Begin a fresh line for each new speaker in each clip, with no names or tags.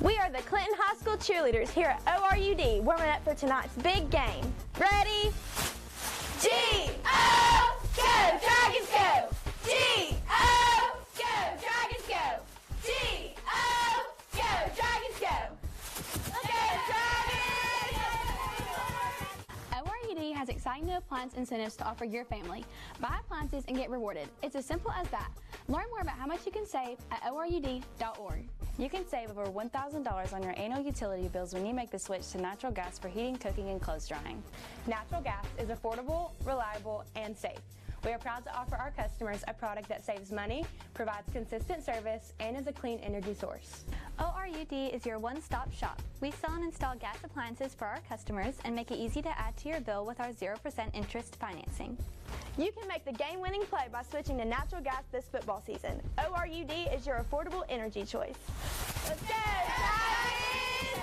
We are the Clinton High School cheerleaders here at ORUD, warming up for tonight's big game. Ready? G-O! Go, Dragons, go! G-O! Go, Dragons, go! G-O! Go, Dragons, go!
ORUD has exciting new appliance incentives to offer your family. Buy appliances and get rewarded. It's as simple as that. Learn more about how much you can save at ORUD.org.
You can save over $1,000 on your annual utility bills when you make the switch to natural gas for heating, cooking, and clothes drying.
Natural gas is affordable, reliable, and safe. We are proud to offer our customers a product that saves money, provides consistent service, and is a clean energy source.
ORUD is your one-stop shop. We sell and install gas appliances for our customers and make it easy to add to your bill with our 0% interest financing.
You can make the game-winning play by switching to natural gas this football season. ORUD is your affordable energy choice. Let's go, Tigers!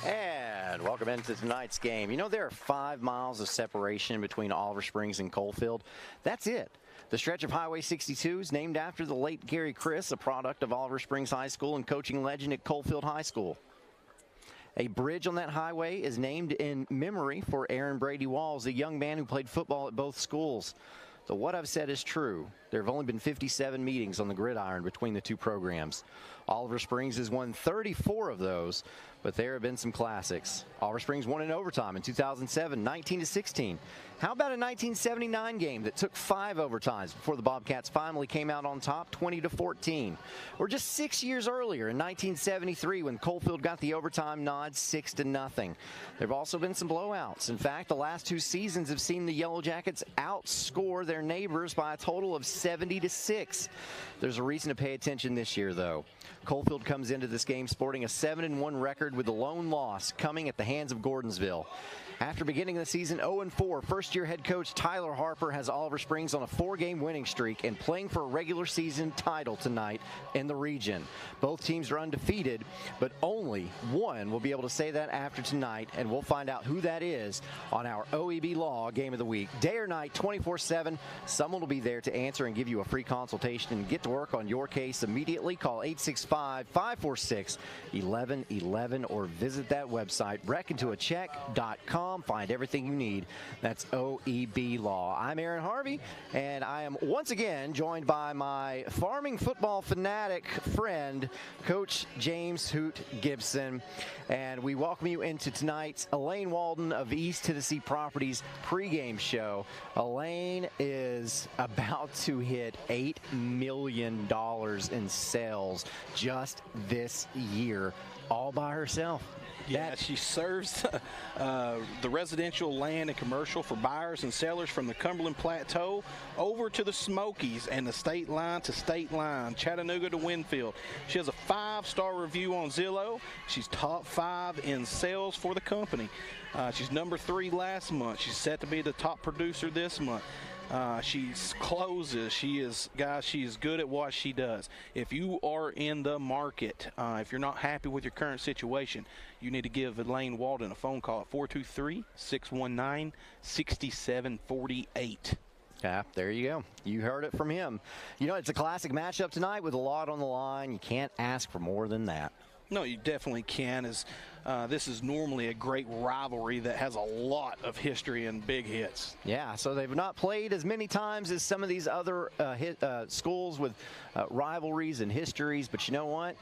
And welcome into tonight's game. You know, there are 5 miles of separation between Oliver Springs and Coalfield. That's it. The stretch of Highway 62 is named after the late Gary Criss, a product of Oliver Springs High School and coaching legend at Coalfield High School. A bridge on that highway is named in memory for Aaron Brady Walls, a young man who played football at both schools. So what I've said is true. There have only been 57 meetings on the gridiron between the two programs. Oliver Springs has won 34 of those, but there have been some classics. Oliver Springs won in overtime in 2007, 19-16. How about a 1979 game that took 5 overtimes before the Bobcats finally came out on top, 20-14? Or just 6 years earlier in 1973 when Coalfield got the overtime nod, 6-0. There have also been some blowouts. In fact, the last 2 seasons have seen the Yellow Jackets outscore their neighbors by a total of 70-6. There's a reason to pay attention this year, though. Coalfield comes into this game sporting a 7-1 record with the lone loss coming at the hands of Gordonsville. After beginning the season 0-4, first-year head coach Tyler Harper has Oliver Springs on a 4-game winning streak and playing for a regular season title tonight in the region. Both teams are undefeated, but only one will be able to say that after tonight, and we'll find out who that is on our OEB Law Game of the Week. Day or night, 24/7, someone will be there to answer and give you a free consultation and get to work on your case immediately. Call 865-546-1111 or visit that website, wreckintoacheck.com. Find everything you need. That's OEB Law. I'm Aaron Harvey, and I am once again joined by my farming football fanatic friend, Coach James Hoot Gibson. And we welcome you into tonight's Elaine Walden of East Tennessee Properties pregame show. Elaine is about to hit $8 million in sales just this year, all by herself.
Yeah, she serves the residential land and commercial for buyers and sellers from the Cumberland Plateau over to the Smokies and the state line to state line, Chattanooga to Winfield. She has a 5-star review on Zillow. She's top 5 in sales for the company. She's number 3 last month. She's set to be the top producer this month. She closes. She is good at what she does. If you are in the market, if you're not happy with your current situation, you need to give Elaine Walden a phone call at 423-619-6748.
Yeah, there you go. You heard it from him. You know, it's a classic matchup tonight with a lot on the line. You can't ask for more than that.
No, you definitely can. This is normally a great rivalry that has a lot of history and big hits.
Yeah, so they've not played as many times as some of these other schools with rivalries and histories, but you know what?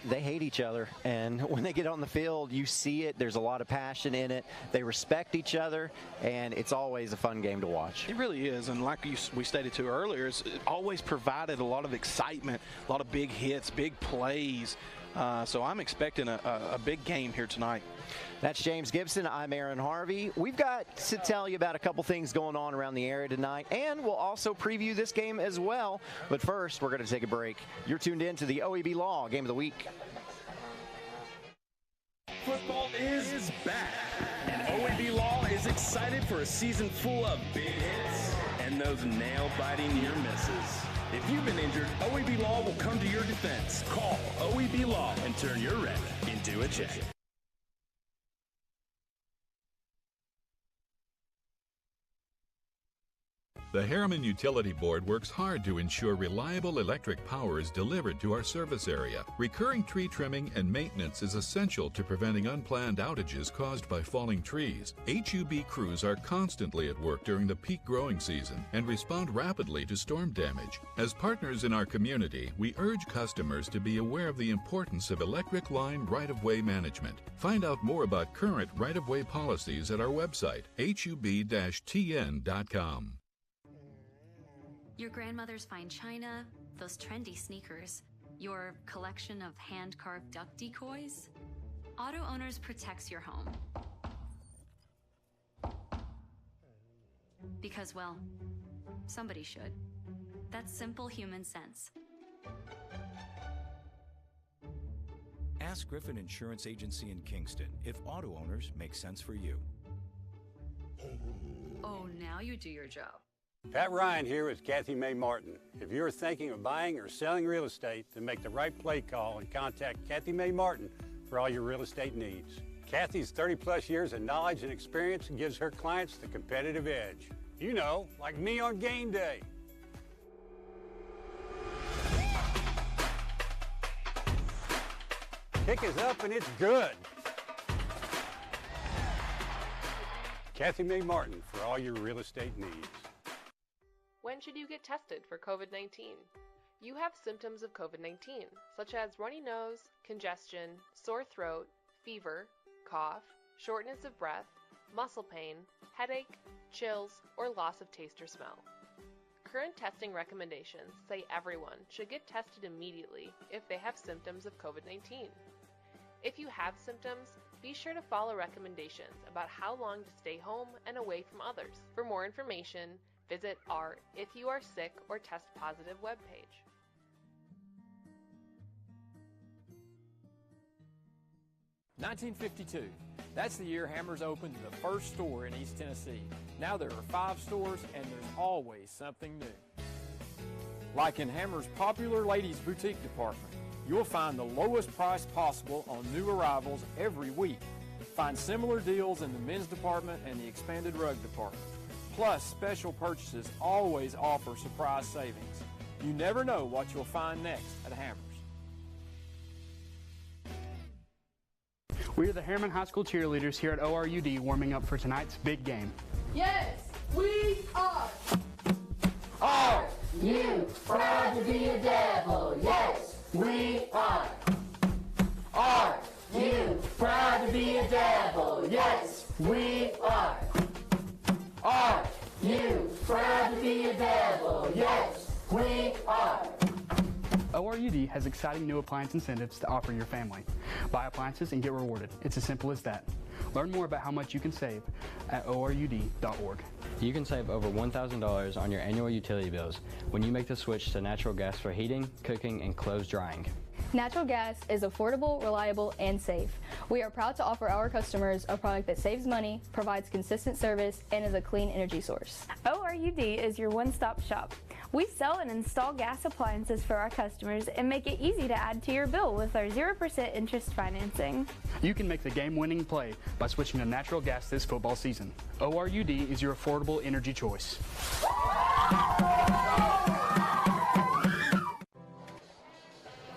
They hate each other, and when they get on the field, you see it. There's a lot of passion in it. They respect each other, and it's always a fun game to watch.
It really is, and like we stated to earlier, it's always provided a lot of excitement, a lot of big hits, big plays. So I'm expecting a big game here tonight.
That's James Gibson. I'm Aaron Harvey. We've got to tell you about a couple things going on around the area tonight, and we'll also preview this game as well. But first, we're going to take a break. You're tuned in to the OEB Law Game of the Week.
Football is back, and OEB Law is excited for a season full of big hits and those nail-biting near misses. If you've been injured, OEB Law will come to your defense. Call OEB Law and turn your wreck into a check.
The Harriman Utility Board works hard to ensure reliable electric power is delivered to our service area. Recurring tree trimming and maintenance is essential to preventing unplanned outages caused by falling trees. HUB crews are constantly at work during the peak growing season and respond rapidly to storm damage. As partners in our community, we urge customers to be aware of the importance of electric line right-of-way management. Find out more about current right-of-way policies at our website, hub-tn.com.
Your grandmother's fine china, those trendy sneakers, your collection of hand-carved duck decoys. Auto Owners protects your home. Because, well, somebody should. That's simple human sense.
Ask Griffin Insurance Agency in Kingston if Auto Owners make sense for you.
Oh, now you do your job.
Pat Ryan here with Kathy Mae Martin. If you're thinking of buying or selling real estate, then make the right play call and contact Kathy Mae Martin for all your real estate needs. Kathy's 30-plus years of knowledge and experience gives her clients the competitive edge. You know, like me on game day. Kick is up and it's good. Kathy Mae Martin for all your real estate needs.
When should you get tested for COVID-19? You have symptoms of COVID-19, such as runny nose, congestion, sore throat, fever, cough, shortness of breath, muscle pain, headache, chills, or loss of taste or smell. Current testing recommendations say everyone should get tested immediately if they have symptoms of COVID-19. If you have symptoms, be sure to follow recommendations about how long to stay home and away from others. For more information, visit our If You Are Sick or Test Positive webpage.
"1952. That's the year Hammers opened the first store in East Tennessee. Now there are 5 stores and there's always something new. Like in Hammers' popular ladies' boutique department, you'll find the lowest price possible on new arrivals every week. Find similar deals in the men's department and the expanded rug department. Plus, special purchases always offer surprise savings. You never know what you'll find next at Hammers.
We are the Harriman High School cheerleaders here at ORUD warming up for tonight's big game.
Yes, we are.
Are you proud to be a devil? Yes, we are. Are you proud to be a devil? Yes, we are. Are you proud to be a devil? Yes, we are.
ORUD has exciting new appliance incentives to offer your family. Buy appliances and get rewarded. It's as simple as that. Learn more about how much you can save at ORUD.org.
You can save over $1,000 on your annual utility bills when you make the switch to natural gas for heating, cooking, and clothes drying.
Natural gas is affordable, reliable, and safe. We are proud to offer our customers a product that saves money, provides consistent service, and is a clean energy source.
ORUD is your one-stop shop. We sell and install gas appliances for our customers and make it easy to add to your bill with our 0% interest financing.
You can make the game-winning play by switching to natural gas this football season. ORUD is your affordable energy choice.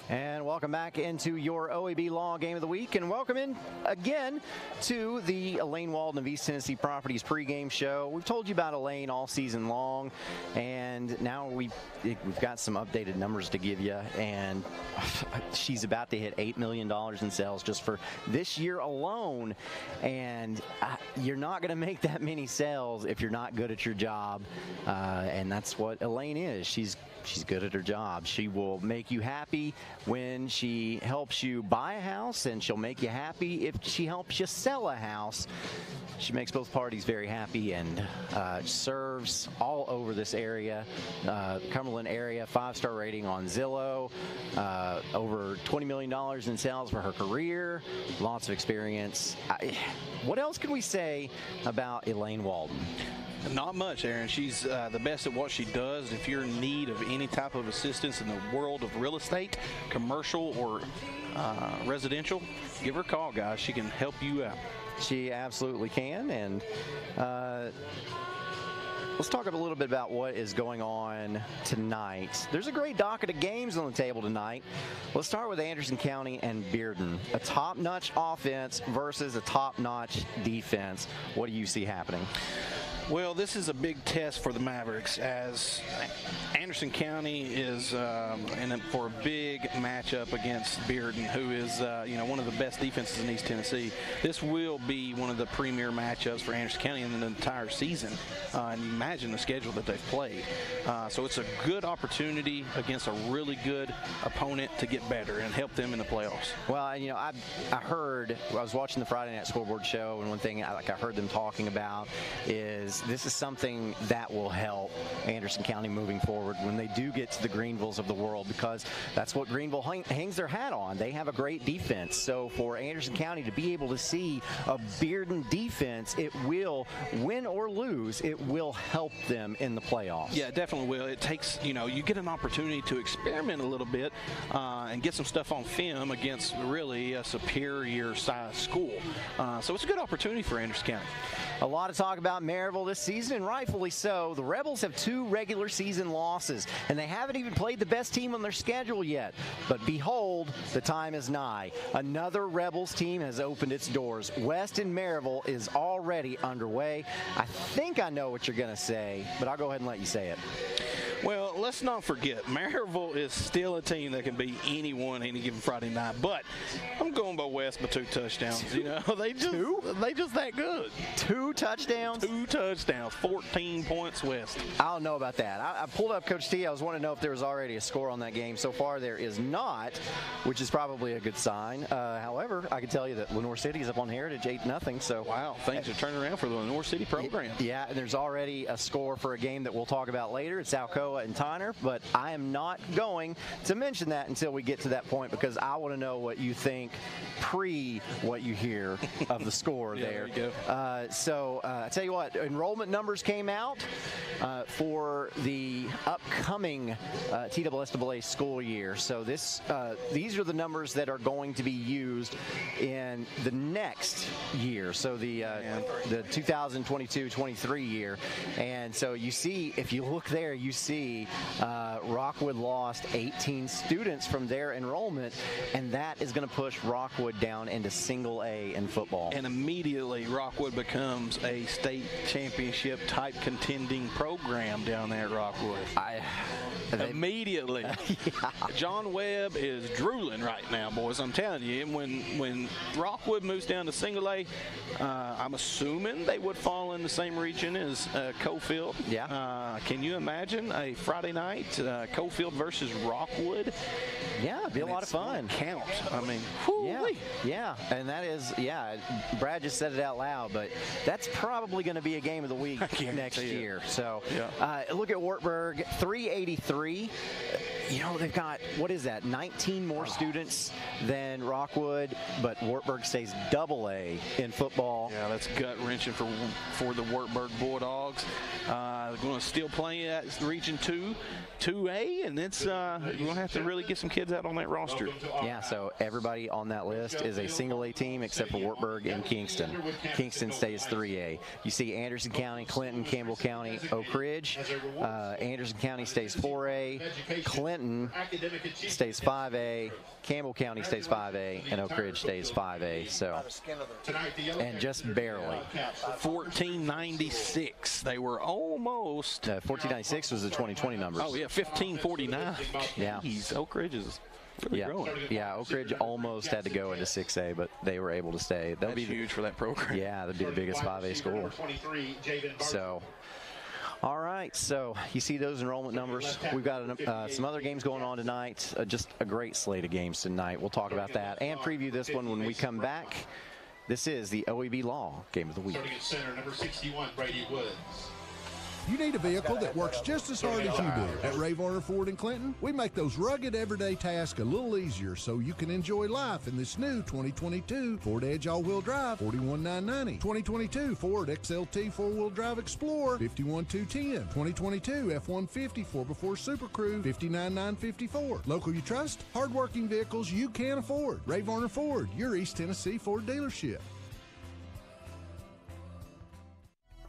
And And welcome back into your OEB Law Game of the Week, and welcome in again to the Elaine Walden of East Tennessee Properties pregame show. We've told you about Elaine all season long, and now we've got some updated numbers to give you, and she's about to hit $8 million in sales just for this year alone, and you're not going to make that many sales if you're not good at your job, and that's what Elaine is. She's good at her job. She will make you happy when she helps you buy a house, and she'll make you happy if she helps you sell a house. She makes both parties very happy, and serves all over this area, Cumberland area, 5-star rating on Zillow, over $20 million in sales for her career, lots of experience. What else can we say about Elaine Walden?
Not much, Aaron. She's the best at what she does. If you're in need of any type of assistance in the world of real estate, commercial or residential, give her a call, guys. She can help you out.
She absolutely can. And let's talk a little bit about what is going on tonight. There's a great docket of games on the table tonight. Let's start with Anderson County and Bearden. A top-notch offense versus a top-notch defense. What do you see happening?
Well, this is a big test for the Mavericks, as Anderson County is for a big matchup against Bearden, who is one of the best defenses in East Tennessee. This will be one of the premier matchups for Anderson County in the entire season, and you imagine the schedule that they've played. So it's a good opportunity against a really good opponent to get better and help them in the playoffs.
Well, I heard, I was watching the Friday Night Scoreboard show, and one thing I heard them talking about is this is something that will help Anderson County moving forward when they do get to the Greenvilles of the world, because that's what Greenville hangs their hat on. They have a great defense. So for Anderson County to be able to see a Bearden defense, it will, win or lose, it will help them in the playoffs.
Yeah, it definitely will. It takes, you get an opportunity to experiment a little bit and get some stuff on film against really a superior size school. So it's a good opportunity for Anderson County.
A lot of talk about Maryville this season, and rightfully so. The Rebels have 2 regular season losses, and they haven't even played the best team on their schedule yet. But behold, the time is nigh. Another Rebels team has opened its doors. West in Maryville is already underway. I think I know what you're going to say, but I'll go ahead and let you say it.
Well, let's not forget, Maryville is still a team that can beat anyone any given Friday night. But I'm going by West by 2 touchdowns. They just that good.
2 touchdowns?
2 touchdowns, 14 points West.
I don't know about that. I pulled up Coach T. I was wanting to know if there was already a score on that game. So far, there is not, which is probably a good sign. However, I can tell you that Lenore City is up on Heritage 8-0. So
wow, things are turning around for the Lenore City program.
Yeah, and there's already a score for a game that we'll talk about later. It's Alcoa and Tyner, but I am not going to mention that until we get to that point, because I want to know what you think pre what you hear of the score there.
There you go.
So I tell you what, enrollment numbers came out for the upcoming TSSAA school year. So these are the numbers that are going to be used in the next year. So the 2022-23 year. And so you see, if you look there, you see Rockwood lost 18 students from their enrollment, and that is going to push Rockwood down into single A in football.
And immediately Rockwood becomes a state championship type contending program down there at Rockwood. Immediately. Yeah. John Webb is drooling right now, boys. I'm telling you, when Rockwood moves down to single A, I'm assuming they would fall in the same region as Coalfield.
Yeah.
Can you imagine a Friday night Coalfield versus Rockwood?
Yeah, it'd be a lot of fun.
Count. I mean,
yeah, and that is, Brad just said it out loud, but that's probably going to be a game of the week next year. So look at Wartburg, 383. They've got, 19 more students than Rockwood, but Wartburg stays double A in football.
Yeah, that's gut-wrenching for the Wartburg Bulldogs. They're going to still play at Region 2A, and it's you're going to have to really get some kids out on that roster.
Yeah, so everybody on that list is a single A team except for Wartburg and Kingston. Kingston stays 3A. You see Anderson County, Clinton, Campbell County, Oak Ridge. Anderson County stays 4A. Clinton Clinton stays 5A, Campbell County stays 5A, and Oak Ridge stays 5A. So, and just barely.
1496. They were almost.
1496 was the 2020 numbers.
Oh yeah, 1549.
Yeah.
Jeez, Oak Ridge is really growing.
Yeah, Oak Ridge almost had to go into 6A, but they were able to stay.
That's huge for that program.
Yeah, that'd be the biggest 5A school. So. All right, so you see those enrollment numbers. We've got some other games going on tonight. Just a great slate of games tonight. We'll talk about that and preview this one when we come back. This is the OEB Law Game of the Week.
Starting at center, number 61, Brady Woods.
You need a vehicle that works just as hard as you do. At Ray Varner Ford in Clinton, we make those rugged everyday tasks a little easier so you can enjoy life in this new 2022 Ford Edge all-wheel drive, $41,990. 2022 Ford XLT four-wheel drive Explorer, $51,210. 2022 F-150 4x4 Super Crew, $59,954. Local you trust, hard-working vehicles you can afford. Ray Varner Ford, your East Tennessee Ford dealership.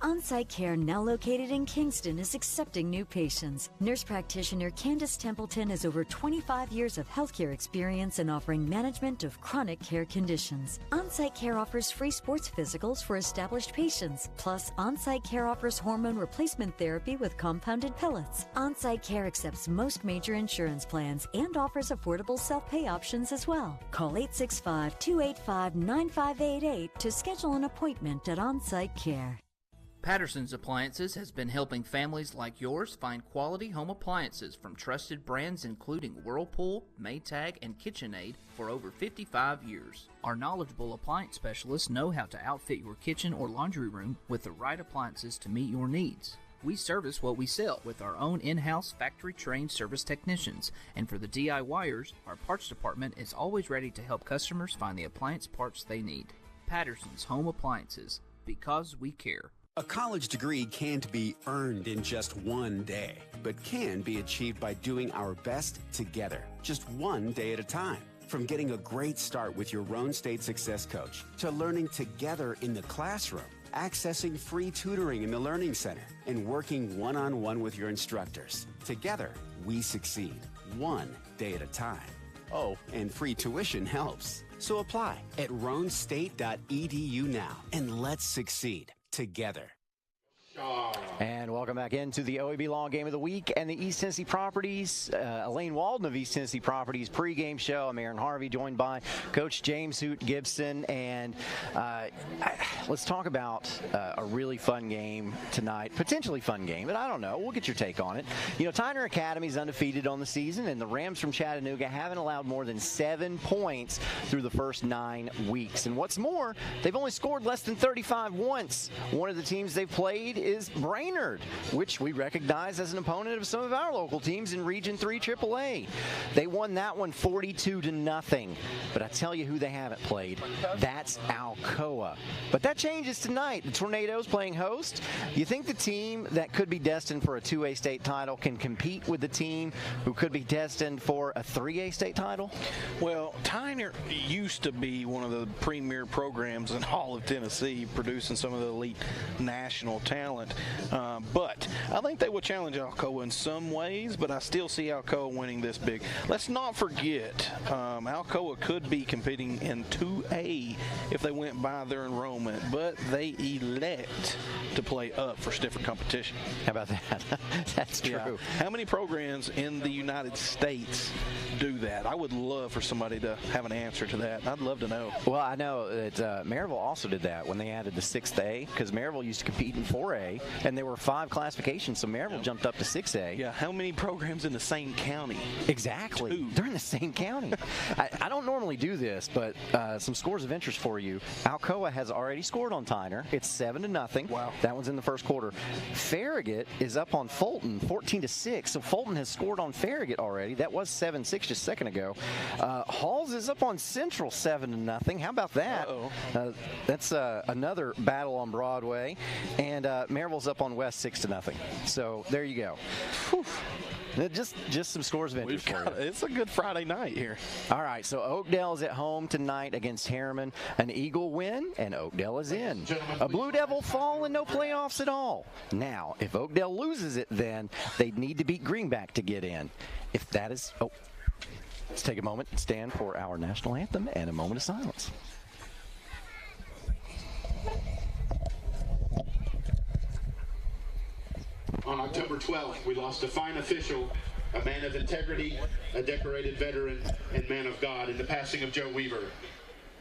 On-Site Care, now located in Kingston, is accepting new patients. Nurse practitioner Candace Templeton has over 25 years of healthcare experience in offering management of chronic care conditions. On-Site Care offers free sports physicals for established patients. Plus, On-Site Care offers hormone replacement therapy with compounded pellets. On-Site Care accepts most major insurance plans and offers affordable self-pay options as well. Call 865-285-9588 to schedule an appointment at On-Site Care.
Patterson's Appliances has been helping families like yours find quality home appliances from trusted brands including Whirlpool, Maytag, and KitchenAid for over 55 years. Our knowledgeable appliance specialists know how to outfit your kitchen or laundry room with the right appliances to meet your needs. We service what we sell with our own in-house factory-trained service technicians, and for the DIYers, our parts department is always ready to help customers find the appliance parts they need. Patterson's Home Appliances, because we care.
A college degree can't be earned in just one day, but can be achieved by doing our best together, just one day at a time. From getting a great start with your Roan State Success Coach, to learning together in the classroom, accessing free tutoring in the Learning Center, and working one-on-one with your instructors. Together, we succeed, one day at a time. Oh, and free tuition helps. So apply at roanstate.edu now, and let's succeed together.
And welcome back into the OEB Law Game of the Week and the East Tennessee Properties, Elaine Walden of East Tennessee Properties pregame show. I'm Aaron Harvey, joined by Coach James Hoot Gibson. And let's talk about a really fun game tonight, potentially fun game, but I don't know. We'll get your take on it. You know, Tyner Academy's undefeated on the season, and the Rams from Chattanooga haven't allowed more than 7 points through the first 9 weeks. And what's more, they've only scored less than 35 once. One of the teams they've played is Brainerd, which we recognize as an opponent of some of our local teams in Region 3 AAA. They won that one 42-0. But I tell you who they haven't played. That's Alcoa. But that changes tonight. The Tornadoes playing host. You think the team that could be destined for a 2A state title can compete with the team who could be destined for a 3A state title?
Well, Tyner used to be one of the premier programs in all of Tennessee, producing some of the elite national talent. But I think they will challenge Alcoa in some ways, but I still see Alcoa winning this big. Let's not forget, Alcoa could be competing in 2A if they went by their enrollment, but they elect to play up for stiffer competition.
How about that? That's true.
Yeah. How many programs in the United States do that? I would love for somebody to have an answer to that. I'd love to know.
Well, I know that Maryville also did that when they added the 6th A, because Maryville used to compete in 4A, and there were 5 classifications, so Maryville jumped up to 6A.
Yeah, how many programs in the same county?
Exactly.
2.
They're in the same county. I don't normally do this, but some scores of interest for you. Alcoa has already scored on Tyner. It's 7-0. Wow. That one's in the first quarter. Farragut is up on Fulton, 14-6. So Fulton has scored on Farragut already. That was 7-6 just a second ago. Halls is up on Central, 7-0. How about that? That's another battle on Broadway. And Maryville's up on West, 6-0. So there you go. Whew. Just some scores of interest for you.
It's a good Friday night here.
All right, so Oakdale is at home tonight against Harriman. An Eagle win, and Oakdale is in. A Blue Devil fall and no playoffs at all. Now, if Oakdale loses it, then they'd need to beat Greenback to get in. If that is... Oh, let's take a moment and stand for our national anthem and a moment of silence.
On October 12th, we lost a fine official, a man of integrity, a decorated veteran, and man of God in the passing of Joe Weaver.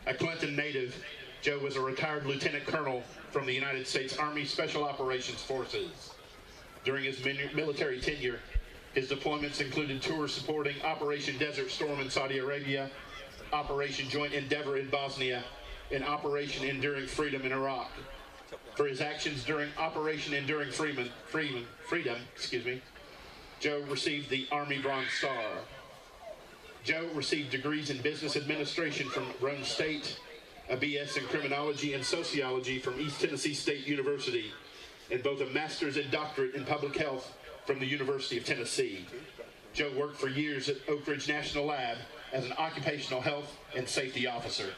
A Clinton native, Joe was a retired lieutenant colonel from the United States Army Special Operations Forces. During his military tenure, his deployments included tours supporting Operation Desert Storm in Saudi Arabia, Operation Joint Endeavor in Bosnia, and Operation Enduring Freedom in Iraq. For his actions during Operation Enduring Freedom, Joe received the Army Bronze Star. Joe received degrees in Business Administration from Rome State, a BS in Criminology and Sociology from East Tennessee State University, and both a Master's and Doctorate in Public Health from the University of Tennessee. Joe worked for years at Oak Ridge National Lab as an occupational health and safety officer.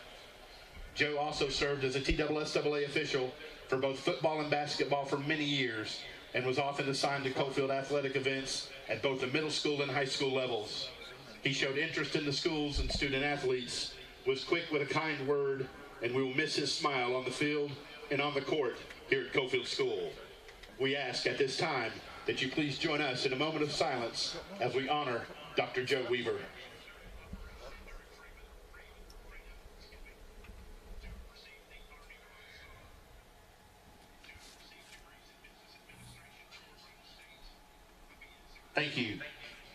Joe also served as a TSSAA official for both football and basketball for many years, and was often assigned to Coalfield athletic events at both the middle school and high school levels. He showed interest in the schools and student athletes, was quick with a kind word, and we will miss his smile on the field and on the court here at Coalfield School. We ask at this time that you please join us in a moment of silence as we honor Dr. Joe Weaver. Thank you.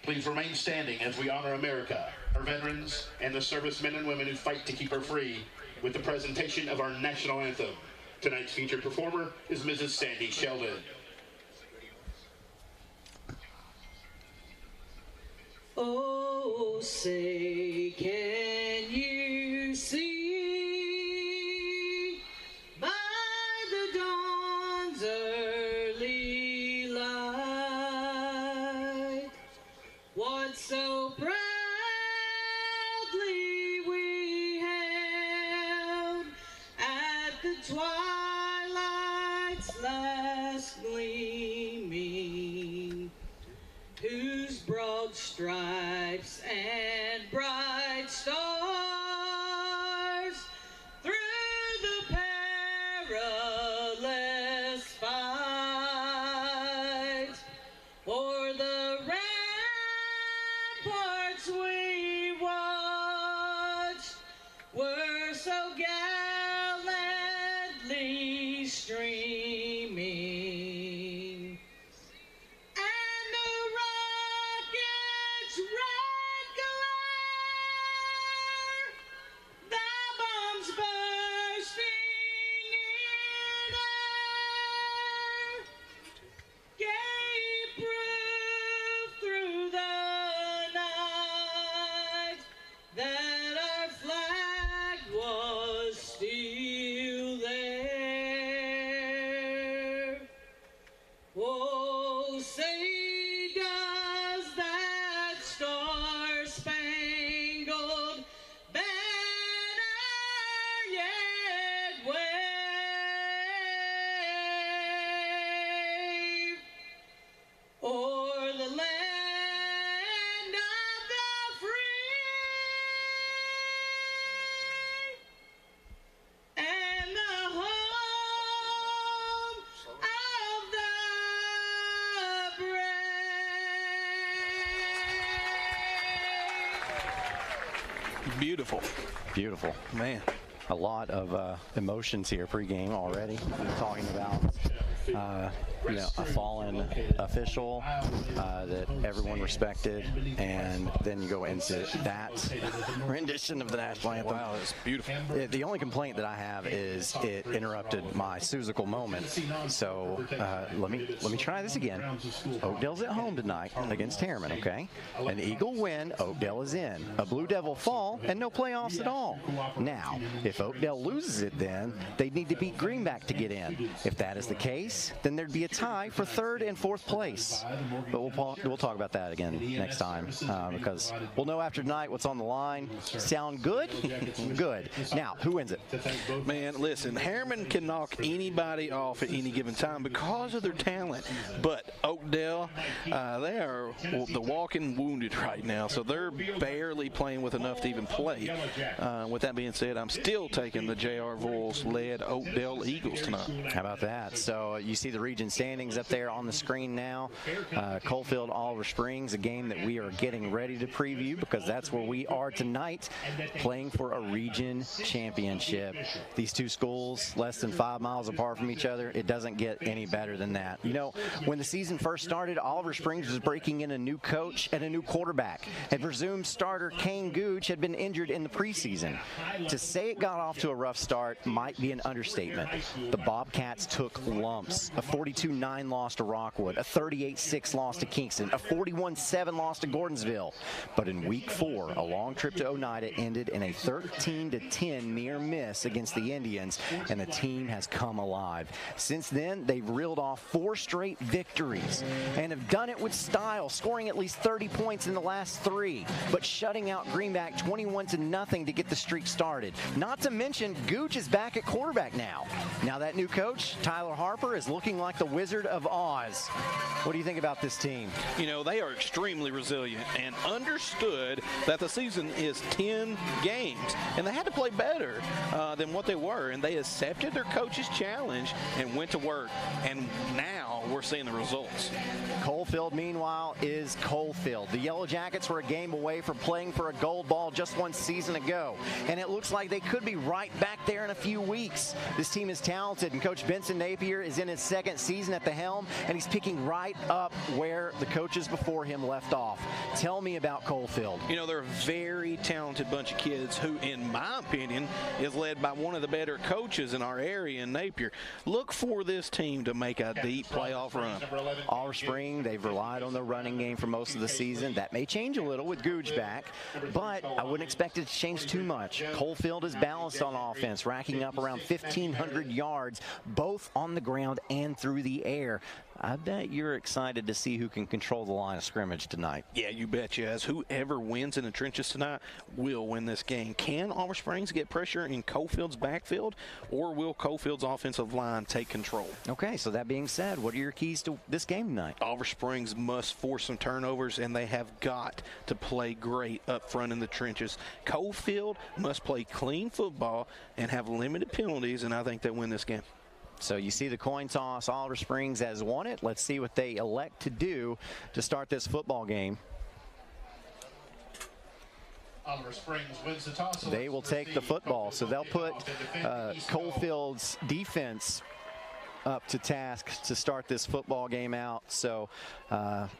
Please remain standing as we honor America, our veterans, and the servicemen and women who fight to keep her free with the presentation of our national anthem. Tonight's featured performer is Mrs. Sandy Sheldon.
Oh, say, can you see by the dawn's early light what so proudly we hailed at the twilight's last gleaming, whose broad stripes and bright stars through the perilous fight o'er the ramparts we watched were so gallantly streaming. And the rocket's red glare, the bombs bursting in air, gave proof through the night that our flag was still there. Oh, say does that star-spangled banner yet wave o'er the land of the free and the home of the brave.
Beautiful.
Beautiful.
Man.
A lot of emotions here pregame already. We're talking about a fallen official that everyone respected, and then you go into that rendition of the national anthem.
Wow, it's beautiful.
The only complaint that I have is it interrupted my Susical moment. So let me try this again. Oakdale's at home tonight against Harriman, okay? An Eagle win, Oakdale is in. A Blue Devil fall, and no playoffs at all. Now, if Oakdale loses it, then they need to beat Greenback to get in. If that is the case, wins, then there'd be a tie for 3rd and 4th place. But we'll talk about that again next time because we'll know after tonight what's on the line. Sound good? Good. Now, who wins it?
Man, listen, Harriman can knock anybody off at any given time because of their talent. But Oakdale, they are the walking wounded right now, so they're barely playing with enough to even play. With that being said, I'm still taking the J.R. Vols-led Oakdale Eagles tonight.
How about that? So you see the region standings up there on the screen now. Coalfield, Oliver Springs, a game that we are getting ready to preview because that's where we are tonight, playing for a region championship. These two schools less than 5 miles apart from each other. It doesn't get any better than that. You know, when the season first started, Oliver Springs was breaking in a new coach and a new quarterback, and presumed starter Kane Gooch had been injured in the preseason. To say it got off to a rough start might be an understatement. The Bobcats took lumps. A 42-9 loss to Rockwood, a 38-6 loss to Kingston, a 41-7 loss to Gordonsville. But in week 4, a long trip to Oneida ended in a 13-10 near miss against the Indians, and the team has come alive. Since then, they've reeled off 4 straight victories and have done it with style, scoring at least 30 points in the last 3, but shutting out Greenback 21-0 to get the streak started. Not to mention, Gooch is back at quarterback now. Now that new coach, Tyler Harper, is looking like the Wizard of Oz. What do you think about this team?
You know, they are extremely resilient and understood that the season is 10 games, and they had to play better than what they were, and they accepted their coach's challenge and went to work, and now we're seeing the results.
Coalfield, meanwhile, is Coalfield. The Yellow Jackets were a game away from playing for a gold ball just 1 season ago, and it looks like they could be right back there in a few weeks. This team is talented, and Coach Benson Napier is in his 2nd season at the helm, and he's picking right up where the coaches before him left off. Tell me about Coalfield.
You know, they're a very talented bunch of kids who, in my opinion, is led by one of the better coaches in our area in Napier. Look for this team to make a deep playoff run.
Oliver Spring, they've relied on the running game for most of the season. That may change a little with Gooch back, but I wouldn't expect it to change too much. Coalfield is balanced on offense, racking up around 1,500 yards, both on the ground and through the air. I bet you're excited to see who can control the line of scrimmage tonight.
Yeah, you betcha. As whoever wins in the trenches tonight will win this game. Can Oliver Springs get pressure in Coalfield's backfield, or will Coalfield's offensive line take control?
Okay, so that being said, what are your keys to this game tonight?
Oliver Springs must force some turnovers, and they have got to play great up front in the trenches. Coalfield must play clean football and have limited penalties, and I think they'll win this game.
So you see the coin toss. Oliver Springs has won it. Let's see what they elect to do to start this football game.
Oliver Springs wins the toss.
They will take the football. So they'll put Coalfield's defense up to task to start this football game out. So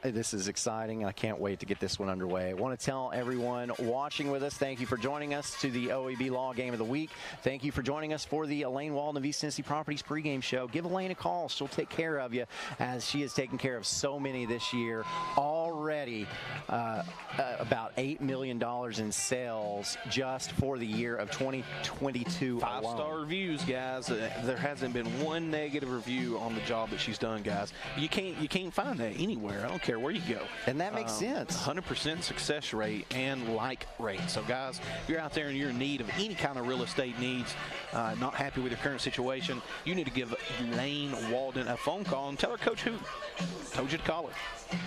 this is exciting. I can't wait to get this one underway. I want to tell everyone watching with us, thank you for joining us to the OEB Law Game of the Week. Thank you for joining us for the Elaine Walden of East Tennessee Properties pregame show. Give Elaine a call. She'll take care of you, as she has taken care of so many this year. Already about $8 million in sales just for the year of 2022 alone.
5-star reviews, guys. There hasn't been one negative review on the job that she's done, guys. You can't find that anywhere. I don't care where you go.
And that makes sense.
100% success rate and like rate. So, guys, if you're out there and you're in need of any kind of real estate needs, not happy with your current situation, you need to give Elaine Walden a phone call and tell her Coach Who told you to call her.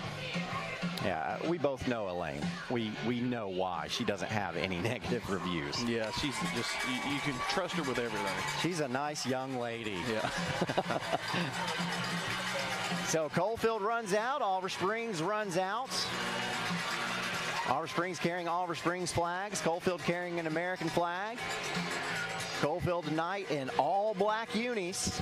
Yeah, we both know Elaine. We know why she doesn't have any negative reviews.
Yeah, she's just, you can trust her with everything.
She's a nice young lady.
Yeah.
So Coalfield runs out. Oliver Springs runs out. Oliver Springs carrying Oliver Springs flags. Coalfield carrying an American flag. Coalfield tonight in all black unis,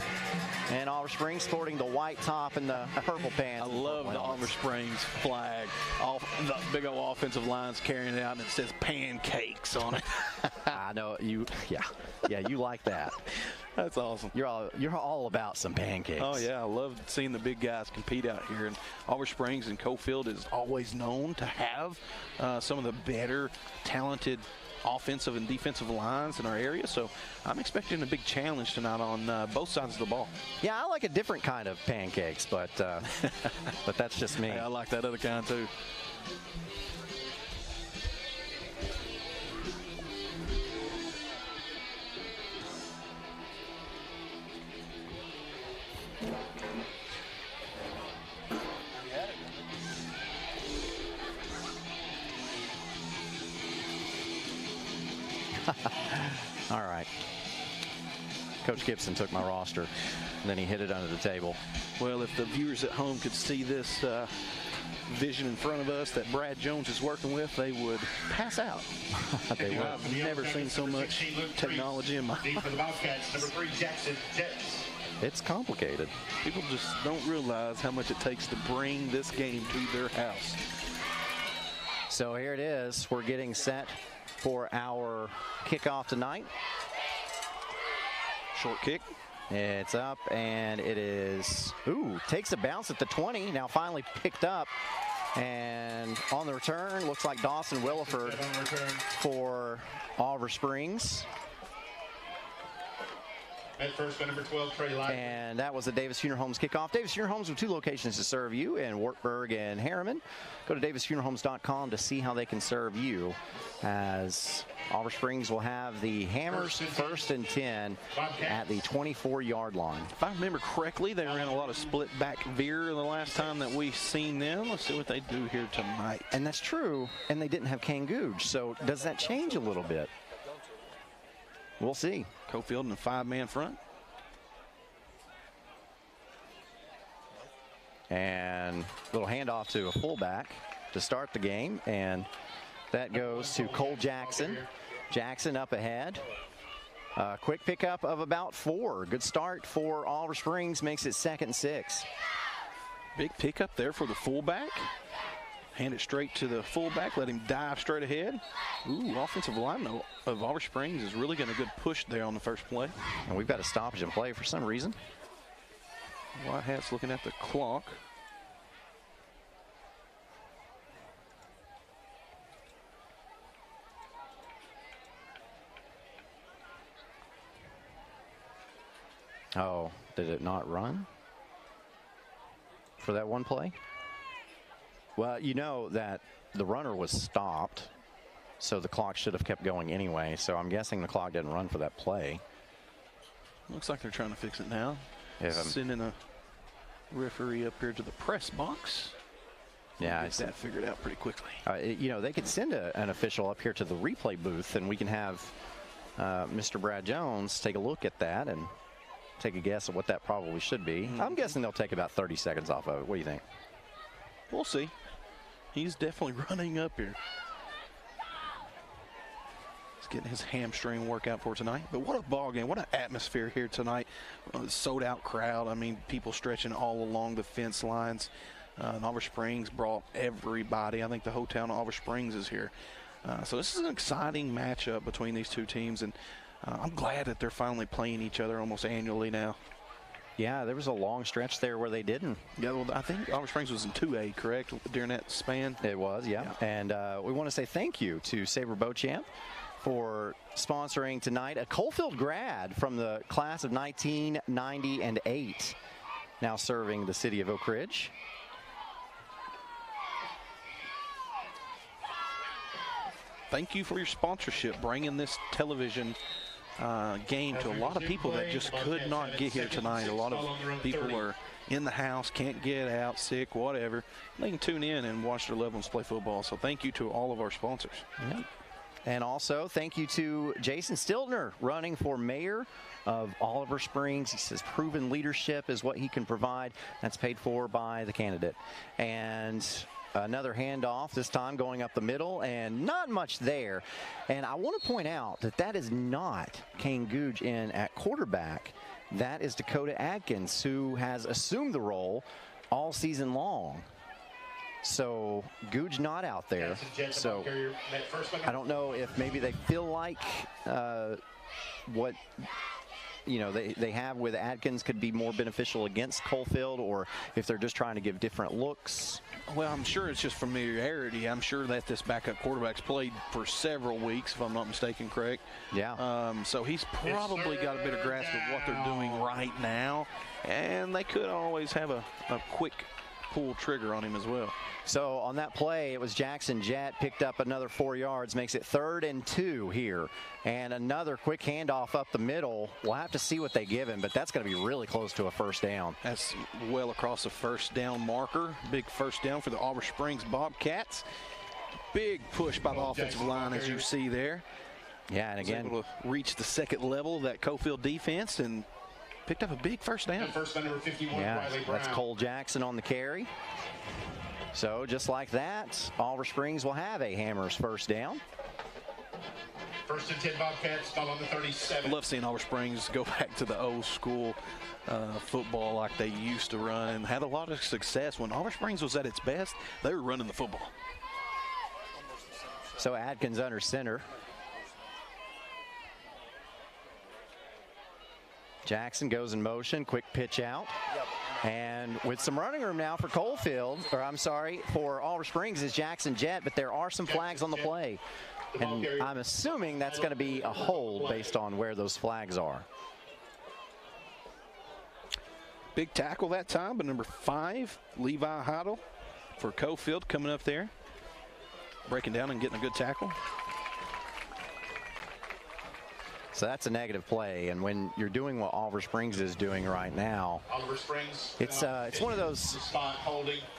and Oliver Springs sporting the white top and the purple pants.
I love the Oliver Springs flag. The big old offensive line's carrying it out, and it says pancakes on it.
I know you. Yeah, you like that.
That's awesome.
You're all about some pancakes.
Oh yeah, I love seeing the big guys compete out here. And Oliver Springs and Coalfield is always known to have some of the better talented offensive and defensive lines in our area. So I'm expecting a big challenge tonight on both sides of the ball.
Yeah, I like a different kind of pancakes, but but that's just me.
Hey, I like that other kind too.
All right. Coach Gibson took my roster, and then he hid it under the table.
Well, if the viewers at home could see this vision in front of us that Brad Jones is working with, they would pass out.
They would.
I've never seen so much technology in my life.
For the Bobcats, number 3, Jackson Jets.
It's complicated.
People just don't realize how much it takes to bring this game to their house.
So here it is. We're getting set for our kickoff tonight.
Short kick.
It's up, and it is, takes a bounce at the 20. Now finally picked up. And on the return, looks like Dawson Williford for Oliver Springs.
At first by number 12, Trey Light.
And that was the Davis Funeral Homes kickoff. Davis Funeral Homes with 2 locations to serve you in Wartburg and Harriman. Go to davisfuneralhomes.com to see how they can serve you, as Oliver Springs will have the Hammers first and 10 at the 24-yard line.
If I remember correctly, they ran a lot of split back veer the last time that we seen them. Let's see what they do here tonight.
And that's true, and they didn't have Kane Googe, so does that change a little bit? We'll see.
Coalfield in a 5-man front.
And a little handoff to a fullback to start the game, and that goes to Cole Jackson. Jackson up ahead. Quick pickup of about 4. Good start for Oliver Springs, makes it 2nd and 6.
Big pickup there for the fullback. Hand it straight to the fullback, let him dive straight ahead. Offensive line of Oliver Springs is really getting a good push there on the first play.
And we've got a stoppage in play for some reason.
White Hat's looking at the clock.
Oh, did it not run for that one play? Well, you know that the runner was stopped, so the clock should have kept going anyway. So I'm guessing the clock didn't run for that play.
Looks like they're trying to fix it now. Sending a referee up here to the press box.
Yeah,
get that figured out pretty quickly.
You know, they could send an official up here to the replay booth, and we can have Mr. Brad Jones take a look at that and take a guess at what that probably should be. I'm guessing they'll take about 30 seconds off of it. What do you think?
We'll see. He's definitely running up here. He's getting his hamstring workout for tonight. But what a ball game. What an atmosphere here tonight. Sold out crowd. I mean, people stretching all along the fence lines. Oliver Springs brought everybody. I think the whole town of Oliver Springs is here. So this is an exciting matchup between these two teams. And I'm glad that they're finally playing each other almost annually now.
Yeah, there was a long stretch there where they didn't.
Yeah, well, I think Oliver Springs was in 2A, correct, during that span?
It was, yeah. And we want to say thank you to Sabre Beauchamp for sponsoring tonight. A Coalfield grad from the class of 1990 and 8, now serving the city of Oak Ridge.
Thank you for your sponsorship, bringing this television game to a lot of people that just could not get here tonight. A lot of people are in the house, can't get out, sick, whatever. They can tune in and watch their loved ones play football. So thank you to all of our sponsors.
Yep. And also thank you to Jason Stiltner, running for mayor of Oliver Springs. He says proven leadership is what he can provide. That's paid for by the candidate. And another handoff, this time going up the middle, and not much there. And I want to point out that that is not Kane Googe in at quarterback. That is Dakota Adkins, who has assumed the role all season long. So Googe not out there. So I don't know if maybe they feel like what they have with Adkins could be more beneficial against Coalfield, or if they're just trying to give different looks.
Well, I'm sure it's just familiarity. I'm sure that this backup quarterback's played for several weeks, if I'm not mistaken, correct?
Yeah.
So he's probably got a better grasp of what they're doing right now, and they could always have a quick pull trigger on him as well.
So on that play, it was Jackson Jett, picked up another 4 yards, makes it 3rd and 2 here. And another quick handoff up the middle. We'll have to see what they give him, but that's going to be really close to a first down.
That's well across the first down marker. Big first down for the Oliver Springs Bobcats. Big push by the offensive line, as you see there.
Yeah, and again,
able to reach the second level of that Coalfield defense and picked up a big first down.
First by number 51,
yeah,
Riley Brown.
that's Cole Jackson on the carry. So just like that, Oliver Springs will have a Hammers first down.
First and 10 Bobcats, ball on the 37.
I love seeing Oliver Springs go back to the old school football like they used to run, and had a lot of success. When Oliver Springs was at its best, they were running the football.
So Adkins under center. Jackson goes in motion, quick pitch out. And with some running room now for Coalfield, or I'm sorry, for Oliver Springs is Jackson Jett, but there are some flags on the play. And I'm assuming that's going to be a hold based on where those flags are.
Big tackle that time, but number 5, Levi Heidel for Coalfield coming up there. Breaking down and getting a good tackle.
So that's a negative play, and when you're doing what Oliver Springs is doing right now,
Oliver Springs,
it's one of those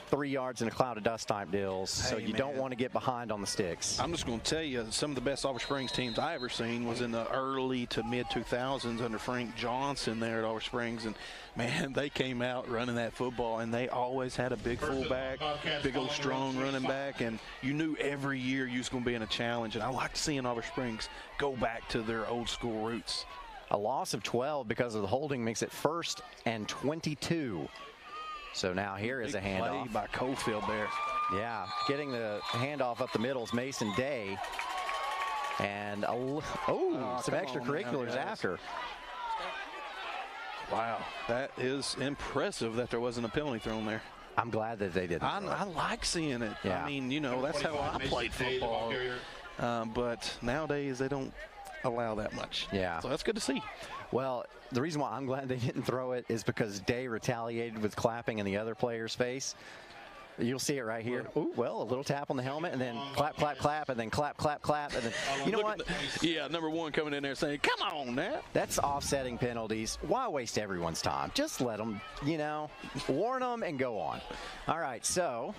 3 yards in a cloud of dust type deals, so you don't want to get behind on the sticks.
I'm just going to tell you, some of the best Oliver Springs teams I ever seen was in the early to mid 2000s under Frank Johnson there at Oliver Springs, and man, they came out running that football, and they always had a big fullback, big old strong running back, and you knew every year you was going to be in a challenge, and I liked seeing Oliver Springs go back to their old school roots.
A loss of 12 because of the holding makes it 1st and 22. So now here is a handoff.
Play by Coalfield there.
Yeah, getting the handoff up the middle is Mason Day. And some extracurriculars after.
Wow, that is impressive that there wasn't a penalty thrown there.
I'm glad that they didn't.
I like seeing it.
Yeah.
I mean, you know, that's how I played football. But nowadays they don't allow that much.
Yeah.
So that's good to see.
Well, the reason why I'm glad they didn't throw it is because Day retaliated with clapping in the other player's face. You'll see it right here. Ooh, well, a little tap on the helmet, and then clap, clap, clap, and then clap, clap, clap, and then, you know what?
Yeah, number 1 coming in there saying, come on now.
That's offsetting penalties. Why waste everyone's time? Just let them, you know, warn them and go on. All right, so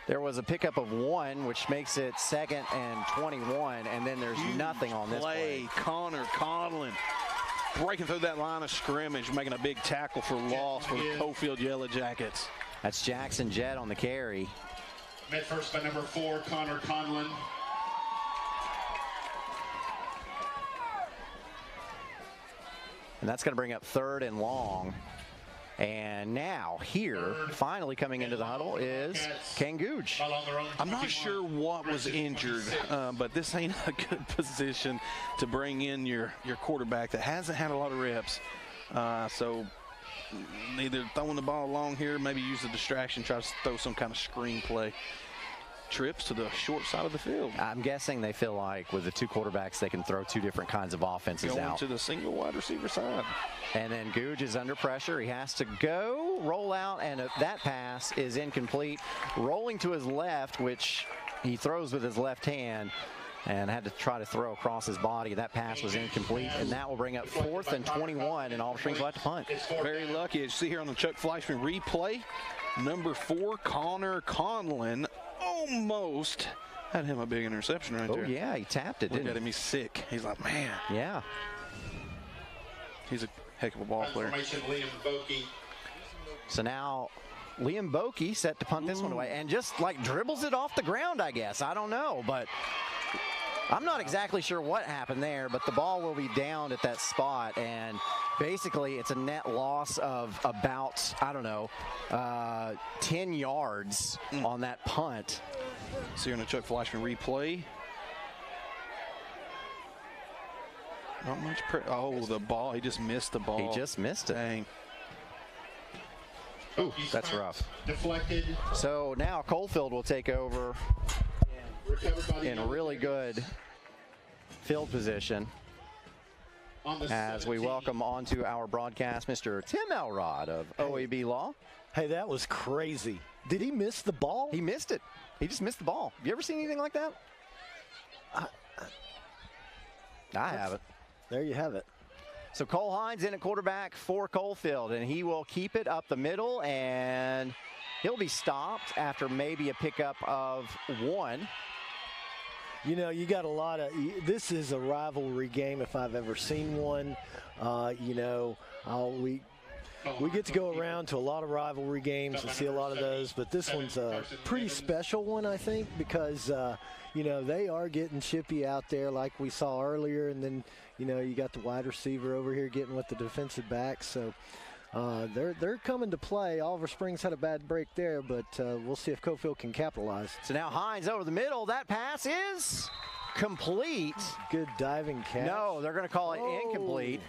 there was a pickup of 1, which makes it 2nd and 21, and then there's nothing on this play.
Connor Conlon breaking through that line of scrimmage, making a big tackle for loss for the Coalfield Yellow Jackets.
That's Jackson Jett on the carry.
Met first by number 4, Connor Conlon.
And that's going to bring up 3rd and long. And now here, finally coming into the huddle, is Ken Googe.
I'm not sure what was injured, but this ain't a good position to bring in your quarterback that hasn't had a lot of reps. So either throwing the ball along here, maybe use the distraction, try to throw some kind of screen play. Trips to the short side of the field.
I'm guessing they feel like with the 2 quarterbacks, they can throw 2 different kinds of offenses
Going
out.
to the single wide receiver side.
And then Googe is under pressure. He has to go, roll out, and that pass is incomplete. Rolling to his left, which he throws with his left hand, and had to try to throw across his body. That pass was incomplete, and that will bring up 4th and 21, and Oliver Springs will have to punt.
Very lucky. As you see here on the Chuck Fleischman replay, number 4, Connor Conlon, almost had him a big interception right there.
Oh, yeah, he tapped it, didn't he?
Look at him, he's sick. He's like, man.
Yeah.
He's a heck of a ball player.
So now Liam Bokey set to punt this one away and just like dribbles it off the ground, I guess. I don't know, but I'm not exactly sure what happened there, but the ball will be down at that spot, and basically it's a net loss of about, I don't know, 10 yards on that punt.
So you're going to Chuck Fleischman replay. Not much the ball. He just missed the ball.
He just missed it.
Dang.
Ooh, that's rough.
Deflected.
So now Coalfield will take over in really good field position as we welcome onto our broadcast Mr. Tim Elrod of OEB Law.
Hey, that was crazy. Did he miss the ball?
He missed it. He just missed the ball. Have you ever seen anything like that? I haven't.
There you have it.
So Cole Hines in at quarterback for Coalfield, and he will keep it up the middle, and he'll be stopped after maybe a pickup of 1.
You know, you got a lot of, this is a rivalry game if I've ever seen one. You know, we get to go around to a lot of rivalry games and see a lot of those, but this one's a pretty special one, I think, because, you know, they are getting chippy out there like we saw earlier, and then, you know, you got the wide receiver over here getting with the defensive back, so they're coming to play. Oliver Springs had a bad break there, but we'll see if Coalfield can capitalize.
So now Hines over the middle. That pass is complete.
Good diving catch.
No, they're going to call it incomplete.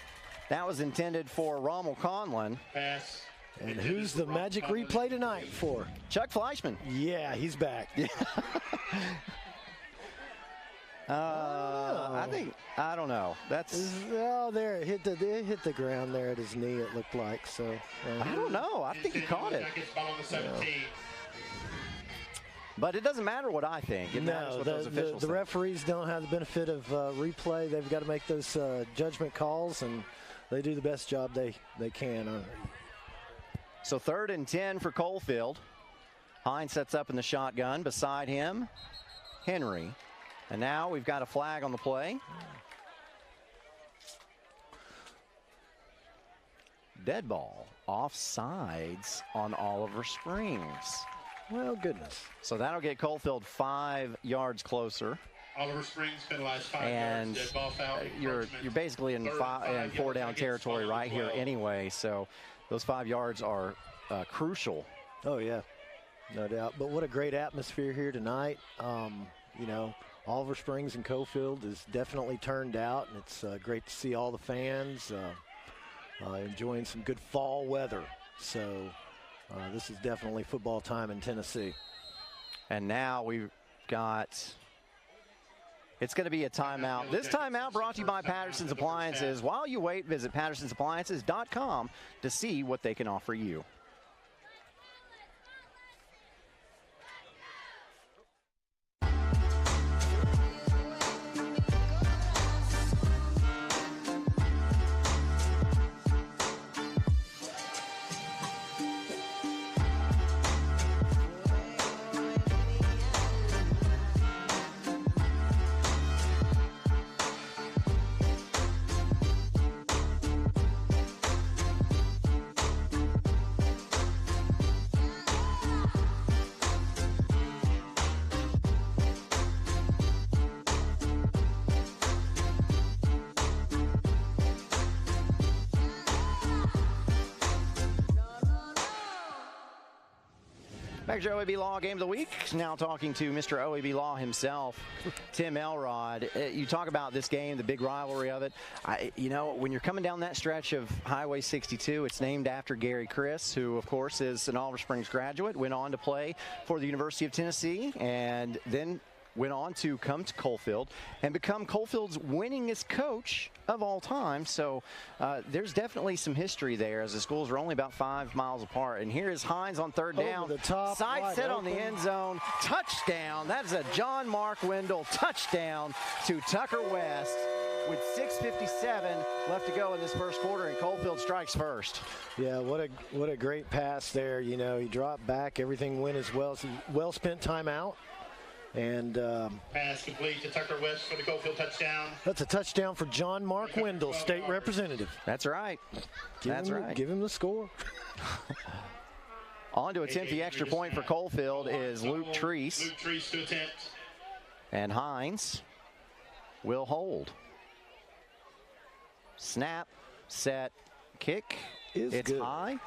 That was intended for Rommel Conlon.
Pass.
And who's the magic replay tonight for?
Chuck Fleischman.
Yeah, he's back.
Yeah. I don't know. That's
there. It hit the ground there at his knee. It looked like so.
I don't know. I think he caught it.
Yeah.
But it doesn't matter what I think. It matters what those officials
the
think.
referees don't have the benefit of replay. They've got to make those judgment calls, and they do the best job they can.
So 3rd and 10 for Coalfield. Hines sets up in the shotgun. Beside him, Henry. And now we've got a flag on the play. Dead ball. Offsides on Oliver Springs.
Well, goodness.
So that'll get Coalfield 5 yards closer.
Oliver Springs penalized 5
and
yards. Dead ball foul.
You're basically in 4 down territory right here anyway. So those 5 yards are crucial.
Oh, yeah. No doubt. But what a great atmosphere here tonight. You know, Oliver Springs and Coalfield is definitely turned out, and it's great to see all the fans enjoying some good fall weather. So this is definitely football time in Tennessee.
And now we've got, it's going to be a timeout. This timeout brought to you by Patterson's Appliances. While you wait, visit pattersonsappliances.com to see what they can offer you. Back to OEB Law Game of the Week. Now talking to Mr. OEB Law himself, Tim Elrod. You talk about this game, the big rivalry of it. You know, when you're coming down that stretch of Highway 62, it's named after Gary Chris, who, of course, is an Oliver Springs graduate, went on to play for the University of Tennessee, and then went on to come to Coalfield and become Coalfield's winningest coach of all time. So there's definitely some history there, as the schools are only about 5 miles apart. And here is Hines on 3rd down.
Over the top,
side set on the end zone. Touchdown. That is a John Mark Wendell touchdown to Tucker West with 6:57 left to go in this first quarter, and Coalfield strikes first.
Yeah, what a great pass there. You know, he dropped back. Everything went as well. It's a well-spent timeout. And
pass complete to Tucker West for the Coalfield touchdown.
That's a touchdown for John Mark Wendell, state representative.
That's right.
Give him the score.
On to attempt the extra point for Coalfield is Luke Treese.
Luke Treese to attempt.
And Hines will hold. Snap, set, kick. It's
good.
High.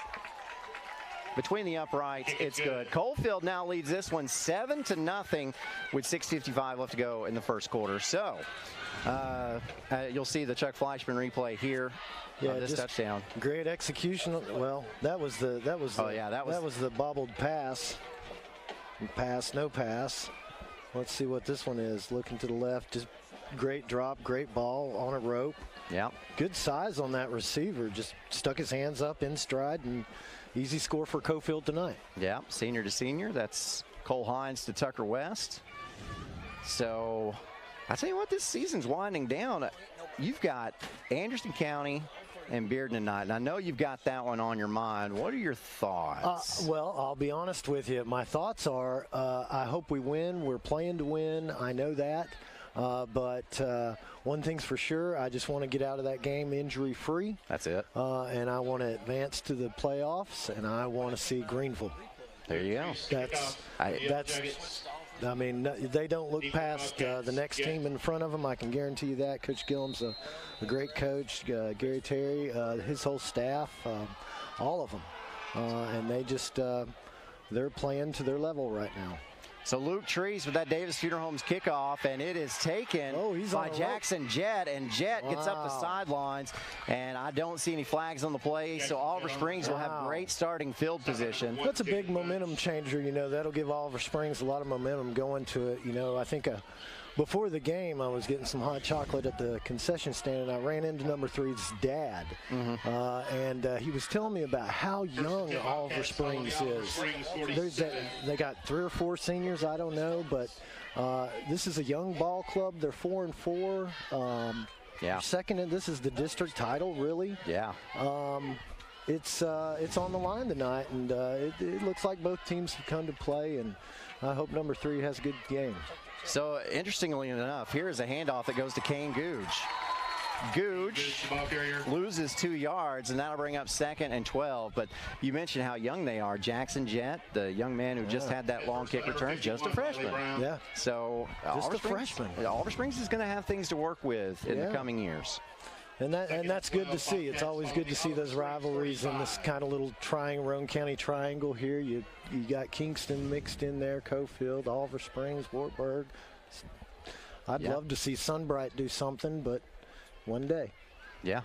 Between the uprights, it's good. Coalfield now leads this one 7-0 with 6:55 left to go in the first quarter. So You'll see the Chuck Fleischman replay here.
Yeah,
this touchdown.
Great execution. Well, that was the bobbled pass. Pass, no pass. Let's see what this one is. Looking to the left, just great drop, great ball on a rope.
Yeah.
Good size on that receiver. Just stuck his hands up in stride, and easy score for Coalfield tonight.
Yeah, senior to senior. That's Cole Hines to Tucker West. So I tell you what, this season's winding down. You've got Anderson County and Bearden tonight, and I know you've got that one on your mind. What are your thoughts?
Well, I'll be honest with you. My thoughts are I hope we win. We're playing to win. I know that. But one thing's for sure, I just want to get out of that game injury-free.
That's it.
And I want to advance to the playoffs, and I want to see Greenville.
There you go.
I mean, they don't look past the next team in front of them. I can guarantee you that. Coach Gillum's a great coach. Gary Terry, his whole staff, all of them. And they just, they're playing to their level right now.
So Luke Trees with that Davis Funeral Homes kickoff, and it is taken by Jackson Jett, and Jett gets up the sidelines, and I don't see any flags on the play, so Oliver Springs will have great starting field position.
That's a big momentum changer, you know. That'll give Oliver Springs a lot of momentum going to it. You know, I think before the game, I was getting some hot chocolate at the concession stand, and I ran into number 3's dad. And he was telling me about how young Oliver Springs is. They got 3 or 4 seniors, I don't know, but this is a young ball club. They're 4-4. Second, this is the district title, really.
Yeah.
It's on the line tonight, and it looks like both teams have come to play, and I hope number 3 has a good game.
So, interestingly enough, here is a handoff that goes to Kane Googe. Googe loses 2 yards, and that'll bring up 2nd and 12. But you mentioned how young they are. Jackson Jett, the young man who just had that long kick return, just a freshman.
Yeah.
So,
just a freshman.
Oliver Springs is going to have things to work with in the coming years.
And that's good to see. It's always good to see those rivalries in this kind of little Roane County triangle here. You got Kingston mixed in there, Coalfield, Oliver Springs, Wartburg. I'd love to see Sunbright do something, but one day.
Yeah.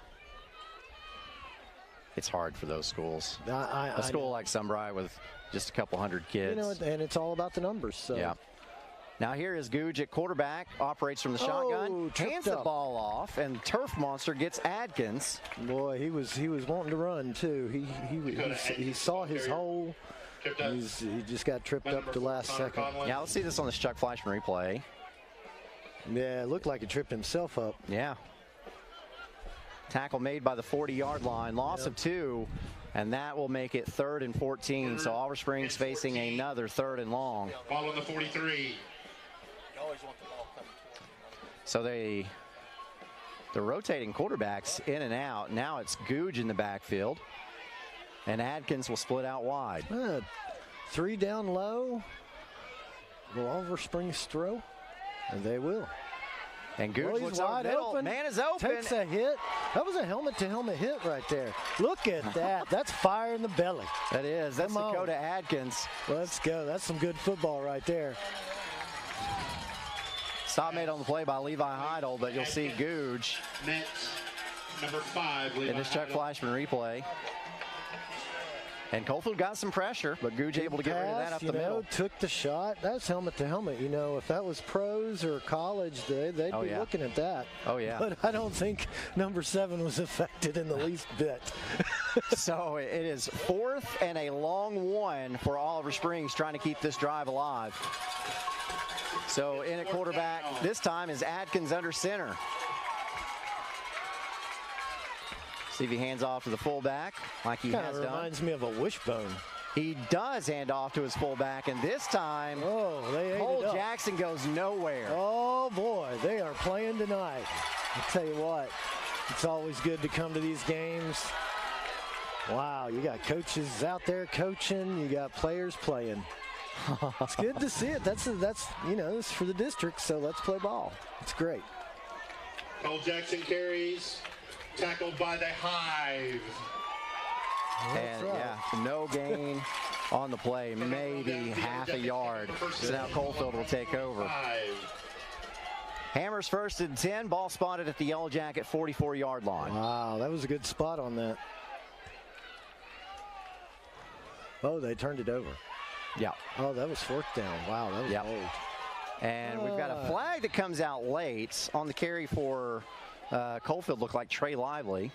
It's hard for those schools. A school like Sunbright with just a couple hundred kids.
You know, and it's all about the numbers. So.
Yeah. Now here is Googe at quarterback, operates from the shotgun, hands the ball off, and Turf Monster gets Adkins.
Boy, he was wanting to run too. He saw his hole. He just got tripped up the last second.
Yeah, let's see this on this Chuck Fleischman replay.
Yeah, it looked like he tripped himself up.
Yeah. Tackle made by the 40-yard line, loss of 2, and that will make it 3rd and 14. So Oliver Springs facing another 3rd and long.
Ball on the 43.
So they're rotating quarterbacks in and out. Now it's Googe in the backfield, and Adkins will split out wide.
3 down low. Will Oliver Springs throw? And they will.
And Googe looks wide open. Man is open.
Takes a hit. That was a helmet-to-helmet hit right there. Look at that. That's fire in the belly.
That is. That's Dakota Adkins.
Let's go. That's some good football right there.
Stop made on the play by Levi Heidel, but you'll see Googe
number 5,
in this Chuck Fleischman replay. And Coalfield got some pressure, but Googe able to get rid of that up the middle.
Took the shot. That's helmet to helmet. You know, if that was pros or college, they'd be looking at that.
Oh, yeah.
But I don't think number 7 was affected in the least bit.
So it is 4th and a long 1 for Oliver Springs trying to keep this drive alive. So in at quarterback this time is Adkins under center. See if he hands off to the fullback like he has done.
Reminds me of a wishbone.
He does hand off to his fullback, and this time Cole Jackson goes nowhere.
Oh boy, they are playing tonight. I'll tell you what, it's always good to come to these games. Wow, you got coaches out there coaching, you got players playing. It's good to see it. That's you know, it's for the district, so let's play ball. It's great.
Cole Jackson carries, tackled by the Hive.
And no gain on the play, maybe half a yard. So now Coalfield will take over. Hammers first and 10. Ball spotted at the Yellow Jacket 44-yard line.
Wow, that was a good spot on that. Oh, they turned it over.
Yeah.
Oh, that was fourth down. Wow, that was old.
And we've got a flag that comes out late on the carry for Coalfield. Looked like Trey Lively.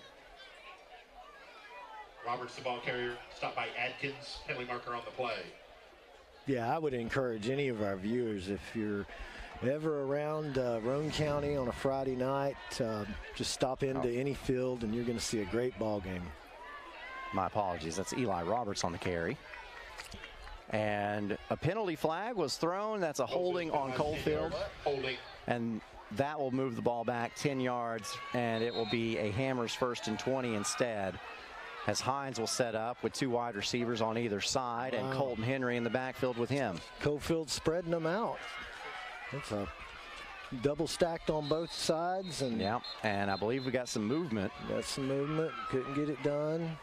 Roberts, the ball carrier, stopped by Adkins. Penalty marker on the play.
Yeah, I would encourage any of our viewers, if you're ever around Roane County on a Friday night, just stop into any field and you're going to see a great ball game.
My apologies. That's Eli Roberts on the carry. And a penalty flag was thrown. That's a holding on Coalfield.
Holding.
And that will move the ball back 10 yards, and it will be a Hammers first and 20 instead, as Hines will set up with 2 wide receivers on either side, and Colton Henry in the backfield with him.
Coalfield spreading them out. That's a double stacked on both sides. And
yeah, and I believe we got some movement.
Got some movement. Couldn't get it done.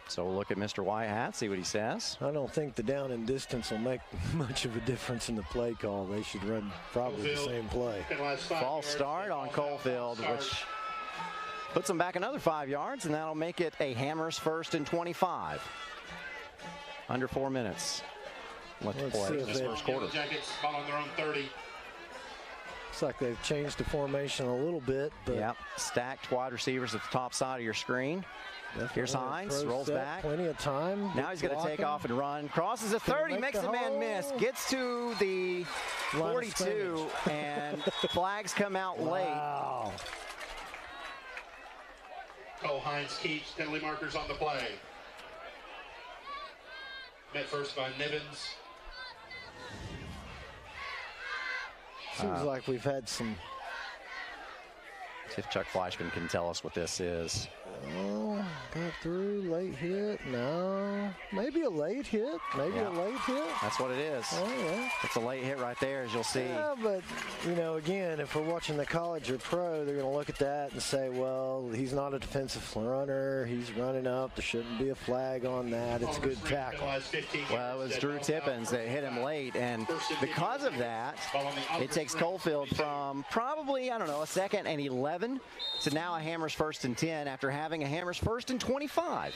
So we'll look at Mr. Whitehat, see what he says.
I don't think the down and distance will make much of a difference in the play call. They should run probably the same play.
False start on Coalfield, which puts them back another 5 yards, and that'll make it a Hammers first and 25. Under 4 minutes left to play this first quarter.
Jackets, ball on their own 30.
Looks like they've changed the formation a little bit. But
yeah, stacked wide receivers at the top side of your screen. Here's Hines, rolls back.
Plenty of time.
Now he's going to take off and run. Crosses the 30, makes the man miss. Gets to the 42, and flags come out late.
Cole Hines keeps penalty markers on the play. Met first by Nivens.
Seems like we've had some.
See if Chuck Fleischman can tell us what this is.
Oh, got through, late hit, no. Maybe a late hit, maybe a late hit.
That's what it is.
Oh, yeah.
It's a late hit right there, as you'll see.
Yeah, but, you know, again, if we're watching the college or pro, they're going to look at that and say, well, he's not a defensive runner. He's running up. There shouldn't be a flag on that. It's a good tackle.
Well, it was Drew Tippins that hit him late, and because of that, it takes Coalfield from probably, I don't know, a second and 11 to now a Hammers first and 10 after having a Hammers first and 25.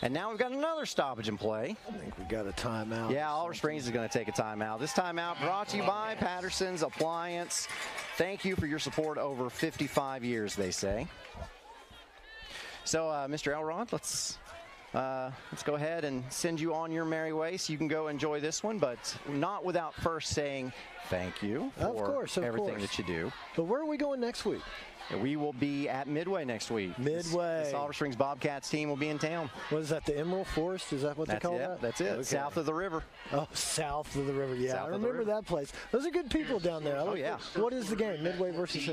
And now we've got another stoppage in play.
I think we got a timeout.
Yeah, Oliver Springs is going to take a timeout. This timeout brought to you by Patterson's Appliance. Thank you for your support over 55 years, they say. So, Mr. Elrod, let's go ahead and send you on your merry way so you can go enjoy this one, but not without first saying thank you for everything that you do.
But where are we going next week?
We will be at Midway next week.
Midway.
This Oliver Springs Bobcats team will be in town.
What is that, the Emerald Forest? Is that what they call that?
That's it.
Okay.
South of the river.
Oh, south of the river. Yeah,
South
I remember that place. Those are good people down there.
Oh, yeah.
What is the game? Midway versus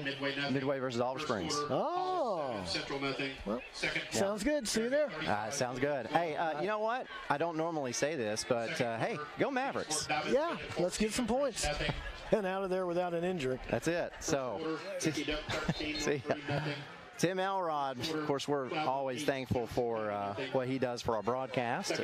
Midway versus Oliver Springs.
Oh.
Central nothing.
Well, sounds good. See you there.
Sounds good. Hey, you know what? I don't normally say this, but hey, go Mavericks.
Yeah, let's get some points. And out of there without an injury.
That's it. So, see ya. Tim Elrod, of course, we're always thankful for what he does for our broadcast,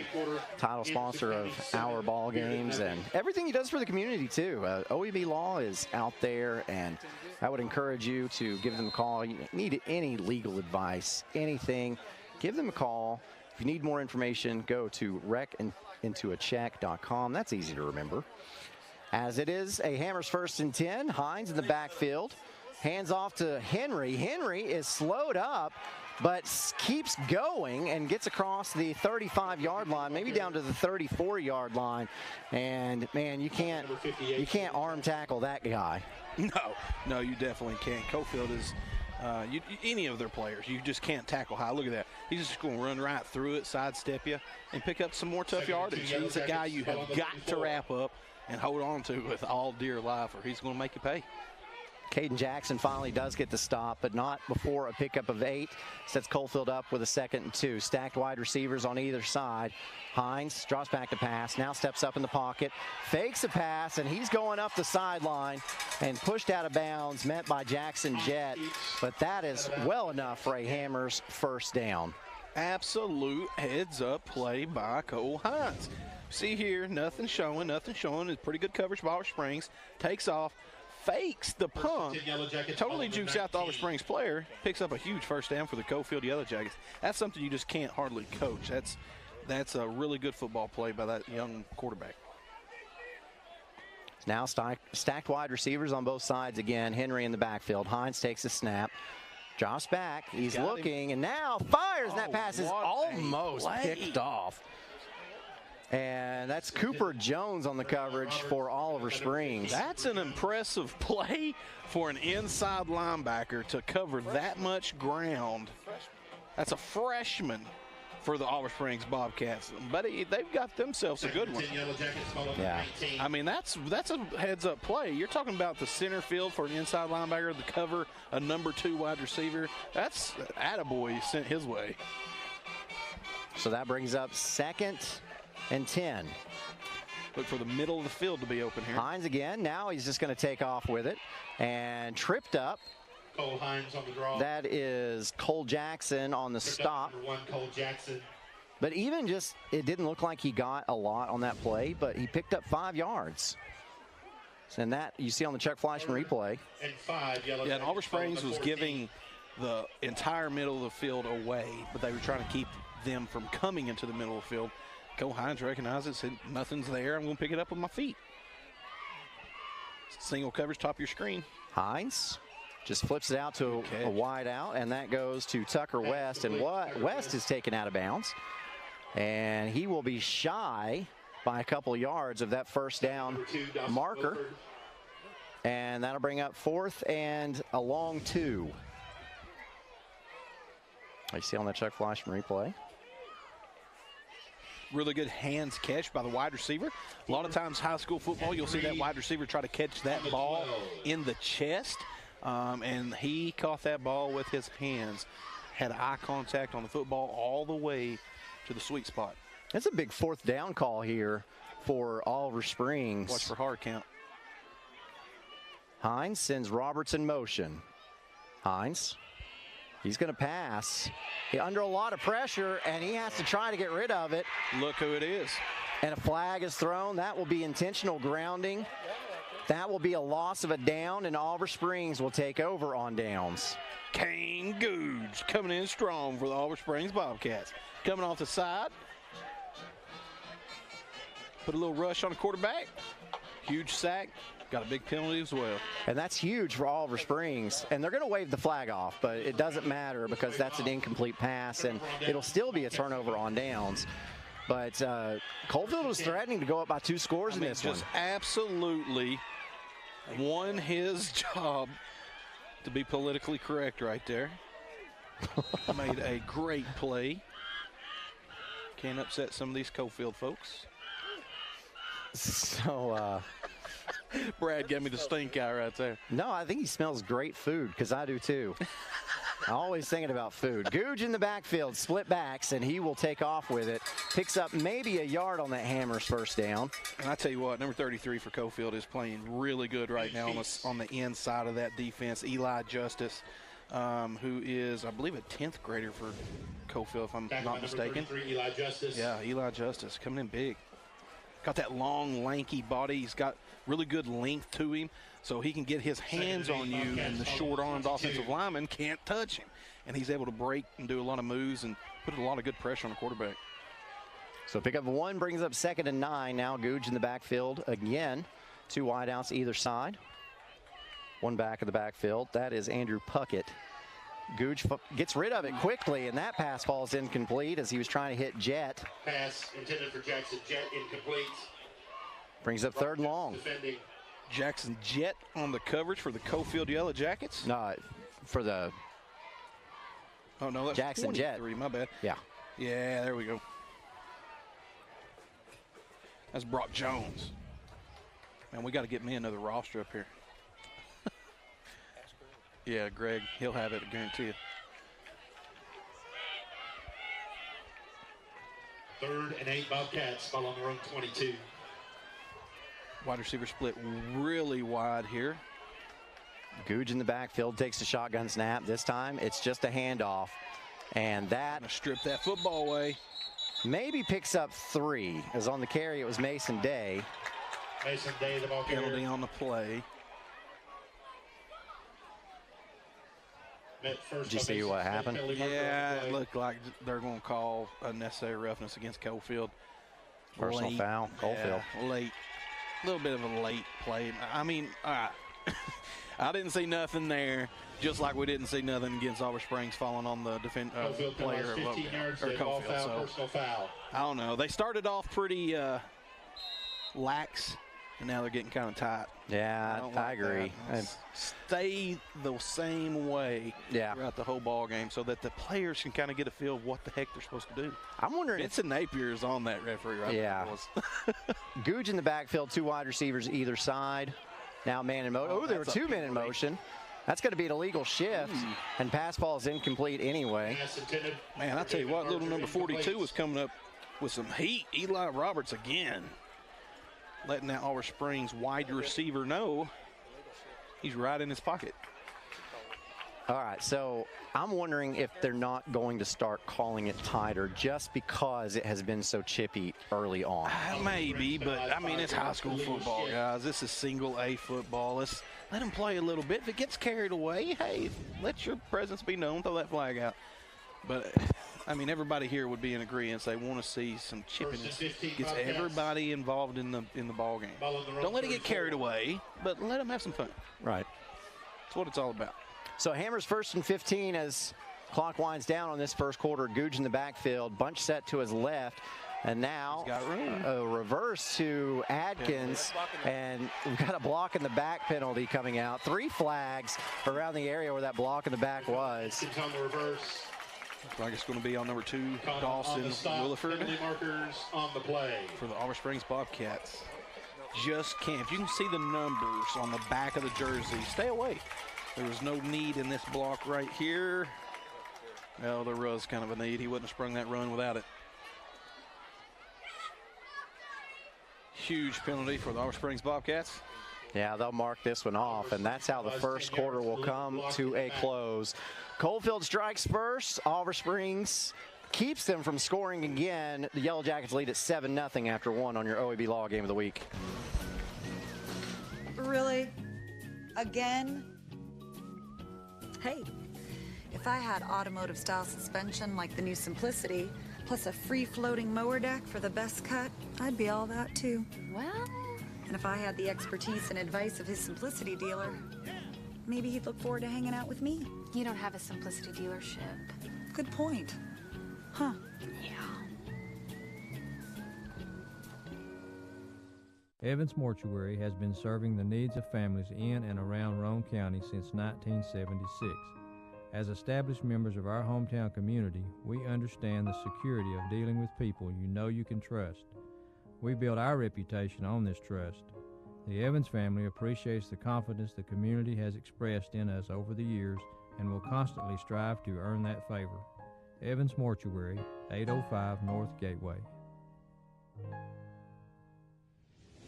title sponsor of our ball games, and everything he does for the community, too. OEB Law is out there, and I would encourage you to give them a call. You need any legal advice, anything, give them a call. If you need more information, go to recintoacheck.com. That's easy to remember. As it is a Hammers first and 10, Hines in the backfield. Hands off to Henry. Henry is slowed up, but keeps going and gets across the 35-yard line, maybe down to the 34-yard line. And man, you can't arm tackle that guy.
No, you definitely can't. Coalfield is any of their players, you just can't tackle high. Look at that. He's just going to run right through it, sidestep you, and pick up some more tough yardage. He's a guy you have got to wrap up and hold on to with all dear life, or he's going to make you pay.
Caden Jackson finally does get the stop, but not before a pickup of 8. Sets Coalfield up with a 2nd and 2. Stacked wide receivers on either side. Hines draws back to pass, now steps up in the pocket, fakes a pass, and he's going up the sideline and pushed out of bounds, met by Jackson Jett. But that is well enough for a Hammers first down.
Absolute heads-up play by Cole Hines. See here, nothing showing. It's pretty good coverage by Oliver Springs. Takes off, fakes the pump, totally jukes out the Oliver Springs player, picks up a huge first down for the Coalfield Yellow Jackets. That's something you just can't hardly coach. That's a really good football play by that young quarterback.
Now stacked wide receivers on both sides again. Henry in the backfield. Hines takes a snap. Drops back. He's looking and now fires. And that pass is almost picked off. And that's Cooper Jones on the coverage for Oliver Springs.
That's an impressive play for an inside linebacker to cover that much ground. That's a freshman for the Oliver Springs Bobcats, but they've got themselves a good one.
Yeah,
I mean that's a heads-up play. You're talking about the center field for an inside linebacker to cover a number 2 wide receiver. That's attaboy sent his way.
So that brings up 2nd and 10.
Look for the middle of the field to be open here.
Hines again. Now he's just going to take off with it and tripped up.
Cole Hines on the draw.
That is Cole Jackson on the stop.
Number 1, Cole Jackson.
But even just, it didn't look like he got a lot on that play, but he picked up 5 yards. And that you see on the Chuck Fleischman replay.
And 5 Yellow Jackets.
Yeah, and Oliver Springs was giving the entire middle of the field away, but they were trying to keep them from coming into the middle of the field. Cole Hines recognized it, said, nothing's there. I'm going to pick it up with my feet. Single coverage, top of your screen.
Hines just flips it out to a wide out, and that goes to Tucker West. And West is taken out of bounds. And he will be shy by a couple yards of that first down marker. And that'll bring up 4th and a long 2. You see on that Chuck Fleischman replay.
Really good hands catch by the wide receiver. A lot of times high school football, you'll see that wide receiver try to catch that ball in the chest. And he caught that ball with his hands. Had eye contact on the football all the way to the sweet spot.
That's a big 4th down call here for Oliver Springs.
Watch for hard count.
Hines sends Roberts in motion. Hines, he's going to pass. He's under a lot of pressure, and he has to try to get rid of it.
Look who it is.
And a flag is thrown. That will be intentional grounding. That will be a loss of a down, and Oliver Springs will take over on downs.
Kane Googe coming in strong for the Oliver Springs Bobcats. Coming off the side. Put a little rush on the quarterback. Huge sack. Got a big penalty as well.
And that's huge for Oliver Springs. And they're going to wave the flag off, but it doesn't matter because that's an incomplete pass, and it'll still be a turnover on downs. But Coalfield was threatening to go up by 2 scores in this one.
Just absolutely won his job to be politically correct right there. Made a great play. Can't upset some of these Coalfield folks.
So,
Brad gave me the stink eye right there.
No, I think he smells great food because I do too. I'm always thinking about food. Googe in the backfield, split backs, and he will take off with it. Picks up maybe a yard on that Hammers first down.
And I tell you what, number 33 for Coalfield is playing really good right now on the inside of that defense. Eli Justice, who is, I believe, a 10th grader for Coalfield, if I'm not mistaken.
33, Eli Justice.
Yeah, Eli Justice coming in big. Got that long, lanky body. He's got really good length to him, so he can get his hands on you, and the short-armed offensive lineman can't touch him. And he's able to break and do a lot of moves and put a lot of good pressure on the quarterback.
So pick up 1, brings up 2nd and 9. Now Googe in the backfield again. 2 wideouts either side. 1 back of the backfield. That is Andrew Puckett. Googe gets rid of it quickly, and that pass falls incomplete as he was trying to hit Jet.
Pass intended for Jackson Jet, incomplete.
Brings up 3rd and long.
Defending.
Jackson Jet on the coverage for the Coalfield Yellow Jackets.
No, for the
oh no, that's
Jackson
23,
Jet.
My bad.
Yeah.
Yeah, there we go. That's Brock Jones. Man, we got to get me another roster up here. Yeah, Greg, he'll have it, I guarantee you.
3rd and 8 Bobcats, ball on their own 22.
Wide receiver split really wide here.
Googe in the backfield takes the shotgun snap. This time it's just a handoff. And that
gonna strip that football away.
Maybe picks up 3. As on the carry, it was Mason Day.
Mason Day, the ball carrier.
Penalty on the play.
Did you see what happened?
Yeah, it looked like they're going to call unnecessary roughness against Coalfield.
Personal foul, Coalfield.
Yeah, late. A little bit of a late play. I mean, I didn't see nothing there, just like we didn't see nothing against Oliver Springs falling on the player at Coalfield.
Personal foul.
I don't know. They started off pretty lax, and now they're getting kind of tight.
Yeah, I agree.
Stay the same way throughout the whole ball game so that the players can kind of get a feel of what the heck they're supposed to do.
I'm wondering
Vincent Napier is on that referee right now.
Googe in the backfield, 2 wide receivers either side. Now man in motion. Oh, there were 2 men in motion. That's going to be an illegal shift, and pass ball is incomplete anyway.
Man, I tell you what, little number 42 was coming up with some heat. Eli Roberts again, letting that Oliver Springs wide receiver know he's right in his pocket.
All right, so I'm wondering if they're not going to start calling it tighter just because it has been so chippy early on.
Maybe, but I mean, it's high school football, guys. This is single A football. Let's let them play a little bit. If it gets carried away, hey, let your presence be known. Throw that flag out. But I mean, everybody here would be in agreement. They want to see some chippiness. Gets everybody involved in the ball game. Don't let it get carried away, but let them have some fun.
Right.
That's what it's all about.
So Hammers 1st and 15 as clock winds down on this first quarter. Googe in the backfield, bunch set to his left, and now a reverse to Adkins, and we've got a block in the back penalty coming out. 3 flags around the area where that block in the back was.
On the reverse.
Looks like it's going to be on number 2, Dawson Williford.
Markers on the play
for the Oliver Springs Bobcats. Just can't. If you can see the numbers on the back of the jersey, stay away. There was no need in this block right here. Well, there was kind of a need. He wouldn't have sprung that run without it. Huge penalty for the Oliver Springs Bobcats.
Yeah, they'll mark this one off, and that's how the first quarter will come to a close. Coalfield strikes first. Oliver Springs keeps them from scoring again. The Yellow Jackets lead at 7-0 after 1 on your OEB Law Game of the Week.
Really? Again? Hey, if I had automotive style suspension like the new Simplicity, plus a free floating mower deck for the best cut, I'd be all that too.
Well,
and if I had the expertise and advice of his Simplicity dealer, maybe he'd look forward to hanging out with me.
You don't have a Simplicity dealership.
Good point. Huh.
Evans Mortuary has been serving the needs of families in and around Roane County since 1976. As established members of our hometown community, we understand the security of dealing with people you know you can trust. We build our reputation on this trust. The Evans family appreciates the confidence the community has expressed in us over the years and will constantly strive to earn that favor. Evans Mortuary, 805 North Gateway.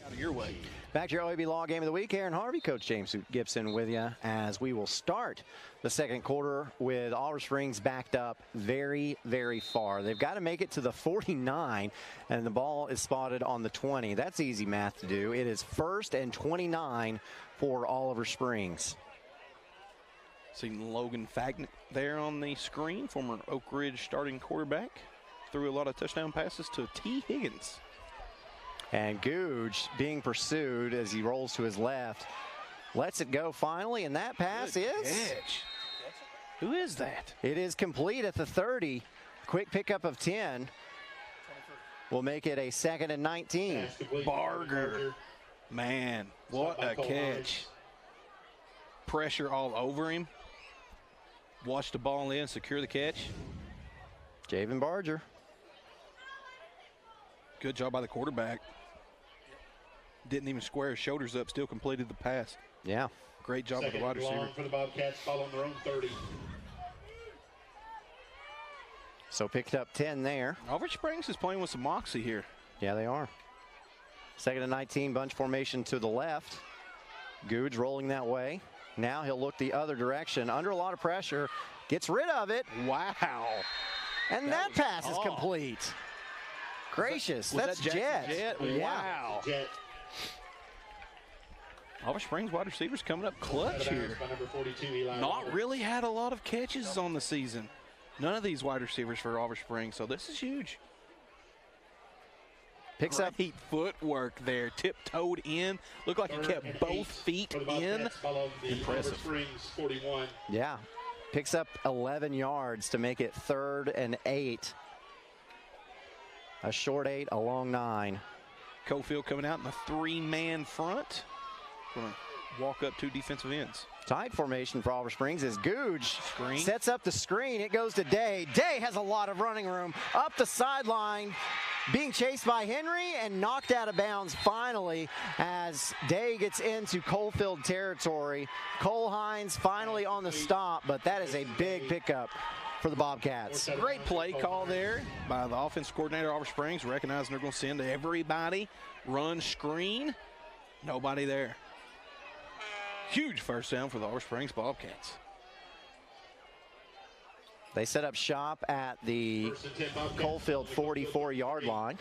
Out of your way.
Back to your OEB Law Game of the Week. Aaron Harvey, Coach James Gibson with you as we will start the second quarter with Oliver Springs backed up very, very far. They've got to make it to the 49, and the ball is spotted on the 20. That's easy math to do. It is 1st and 29 for Oliver Springs.
Seeing Logan Fagnet there on the screen, former Oak Ridge starting quarterback. Threw a lot of touchdown passes to T. Higgins.
And Googe being pursued as he rolls to his left. Lets it go finally, and that pass is?
Catch. Who is that?
It is complete at the 30. Quick pickup of 10. Will make it a 2nd and 19.
Barger. Man, what a catch. Pressure all over him. Watch the ball in, secure the catch.
Javen Barger.
Good job by the quarterback. Didn't even square his shoulders up, still completed the pass.
Yeah.
Great job with the wide receiver.
For the Bobcats, ball on their own 30.
So picked up 10 there.
Oliver Springs is playing with some moxie here.
Yeah, they are. 2nd and 19, bunch formation to the left. Googe rolling that way. Now he'll look the other direction. Under a lot of pressure, Gets rid of it.
Wow.
And that pass is complete. Gracious. That's Jet.
Wow.
Jet.
Oliver Springs wide receivers coming up clutch here. Not really had a lot of catches on the season. None of these wide receivers for Oliver Springs, so this is huge.
Picks up
footwork there, tiptoed in. Looked like he kept both feet in. Impressive.
Yeah. Picks up 11 yards to make it 3rd and 8. A short 8, a long 9.
Coalfield coming out in a 3-man front. Going to walk up 2 defensive ends.
Tight formation for Oliver Springs as Googe sets up the screen. It goes to Day. Day has a lot of running room up the sideline, being chased by Henry and knocked out of bounds finally as Day gets into Coalfield territory. Cole Hines finally on the stop, but that is a big pickup for the Bobcats.
Great play call there by the offense coordinator, Oliver Springs, recognizing they're going to send everybody. Run screen. Nobody there. Huge first down for the Oliver Springs Bobcats.
They set up shop at the Coalfield 44-yard line.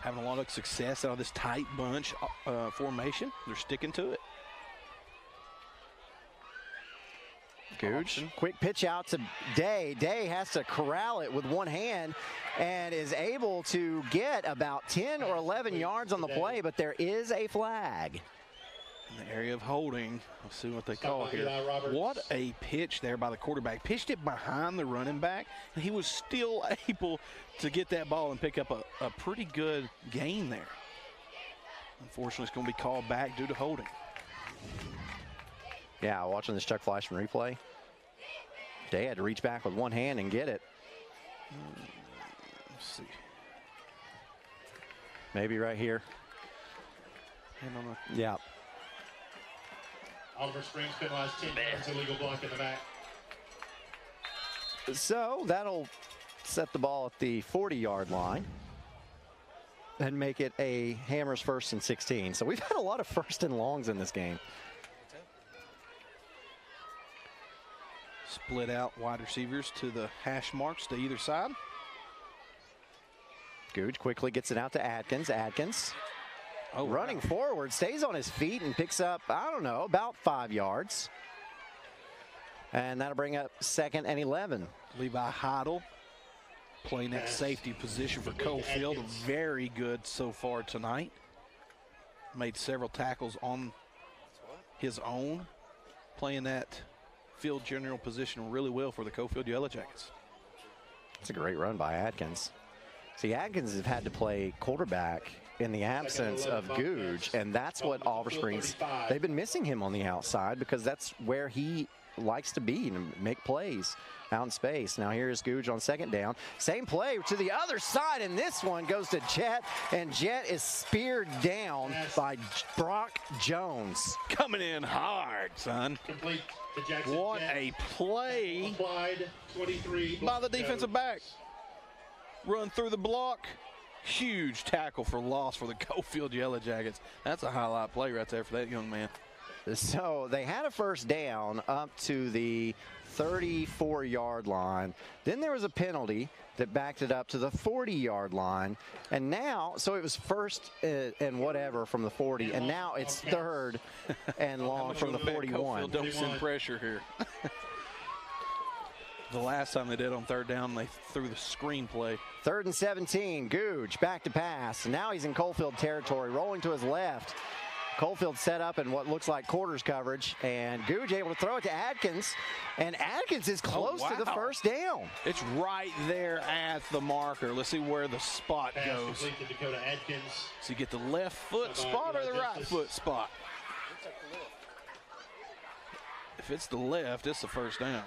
Having a lot of success out of this tight bunch formation. They're sticking to it.
Googe, quick pitch out to Day. Day has to corral it with one hand and is able to get about 10 or 11 yards on the play, but there is a flag.
In the area of holding, let's see what they call here. What a pitch there by the quarterback. Pitched it behind the running back, and he was still able to get that ball and pick up a pretty good gain there. Unfortunately, it's going to be called back due to holding.
Yeah, watching this Chuck Fleischman replay, Day had to reach back with one hand and get it.
Let's see.
Maybe right here. Yeah.
Oliver Springs penalized 10 yards, illegal block in the back.
So that'll set the ball at the 40-yard line and make it a Hammers 1st and 16. So we've had a lot of 1st and longs in this game.
Split out wide receivers to the hash marks to either side.
Googe quickly gets it out to Adkins. Adkins running forward, stays on his feet and picks up, I don't know, about 5 yards. And that'll bring up 2nd and 11.
Levi Heidel playing that safety position for Coalfield. Very good so far tonight. Made several tackles on his own, playing that field general position really well for the Coalfield Yellow Jackets.
It's a great run by Adkins. See, Adkins has had to play quarterback in the absence of Googe, and that's what Oliver Springs, they've been missing him on the outside because that's where he likes to be and make plays out in space. Now here's Googe on 2nd down. Same play to the other side, and this one goes to Jet, and Jet is speared down by Brock Jones.
Coming in hard, son.
Complete to Jackson.
What a play
applied, 23
by the defensive back. Run through the block. Huge tackle for loss for the Coalfield Yellow Jackets. That's a highlight play right there for that young man.
So they had a 1st down up to the 34-yard line. Then there was a penalty that backed it up to the 40-yard line. And now, so it was 1st and whatever from the 40, and now it's 3rd and long from the 41.
Don't send pressure here. The last time they did on 3rd down, they threw the screen play.
3rd and 17, Googe back to pass. Now he's in Coalfield territory, rolling to his left. Coalfield set up in what looks like quarters coverage, and Googe able to throw it to Adkins, and Adkins is close to the 1st down.
It's right there at the marker. Let's see where the spot goes.
To Dakota Adkins.
So you get the left foot spot or the right foot spot? If it's the left, it's the 1st down.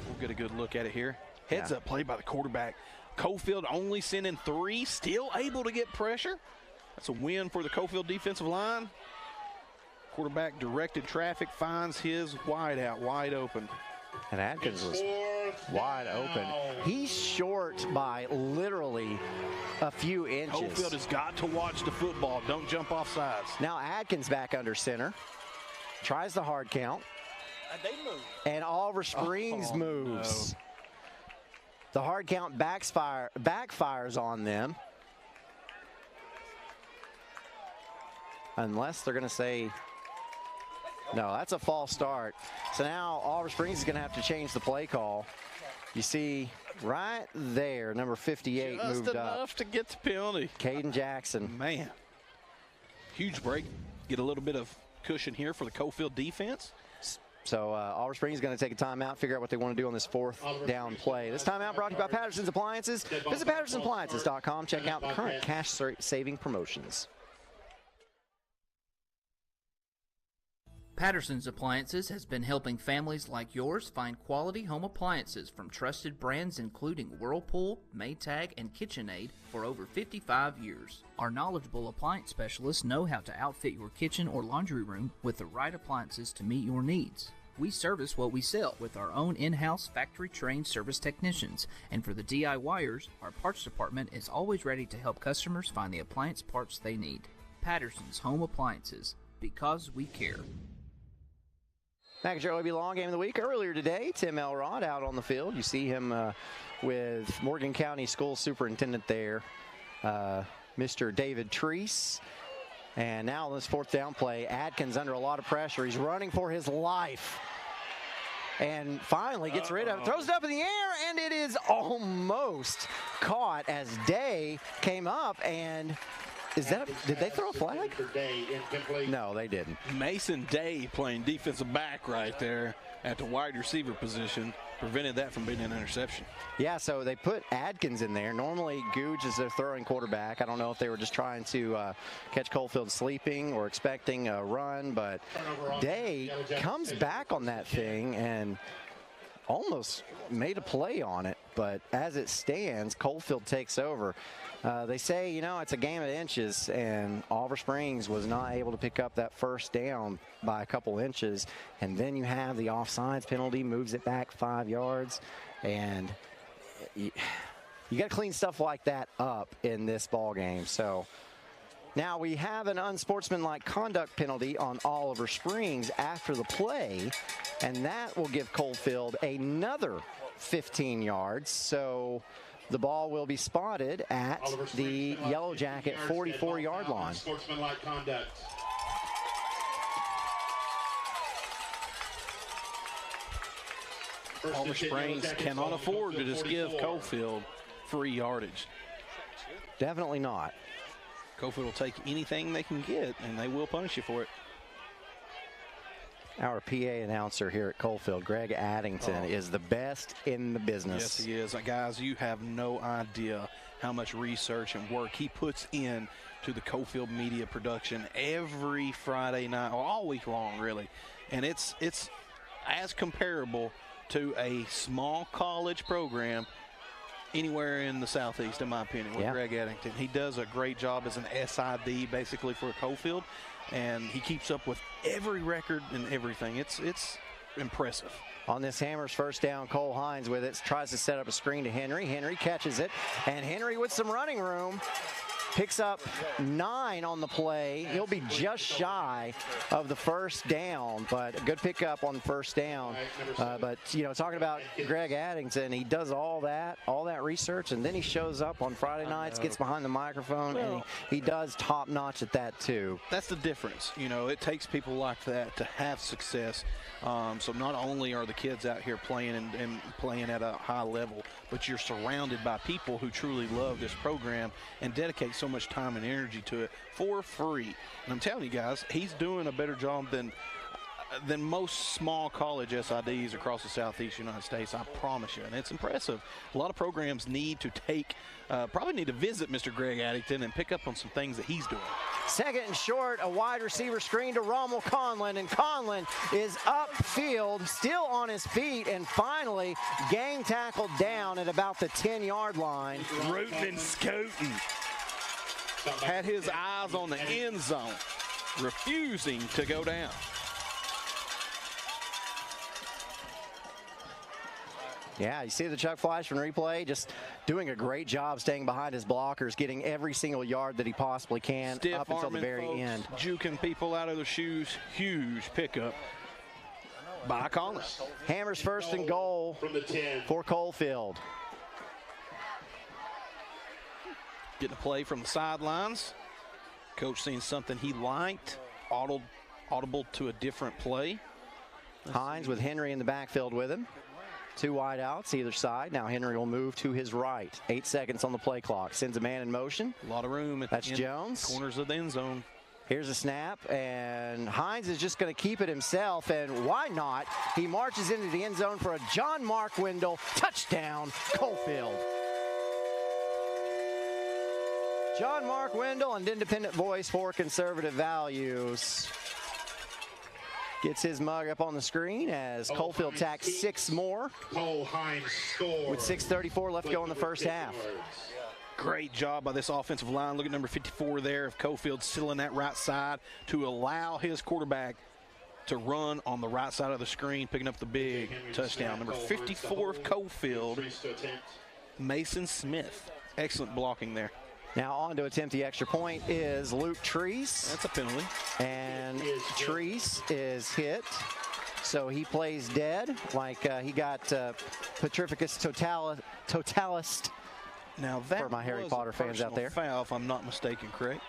We'll get a good look at it here. Heads up play by the quarterback. Coalfield only sending 3, still able to get pressure. That's a win for the Coalfield defensive line. Quarterback directed traffic, finds his wide out, wide open.
And Adkins was Wide open. He's short by literally a few inches.
Coalfield has got to watch the football. Don't jump off sides.
Now Adkins back under center. Tries the hard count.
And they move.
And Oliver Springs moves.
No.
The hard count backfires on them. Unless they're going to say, no, that's a false start. So now Oliver Springs is going to have to change the play call. You see right there, number 58
Just
moved up.
enough to get the penalty.
Caden Jackson.
Man, huge break. Get a little bit of cushion here for the Coalfield defense.
So Oliver Springs is going to take a timeout, figure out what they want to do on this fourth down play. This timeout brought to you by Patterson's Appliances. Visit PattersonAppliances.com. Check out the current cash-saving promotions.
Patterson's Appliances has been helping families like yours find quality home appliances from trusted brands including Whirlpool, Maytag, and KitchenAid for over 55 years. Our knowledgeable appliance specialists know how to outfit your kitchen or laundry room with the right appliances to meet your needs. We service what we sell with our own in-house factory-trained service technicians, and for the DIYers, our parts department is always ready to help customers find the appliance parts they need. Patterson's Home Appliances, because we care.
Back at your OEB Law Game of the Week. Earlier today, Tim Elrod out on the field. You see him with Morgan County School Superintendent there, Mr. David Treese. And now on this fourth down play, Adkins under a lot of pressure. He's running for his life. And finally gets rid of it. Throws it up in the air, and it is almost caught as Day came up and... did they throw a flag? No, they didn't.
Mason Day playing defensive back right there at the wide receiver position prevented that from being an interception.
Yeah, so they put Adkins in there. Normally, Googe is their throwing quarterback. I don't know if they were just trying to catch Coalfield sleeping or expecting a run, but Day comes back on that thing and almost made a play on it. But as it stands, Coalfield takes over. They say, you know, it's a game of inches, and Oliver Springs was not able to pick up that first down by a couple inches. And then you have the offsides penalty, moves it back 5 yards. And you got to clean stuff like that up in this ball game. So now we have an unsportsmanlike conduct penalty on Oliver Springs after the play, and that will give Coalfield another 15 yards. So the ball will be spotted at the Yellow Jacket 44-yard line.
Sportsmanlike conduct.
Oliver Springs cannot afford to just give Coalfield free yardage.
Definitely not.
Coalfield will take anything they can get, and they will punish you for it.
Our PA announcer here at Coalfield, Greg Addington, is the best in the business.
Yes, he is. Guys, you have no idea how much research and work he puts in to the Coalfield media production every Friday night, or all week long, really. And it's as comparable to a small college program anywhere in the Southeast, in my opinion, with Greg Addington. He does a great job as an SID, basically, for Coalfield. And he keeps up with every record and everything. It's impressive.
On this Hammers first down, Cole Hines with it, tries to set up a screen to Henry. Henry catches it, and Henry with some running room picks up 9 on the play. He'll be just shy of the first down, but a good pickup on the first down. But, you know, talking about Greg Addington, he does all that research, and then he shows up on Friday nights, gets behind the microphone, and he does top notch at that too.
That's the difference. You know, it takes people like that to have success. So not only are the kids out here playing and playing at a high level, but you're surrounded by people who truly love this program and dedicate so much time and energy to it for free. And I'm telling you guys, he's doing a better job than most small college SIDs across the Southeast United States, I promise you. And it's impressive. A lot of programs need to probably need to visit Mr. Greg Addington and pick up on some things that he's doing.
Second and short, a wide receiver screen to Rommel Conlon, and Conlon is upfield, still on his feet, and finally gang tackled down at about the 10-yard line.
Rooting and scooting. Had his eyes on the end zone, refusing to go down.
Yeah, you see the Chuck Fleischman replay, just doing a great job staying behind his blockers, getting every single yard that he possibly can up until the very end.
Juking people out of their shoes. Huge pickup by Collins.
Hammers first and goal
from the 10
for Coalfield.
Getting a play from the sidelines. Coach seeing something he liked. Audible to a different play.
Hines with Henry in the backfield with him. 2 wide outs either side. Now Henry will move to his right. 8 seconds on the play clock. Sends a man in motion.
A lot of room.
That's Jones.
Corners of the end zone.
Here's a snap, and Hines is just going to keep it himself, and why not? He marches into the end zone for a John Mark Wendell touchdown, Coalfield. John Mark Wendell, an independent voice for conservative values. Gets his mug up on the screen as Coalfield tacks 6 more.
Cole Hines scores.
With 6:34 left to go in the first half.
Great job by this offensive line. Look at number 54 there of Coalfield still in that right side to allow his quarterback to run on the right side of the screen, picking up the big touchdown. Number 54 of Coalfield, Mason Smith. Excellent blocking there.
Now on to attempt the extra point is Luke Treese.
That's a penalty.
And Treese is hit. So he plays dead, like he got Petrificus Totalis.
Now that
for my Harry Potter fans out there.
Foul, if I'm not mistaken, correct?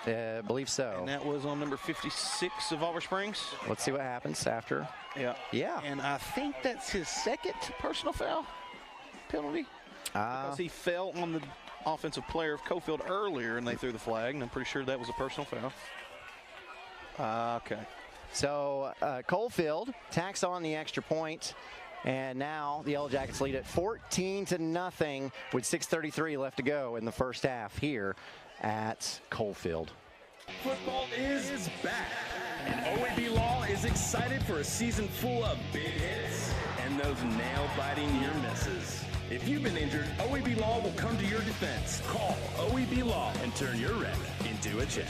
I believe so.
And that was on number 56 of Oliver Springs.
Let's see what happens after. Yeah.
And I think that's his second personal foul penalty. Because he fell on the offensive player of Coalfield earlier, and they threw the flag, and I'm pretty sure that was a personal foul. Okay.
So Coalfield tacks on the extra point, and now the Yellow Jackets lead at 14-0 with 6:33 left to go in the first half here at Coalfield.
Football is back, and OEB Law is excited for a season full of big hits and those nail-biting near misses. If you've been injured, OEB Law will come to your defense. Call OEB Law and turn your wreck into a check.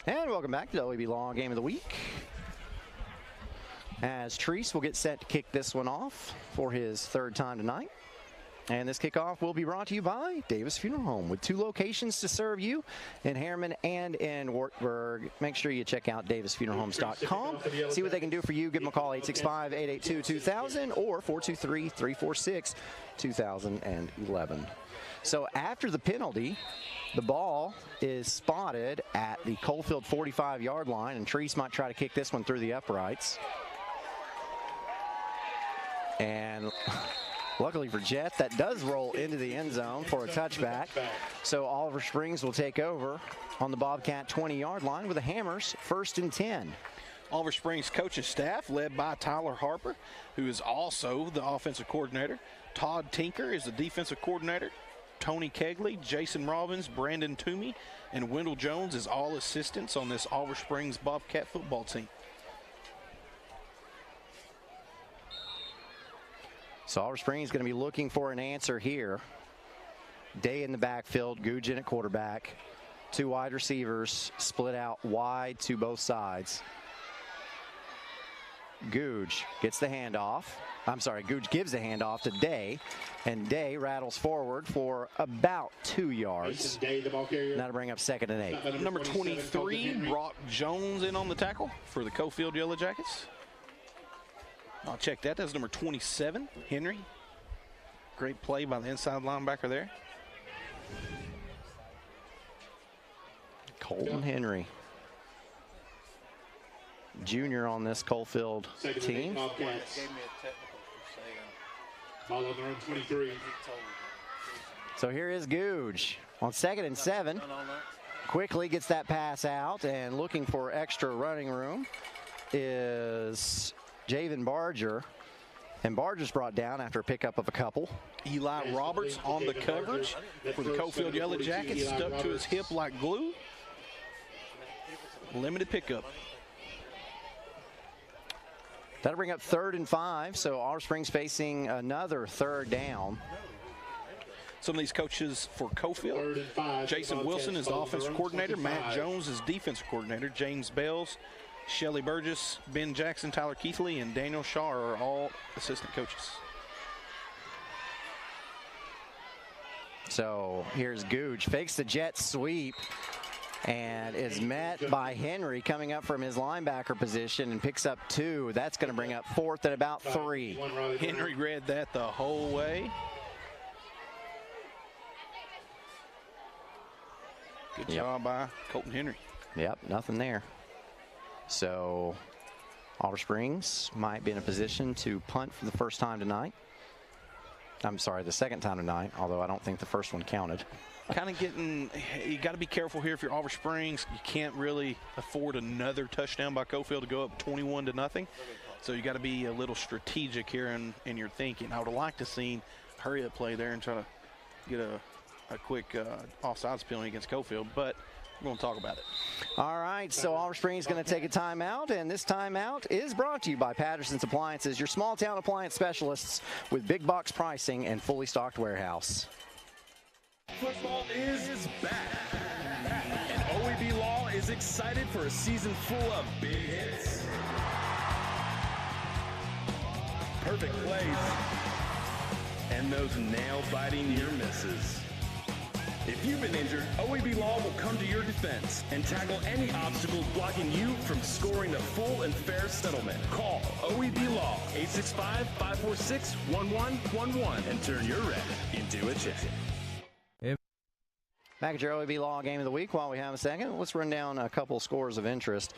And welcome back to the OEB Law Game of the Week. As Treese will get set to kick this one off for his 3rd time tonight. And this kickoff will be brought to you by Davis Funeral Home, with 2 locations to serve you in Harriman and in Wartburg. Make sure you check out davisfuneralhomes.com. See what they can do for you. Give them a call, 865-882-2000 or 423-346-2011. So after the penalty, the ball is spotted at the Coalfield 45-yard line, and Treese might try to kick this one through the uprights. And luckily for Jet, that does roll into the end zone for a touchback. So Oliver Springs will take over on the Bobcat 20-yard line with the Hammers 1st and 10.
Oliver Springs coaching staff led by Tyler Harper, who is also the offensive coordinator. Todd Tinker is the defensive coordinator. Tony Kegley, Jason Robbins, Brandon Toomey, and Wendell Jones is all assistants on this Oliver Springs Bobcat football team.
So Oliver Springs is going to be looking for an answer here. Day in the backfield, Gugin at quarterback. 2 wide receivers split out wide to both sides. Googe gets the handoff. Googe gives the handoff to Day, and Day rattles forward for about 2 yards. That'll bring up 2nd and 8.
Number 23, Brock Jones in on the tackle for the Coalfield Yellow Jackets. I'll check that. That's number 27, Henry. Great play by the inside linebacker there.
Colton Henry, junior on this Coalfield team.
Ball on their own 23.
So here is Googe on 2nd and 7. Quickly gets that pass out, and looking for extra running room is Javen Barger. And Barger's brought down after a pickup of a couple.
Eli Roberts on the coverage for the Coalfield Yellow Jackets, stuck to his hip like glue. Limited pickup.
That'll bring up 3rd and 5, so Oliver Springs facing another 3rd down.
Some of these coaches for Coalfield, Jason Wilson is the offensive coordinator, Matt Jones is defensive coordinator, James Bells, Shelly Burgess, Ben Jackson, Tyler Keithley, and Daniel Shaw are all assistant coaches.
So here's Gooch, fakes the jet sweep, and is met by Henry coming up from his linebacker position and picks up 2. That's going to bring up 4th and about 3.
Henry read that the whole way. Good job by Colton Henry.
Yep, nothing there. So Oliver Springs might be in a position to punt for the first time tonight. I'm sorry, the second time tonight, although I don't think the first one counted.
Kind of getting, you got to be careful here if you're Oliver Springs. You can't really afford another touchdown by Coalfield to go up 21-0. So you got to be a little strategic here in your thinking. I would have liked to seen a hurry-up play there and try to get a quick offsides penalty against Coalfield, but we're going to talk about it.
All right, so Oliver Springs is going to take a timeout, and this timeout is brought to you by Patterson's Appliances, your small-town appliance specialists with big box pricing and fully stocked warehouse.
Football is back, and OEB Law is excited for a season full of big hits, perfect plays, and those nail-biting near misses. If you've been injured, OEB Law will come to your defense and tackle any obstacles blocking you from scoring a full and fair settlement. Call OEB Law 865-546-1111 and turn your red into a check.
Back at your OEB Law Game of the Week. While we have a second, let's run down a couple scores of interest.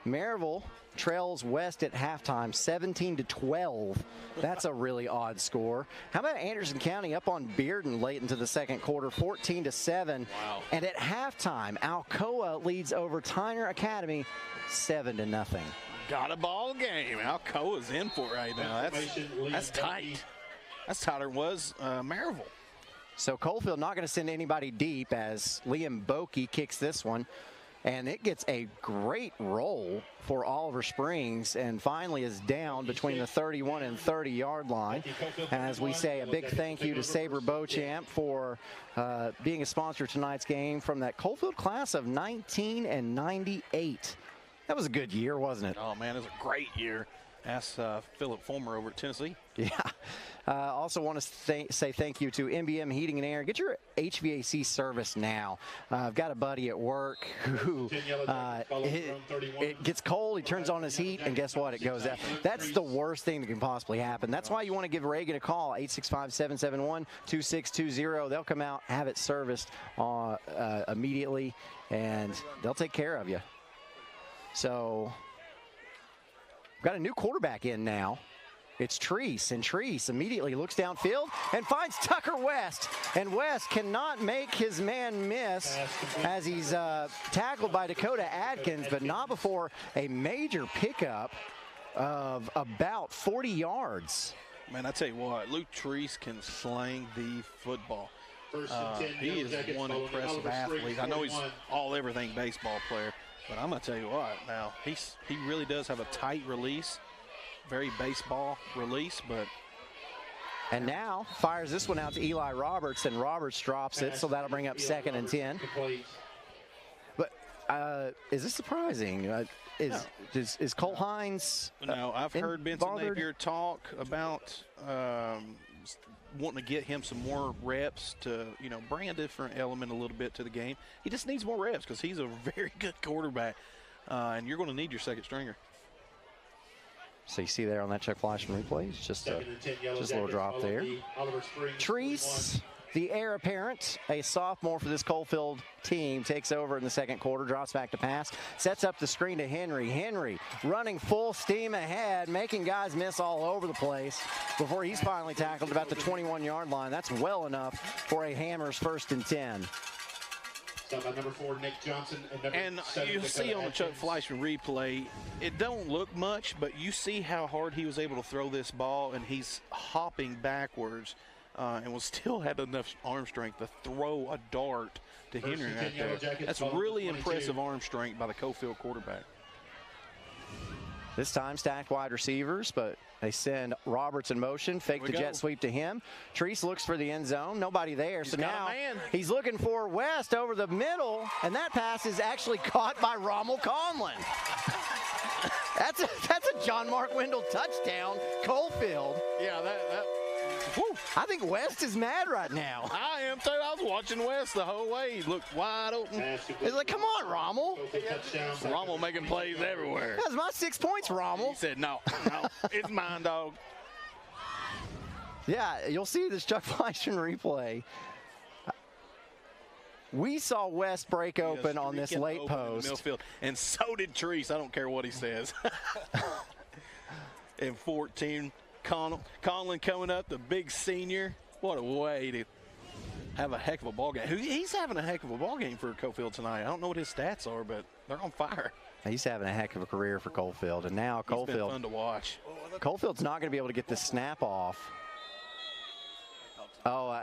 Maryville trails West at halftime, 17-12. That's a really odd score. How about Anderson County up on Bearden late into the second quarter, 14-7.
Wow.
And at halftime, Alcoa leads over Tyner Academy, 7-0.
Got a ball game. Alcoa's in for it right now. That's tight. That's tighter than was Maryville.
So Coalfield not going to send anybody deep as Liam Bokey kicks this one. And it gets a great roll for Oliver Springs and finally is down between the 31 and 30-yard line. And as we say, a big thank you to Sabre Beauchamp for being a sponsor of tonight's game from that Coalfield class of 19 and 98. That was a good year, wasn't it?
Oh, man, it was a great year. Ask Philip Fulmer over at Tennessee.
Yeah. Also want to say thank you to MBM Heating and Air. Get your HVAC service now. I've got a buddy at work who it gets cold, he turns on his heat, and guess what? It goes out. That's the worst thing that can possibly happen. That's why you want to give Reagan a call, 865-771-2620. They'll come out, have it serviced immediately, and they'll take care of you. So we've got a new quarterback in now. It's Treese, and Treese immediately looks downfield and finds Tucker West. And West cannot make his man miss as he's tackled by Dakota Adkins, but not before a major pickup of about 40 yards.
Man, I tell you what, Luke Treese can slang the football. He is one impressive athlete. I know he's all-everything baseball player, but I'm going to tell you what, now, he really does have a tight release. Very baseball release, but.
And now fires this one out to Eli Roberts, and Roberts drops it, so that'll bring up 2nd and 10. But is this surprising? Is Cole Hines?
No, I've heard Benson Napier talk about wanting to get him some more reps to, bring a different element a little bit to the game. He just needs more reps because he's a very good quarterback, and you're going to need your second stringer.
So you see there on that check flash and replay, it's just a little drop there. Treese, the heir apparent, a sophomore for this Coalfield team, takes over in the second quarter, drops back to pass, sets up the screen to Henry. Henry running full steam ahead, making guys miss all over the place before he's finally tackled about the 21-yard line. That's well enough for a Hammers 1st and 10.
By number 4, Nick Johnson,
and you'll see on the Chuck Fleischman replay, it don't look much, but you see how hard he was able to throw this ball, and he's hopping backwards and will still have enough arm strength to throw a dart to Henry right there. That's really impressive arm strength by the Coalfield quarterback.
This time stacked wide receivers, but they send Roberts in motion, fake the jet sweep to him. Treese looks for the end zone, nobody there. So now he's looking for West over the middle, and that pass is actually caught by Rommel Conlon. That's a John Mark Wendell touchdown, Coalfield.
Yeah, Woo.
I think West is mad right now.
I am too. I was watching West the whole way. He looked wide open.
He's like, come on, Rommel.
Rommel making plays everywhere.
That's my 6 points, Rommel.
He said, no, it's mine, dog.
Yeah, you'll see this Chuck Fleischman replay. We saw West break open on this late post.
And so did Treese. I don't care what he says. And 14, Conlon coming up, the big senior. What a way to have a heck of a ball game. He's having a heck of a ball game for Coalfield tonight. I don't know what his stats are, but they're on fire.
He's having a heck of a career for Coalfield, and now Coalfield.
It's been fun to watch.
Coalfield's not going to be able to get this snap off. Oh,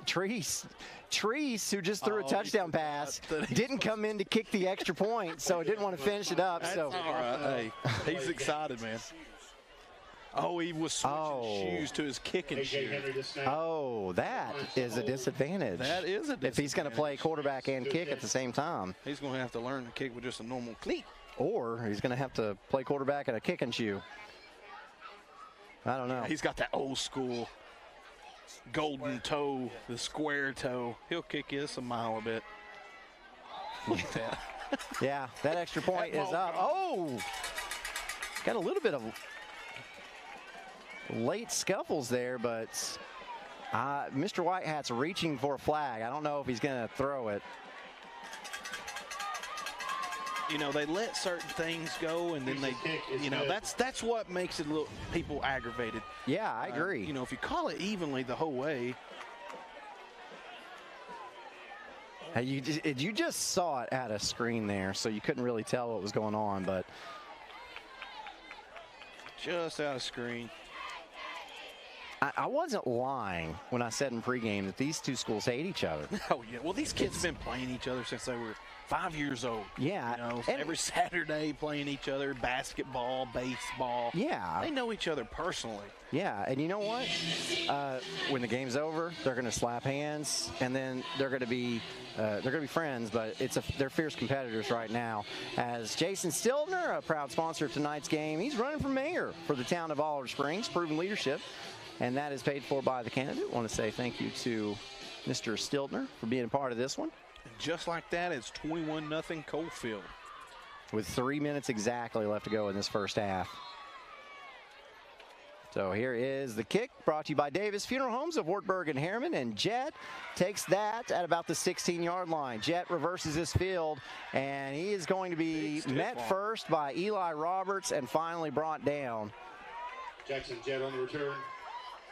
Treese, who just threw a touchdown pass, didn't come in to kick the extra point, so didn't want to finish it up. So
all right. Hey, he's excited, man. Oh, he was switching shoes to his kicking shoe.
Oh, that is a disadvantage.
That is a disadvantage.
If he's going to play quarterback and kick at the same time.
He's going to have to learn to kick with just a normal cleat.
Or he's going to have to play quarterback in a kicking shoe. I don't know.
He's got that old school golden toe, the square toe. He'll kick you a mile a bit. Look at that.
Yeah, that extra point is up. Oh! Got a little bit of late scuffles there, but Mr. Whitehat's reaching for a flag. I don't know if he's going to throw it.
You know, they let certain things go, and then they, you know, that's what makes it look people aggravated.
Yeah, I agree.
You know, if you call it evenly the whole way.
Hey, you just saw it at a screen there, so you couldn't really tell what was going on, but.
Just out of screen.
I wasn't lying when I said in pregame that these two schools hate each other.
Oh, yeah. Well, these kids have been playing each other since they were 5 years old.
Yeah.
You know, every Saturday playing each other, basketball, baseball.
Yeah.
They know each other personally.
Yeah, and you know what? When the game's over, they're going to slap hands, and then they're going to be friends. But they're fierce competitors right now. As Jason Stiltner, a proud sponsor of tonight's game, he's running for mayor for the town of Oliver Springs, proven leadership, and that is paid for by the candidate. I want to say thank you to Mr. Stiltner for being a part of this one.
And just like that, it's 21-0 Coalfield.
With 3 minutes exactly left to go in this first half. So here is the kick, brought to you by Davis Funeral Homes of Wartburg and Harriman, and Jet takes that at about the 16-yard line. Jet reverses his field, and he is going to be met first by Eli Roberts and finally brought down.
Jackson Jet on the return.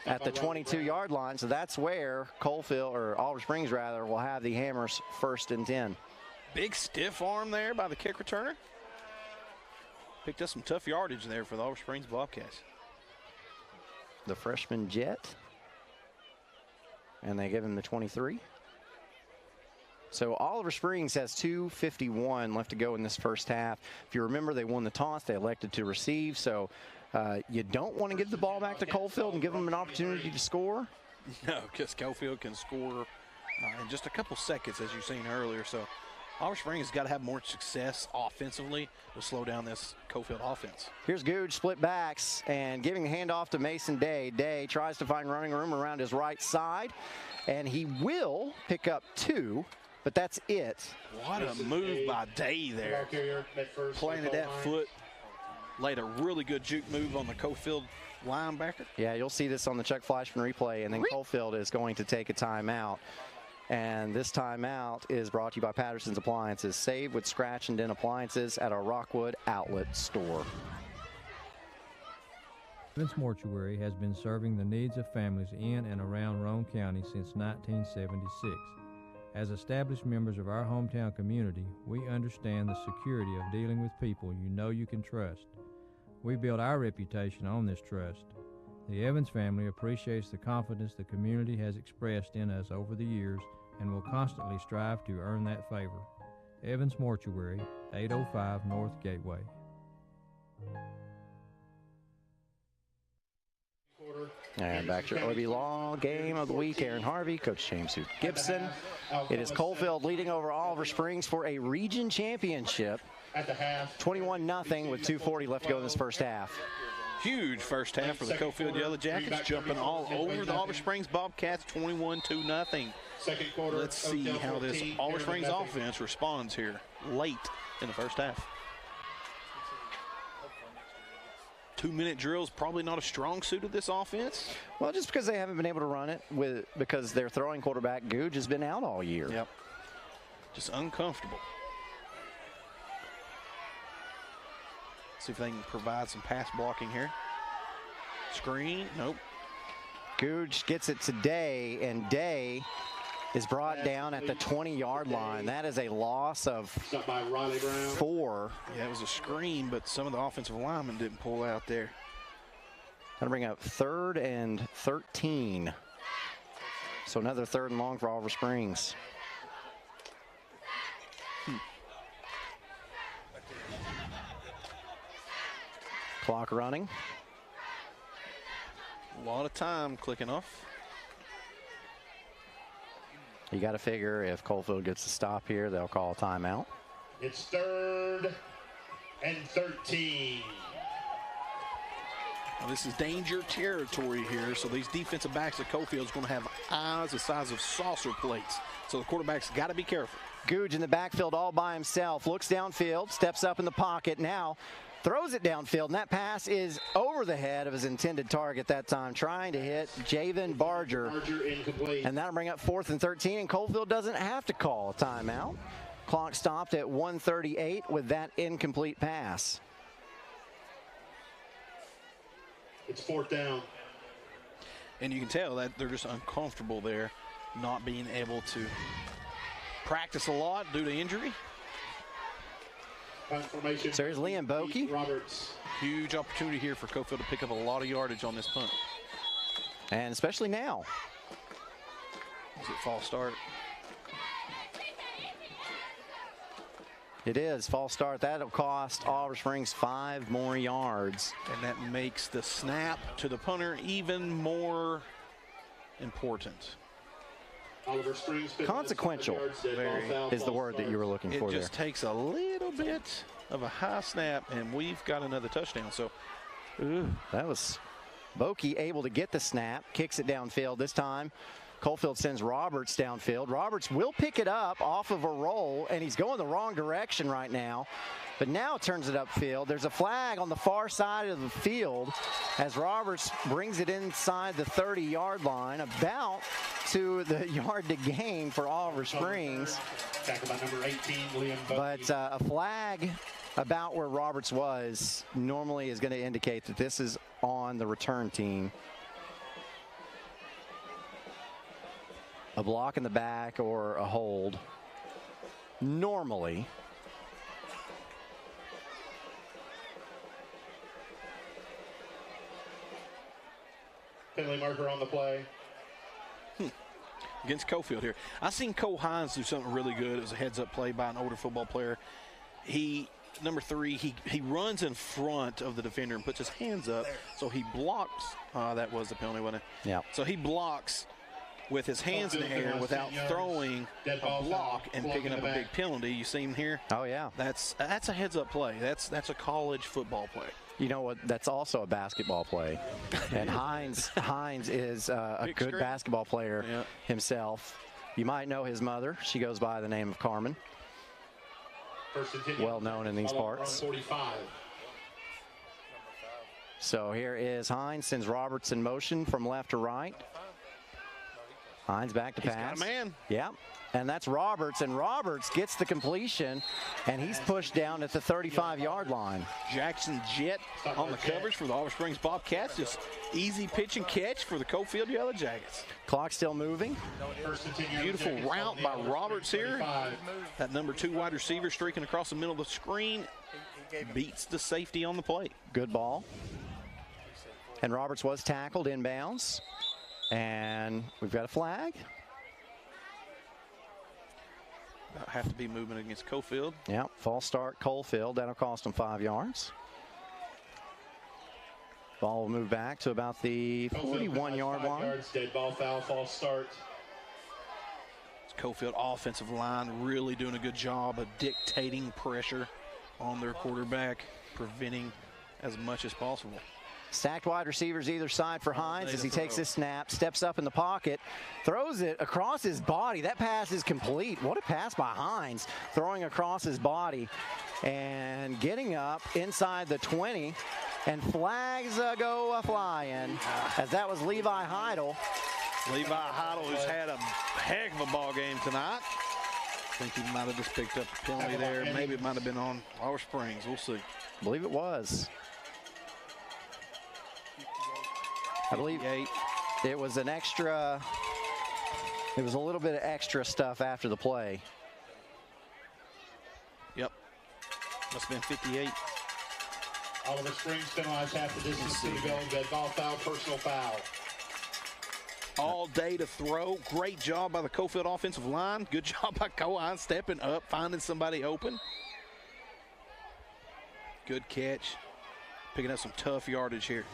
At the 22-yard line, so that's where Coalfield, or Oliver Springs rather, will have the Hammers 1st and 10.
Big stiff arm there by the kick returner. Picked up some tough yardage there for the Oliver Springs Bobcats.
The freshman Jet, and they give him the 23. So Oliver Springs has 2:51 left to go in this first half. If you remember, they won the toss. They elected to receive, so you don't want to give the ball back to Coalfield and give them an opportunity to score.
No, because Coalfield can score in just a couple seconds, as you've seen earlier. So Oliver Springs has got to have more success offensively to slow down this Coalfield offense.
Here's Googe, split backs, and giving the handoff to Mason Day. Day tries to find running room around his right side, and he will pick up 2, but that's it.
What a move by Day there. Planted that foot. Laid a really good juke move on the Coalfield linebacker.
Yeah, you'll see this on the Chuck Fleischman replay, and then Coalfield is going to take a timeout. And this timeout is brought to you by Patterson's Appliances. Save with scratch and dent appliances at our Rockwood outlet store.
Evans Mortuary has been serving the needs of families in and around Roane County since 1976. As established members of our hometown community, we understand the security of dealing with people you know you can trust. We build our reputation on this trust. The Evans family appreciates the confidence the community has expressed in us over the years and will constantly strive to earn that favor. Evans Mortuary, 805 North Gateway.
And back to OEB Law Game of the week. Aaron Harvey, Coach James Gibson. It is Coalfield leading over Oliver Springs for a region championship. 21-0 with 2:40 left to go in this first half.
Huge first half for the Coalfield Yellow Jackets, jumping all over the Oliver Springs Bobcats, 21-0.
Second quarter.
Let's see how this Oliver Springs offense responds here late in the first half. 2-minute drills, probably not a strong suit of this offense.
Well, just because they haven't been able to run it because their throwing quarterback, Googe, has been out all year.
Yep. Just uncomfortable. See if they can provide some pass blocking here. Screen, nope.
Googe gets it to Day, and Day is brought down at the 20-yard line. That is a loss of 4.
Yeah, it was a screen, but some of the offensive linemen didn't pull out there.
That'll bring up 3rd and 13. So another 3rd and long for Oliver Springs. Clock running.
A lot of time clicking off.
You got to figure if Coalfield gets a stop here, they'll call a timeout.
It's 3rd and 13.
Now this is danger territory here, so these defensive backs at Coalfield is going to have eyes the size of saucer plates. So the quarterback's got to be careful.
Googe in the backfield all by himself, looks downfield, steps up in the pocket now, throws it downfield, and that pass is over the head of his intended target that time, trying to hit Javen Barger. And that'll bring up 4th and 13, and Coalfield doesn't have to call a timeout. Clock stopped at 1:38 with that incomplete pass.
It's 4th down.
And you can tell that they're just uncomfortable there, not being able to practice a lot due to injury.
So
here's Liam Bokey.
Roberts.
Huge opportunity here for Coalfield to pick up a lot of yardage on this punt.
And especially now.
Is it false start?
It is false start. That'll cost Oliver Springs 5 more yards.
And that makes the snap to the punter even more important.
Oliver Springs.
Consequential is the word that you were looking for there.
It just takes a little bit of a high snap, and we've got another touchdown. So,
that was Bokey able to get the snap, kicks it downfield this time. Coalfield sends Roberts downfield. Roberts will pick it up off of a roll, and he's going the wrong direction right now. But now turns it upfield. There's a flag on the far side of the field as Roberts brings it inside the 30-yard line, about to the yard to gain for Oliver Springs.
Tackled by number 18, Liam Bokey.
But a flag about where Roberts was normally is going to indicate that this is on the return team. A block in the back or a hold normally.
Penalty marker on the play.
Against Coalfield here. I seen Cole Hines do something really good. It was a heads-up play by an older football player. Number 3, he runs in front of the defender and puts his hands up, so he blocks. That was the penalty, wasn't it?
Yeah.
So he blocks with his hands in the air without throwing a block and picking up a big penalty. You see him here?
Oh, yeah.
That's a heads-up play. That's a college football play.
You know what? That's also a basketball play. And Hines is a good basketball player himself. You might know his mother. She goes by the name of Carmen. Well known in these parts.
45.
So here is Hines, sends Roberts in motion from left to right. Hines back to pass.
He's got a man.
Yeah, and that's Roberts, and Roberts gets the completion, and he's pushed down at the 35-yard line.
Jackson Jett on the coverage for the Oliver Springs Bobcats. Just easy pitch and catch for the Coalfield Yellow Jackets.
Clock still moving.
Beautiful route by Roberts here. That number 2 wide receiver streaking across the middle of the screen beats the safety on the play.
Good ball. And Roberts was tackled inbounds. And we've got a flag.
Have to be moving against Coalfield.
Yeah, false start Coalfield. That'll cost them 5 yards. Ball will move back to about the 41-yard line.
Yards, dead ball foul, false start.
Coalfield offensive line really doing a good job of dictating pressure on their quarterback, preventing as much as possible.
Stacked wide receivers either side for Hines as he takes this snap, steps up in the pocket, throws it across his body. That pass is complete. What a pass by Hines, throwing across his body and getting up inside the 20. And flags go flying as that was Levi Heidel.
Levi Heidel, who's had a heck of a ball game tonight. I think he might have just picked up a penalty there. Maybe it might have been on Oliver Springs. We'll see.
I believe it was. I believe it was an extra. It was a little bit of extra stuff after the play.
Yep. Must have been 58.
Oliver Springs penalized half the distance to the goal. Got ball foul, personal foul.
All day to throw. Great job by the Coalfield offensive line. Good job by Cohen stepping up, finding somebody open. Good catch. Picking up some tough yardage here.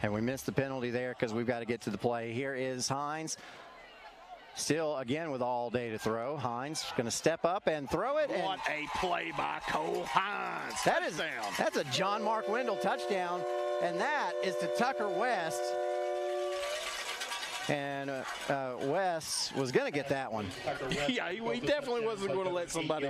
And we missed the penalty there because we've got to get to the play. Here is Hines. Still, again, with all day to throw. Hines going to step up and throw it.
What a play by Cole Hines.
That's a John Mark Wendell touchdown. And that is to Tucker West. And West was going to get that one.
Yeah, he definitely wasn't going to let somebody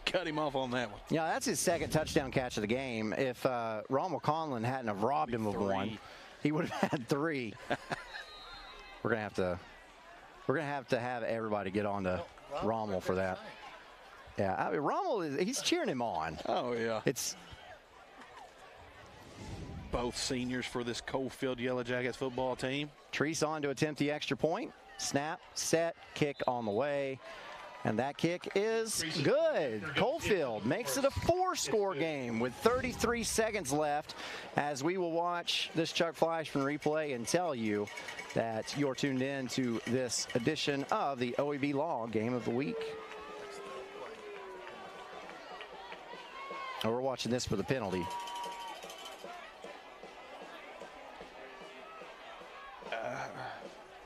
cut him off on that one.
Yeah, that's his second touchdown catch of the game. If Rommel Conlon hadn't have robbed him of one, he would have had 3. We're going to have to have everybody get on to Rommel for that. Yeah, I mean, Rommel, he's cheering him on.
Oh, yeah.
It's
both seniors for this Coalfield Yellow Jackets football team.
Treese on to attempt the extra point. Snap, set, kick on the way. And that kick is good. Coalfield makes it a 4-score game with 33 seconds left as we will watch this Chuck Fleischman replay and tell you that you're tuned in to this edition of the OEB Law Game of the Week. And we're watching this for the penalty.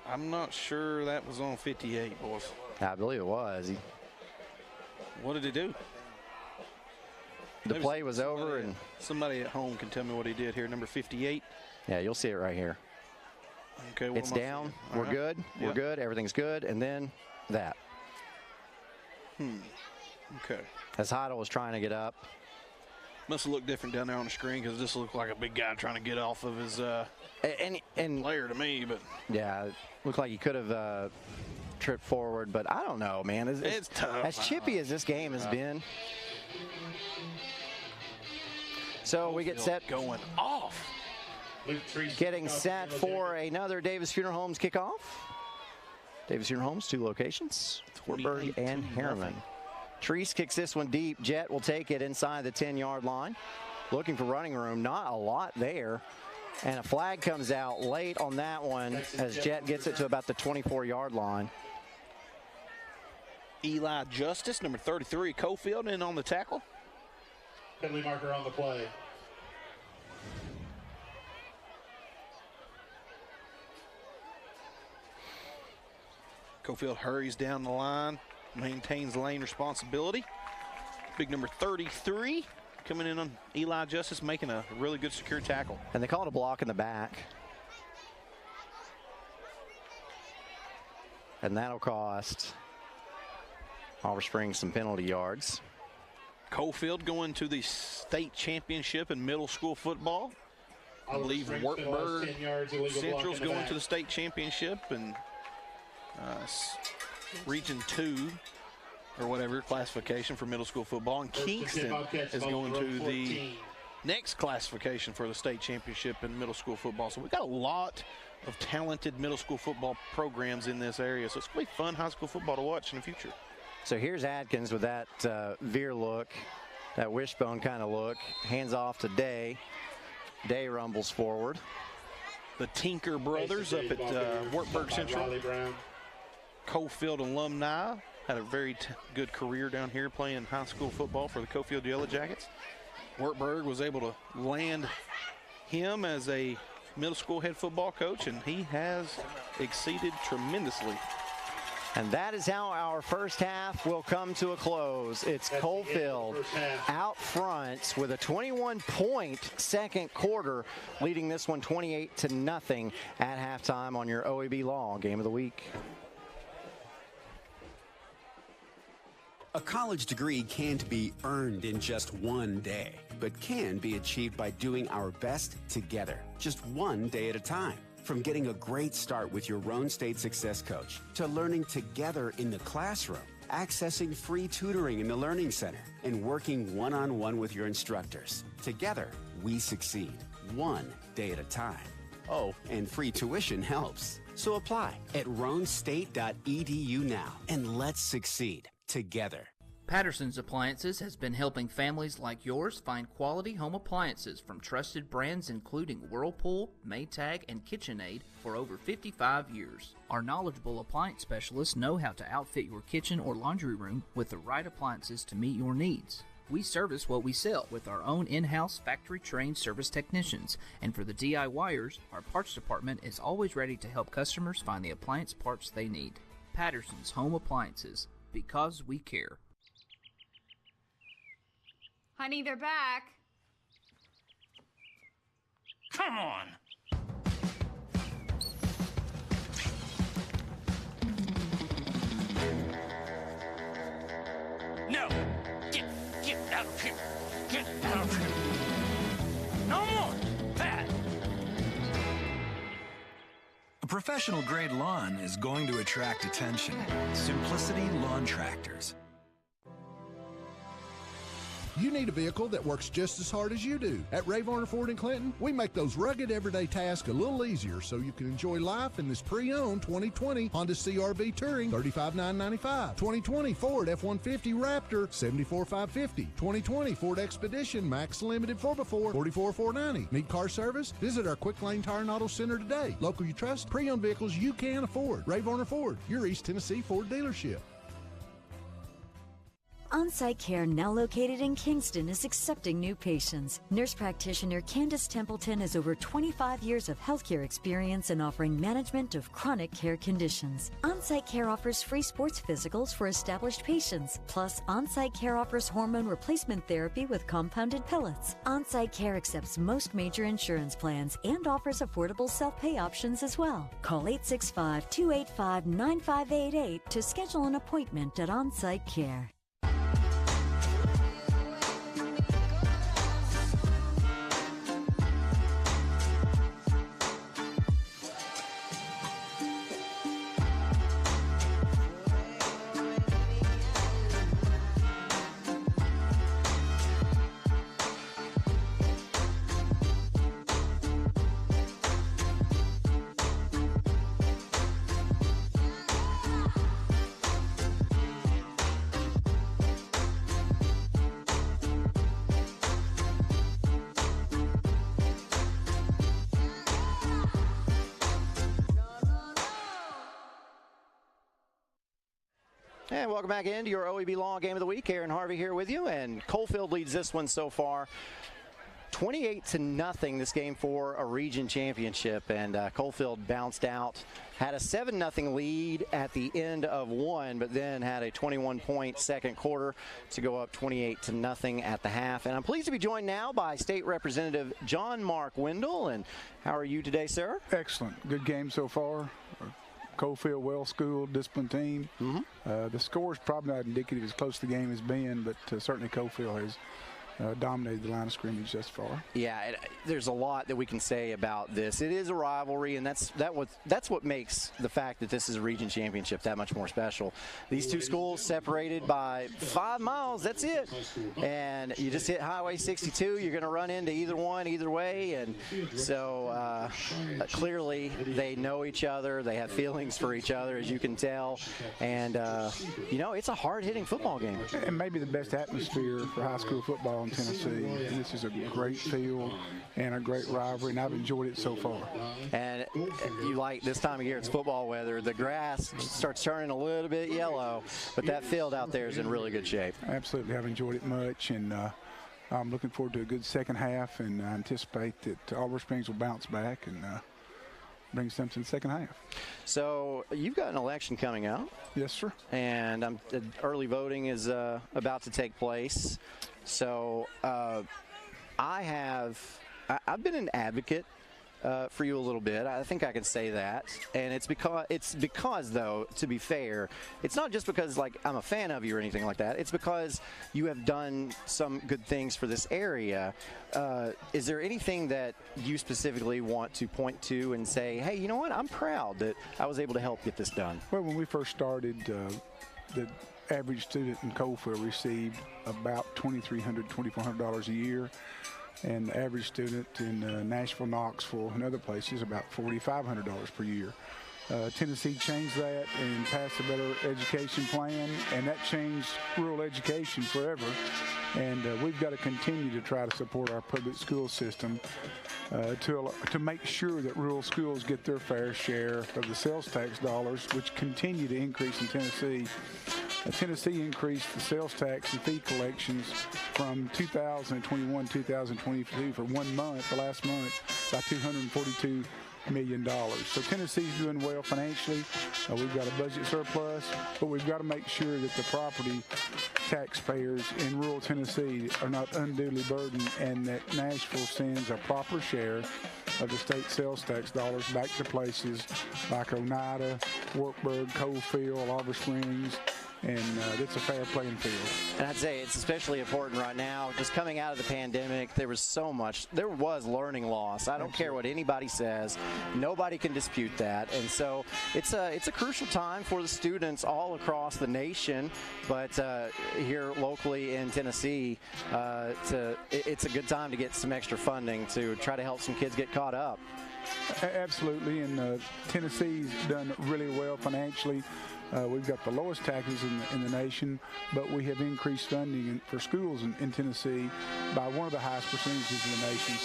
I'm not sure that was on 58, boys.
I believe it was.
What did he do?
The play was over, and
somebody at home can tell me what he did here. Number 58.
Yeah, you'll see it right here.
Okay,
it's down. We're good. We're good. Everything's good. And then that.
Okay.
As Heidel was trying to get up.
Must have looked different down there on the screen because this looked like a big guy trying to get off of his
and
player to me. But
yeah, it looked like he could have tripped forward, but I don't know, man.
It's tough.
As chippy as this game has been. So we get set.
Going off.
Getting set for another Davis Funeral Homes kickoff. Davis Funeral Homes, 2 locations, Wartburg and Harriman. Treese kicks this one deep. Jet will take it inside the 10-yard line. Looking for running room. Not a lot there. And a flag comes out late on that one as Jet gets it to about the 24-yard line.
Eli Justice, number 33, Coalfield, in on the tackle.
Penalty marker on the play.
Coalfield hurries down the line, maintains lane responsibility. Big number 33 coming in on Eli Justice, making a really good secure tackle.
And they call it a block in the back. And that'll cost Oliver Springs some penalty yards.
Coalfield going to the state championship in middle school football. I believe Wartburg Central's going to the state championship, and Region 2 or whatever classification for middle school football. And Kingston is going to the next classification for the state championship in middle school football. So we've got a lot of talented middle school football programs in this area. So it's going to be fun high school football to watch in the future.
So here's Adkins with that veer look, that wishbone kind of look. Hands off to Day. Day rumbles forward.
The Tinker brothers up at Wartburg Central. Coalfield alumni. Had a very good career down here playing high school football for the Coalfield Yellow Jackets. Wartburg was able to land him as a middle school head football coach, and he has exceeded tremendously
And that is how our first half will come to a close. It's Coalfield out front with a 21-point second quarter, leading this one 28-0 at halftime on your OEB Law Game of the Week.
A college degree can't be earned in just one day, but can be achieved by doing our best together, just one day at a time. From getting a great start with your Roan State Success Coach, to learning together in the classroom, accessing free tutoring in the Learning Center, and working one-on-one with your instructors. Together, we succeed, one day at a time. Oh, and free tuition helps. So apply at roanstate.edu now, and let's succeed together.
Patterson's Appliances has been helping families like yours find quality home appliances from trusted brands including Whirlpool, Maytag, and KitchenAid for over 55 years. Our knowledgeable appliance specialists know how to outfit your kitchen or laundry room with the right appliances to meet your needs. We service what we sell with our own in-house factory-trained service technicians, and for the DIYers, our parts department is always ready to help customers find the appliance parts they need. Patterson's Home Appliances, because we care.
Honey, they're back.
Come on! No! Get out of here! Get out of here! No more! That!
A professional-grade lawn is going to attract attention. Simplicity Lawn Tractors.
You need a vehicle that works just as hard as you do. At Ray Varner Ford in Clinton, we make those rugged everyday tasks a little easier so you can enjoy life in this pre-owned 2020 Honda CR-V Touring, $35,995. 2020 Ford F-150 Raptor, $74,550. 2020 Ford Expedition Max Limited 4x4, $44,490. Need car service? Visit our Quick Lane Tire and Auto Center today. Local you trust, pre-owned vehicles you can afford. Ray Varner Ford, your East Tennessee Ford dealership.
On-Site Care, now located in Kingston, is accepting new patients. Nurse practitioner Candace Templeton has over 25 years of healthcare experience in offering management of chronic care conditions. On-Site Care offers free sports physicals for established patients. Plus, On-Site Care offers hormone replacement therapy with compounded pellets. On-Site Care accepts most major insurance plans and offers affordable self-pay options as well. Call 865-285-9588 to schedule an appointment at On-Site Care.
And welcome back into your OEB Law Game of the Week. Aaron Harvey here with you, and Coalfield leads this one so far 28-0, this game for a region championship, and Coalfield bounced out, had a 7-0 lead at the end of one, but then had a 21-point second quarter to go up 28-0 at the half. And I'm pleased to be joined now by State Representative John Mark Wendell. And how are you today, sir?
Excellent. Good game so far. Coalfield, well-schooled, disciplined team. The score is probably not indicative as close to the game has been, but certainly Coalfield has dominated the line of scrimmage thus far.
Yeah, there's a lot that we can say about this. It is a rivalry, and that's what makes the fact that this is a region championship that much more special. These two schools separated by 5 miles, that's it. And you just hit Highway 62, you're going to run into either one, either way. And so clearly they know each other. They have feelings for each other, as you can tell. And, you know, it's a hard-hitting football game.
And maybe the best atmosphere for high school football in Tennessee. This is a great field and a great rivalry, and I've enjoyed it so far.
And you like this time of year, it's football weather. The grass starts turning a little bit yellow, but that field out there is in really good shape.
Absolutely. I've enjoyed it much, and I'm looking forward to a good second half, and I anticipate that Oliver Springs will bounce back and bring them to the second half.
So you've got an election coming out.
Yes, sir.
And early voting is about to take place. So I've been an advocate for you a little bit. I think I can say that. And it's because though, to be fair, it's not just because like I'm a fan of you or anything like that. It's because you have done some good things for this area. Is there anything that you specifically want to point to and say, hey, you know what? I'm proud that I was able to help get this done.
Well, when we first started, the average student in Coalfield received about $2,300, $2,400 a year. And the average student in Nashville, Knoxville, and other places about $4,500 per year. Tennessee changed that and passed a better education plan, and that changed rural education forever. And we've got to continue to try to support our public school system to make sure that rural schools get their fair share of the sales tax dollars, which continue to increase in Tennessee. Tennessee increased the sales tax and fee collections from 2021-2022 for 1 month, the last month, by $242 million. So Tennessee's doing well financially. We've got a budget surplus, but we've got to make sure that the property taxpayers in rural Tennessee are not unduly burdened, and that Nashville sends a proper share of the state sales tax dollars back to places like Oneida, Wartburg, Coalfield, Oliver Springs, and it's a fair playing field.
And I'd say it's especially important right now. Just coming out of the pandemic, there was learning loss. I don't care what anybody says. Nobody can dispute that. And so it's a crucial time for the students all across the nation, but here locally in Tennessee, it's a good time to get some extra funding to try to help some kids get caught up.
Absolutely, and Tennessee's done really well financially. We've got the lowest taxes in the nation, but we have increased funding for schools in Tennessee by one of the highest percentages in the nation.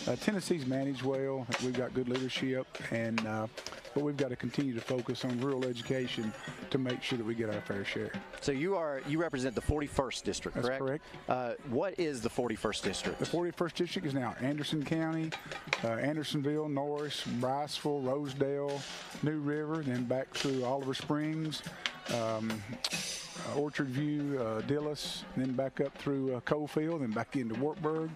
So Tennessee's managed well. We've got good leadership, but we've got to continue to focus on rural education to make sure that we get our fair share.
So you represent the 41st district, correct?
That's correct.
What is the 41st district?
The 41st district is now Anderson County, Andersonville, Norris, Briceville, Rosedale, New River, then back through Oliver Springs, Orchard View, Dillis, then back up through Coalfield, then back into Wartburg,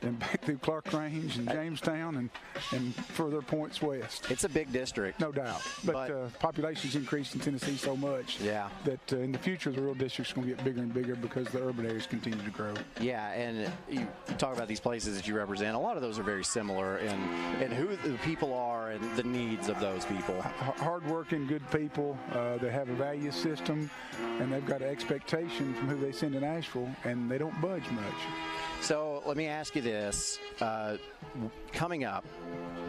then back through Clark Range and Jamestown and further points west.
It's a big district.
No doubt. But population's increased in Tennessee so much that in the future the rural district's going to get bigger and bigger because the urban areas continue to grow.
Yeah, and you talk about these places that you represent. A lot of those are very similar in who the people are and the needs of those people.
Hard-working, good people. They have a value system, and they've got an expectation from who they send to Nashville, and they don't budge much.
So let me ask you this. Coming up,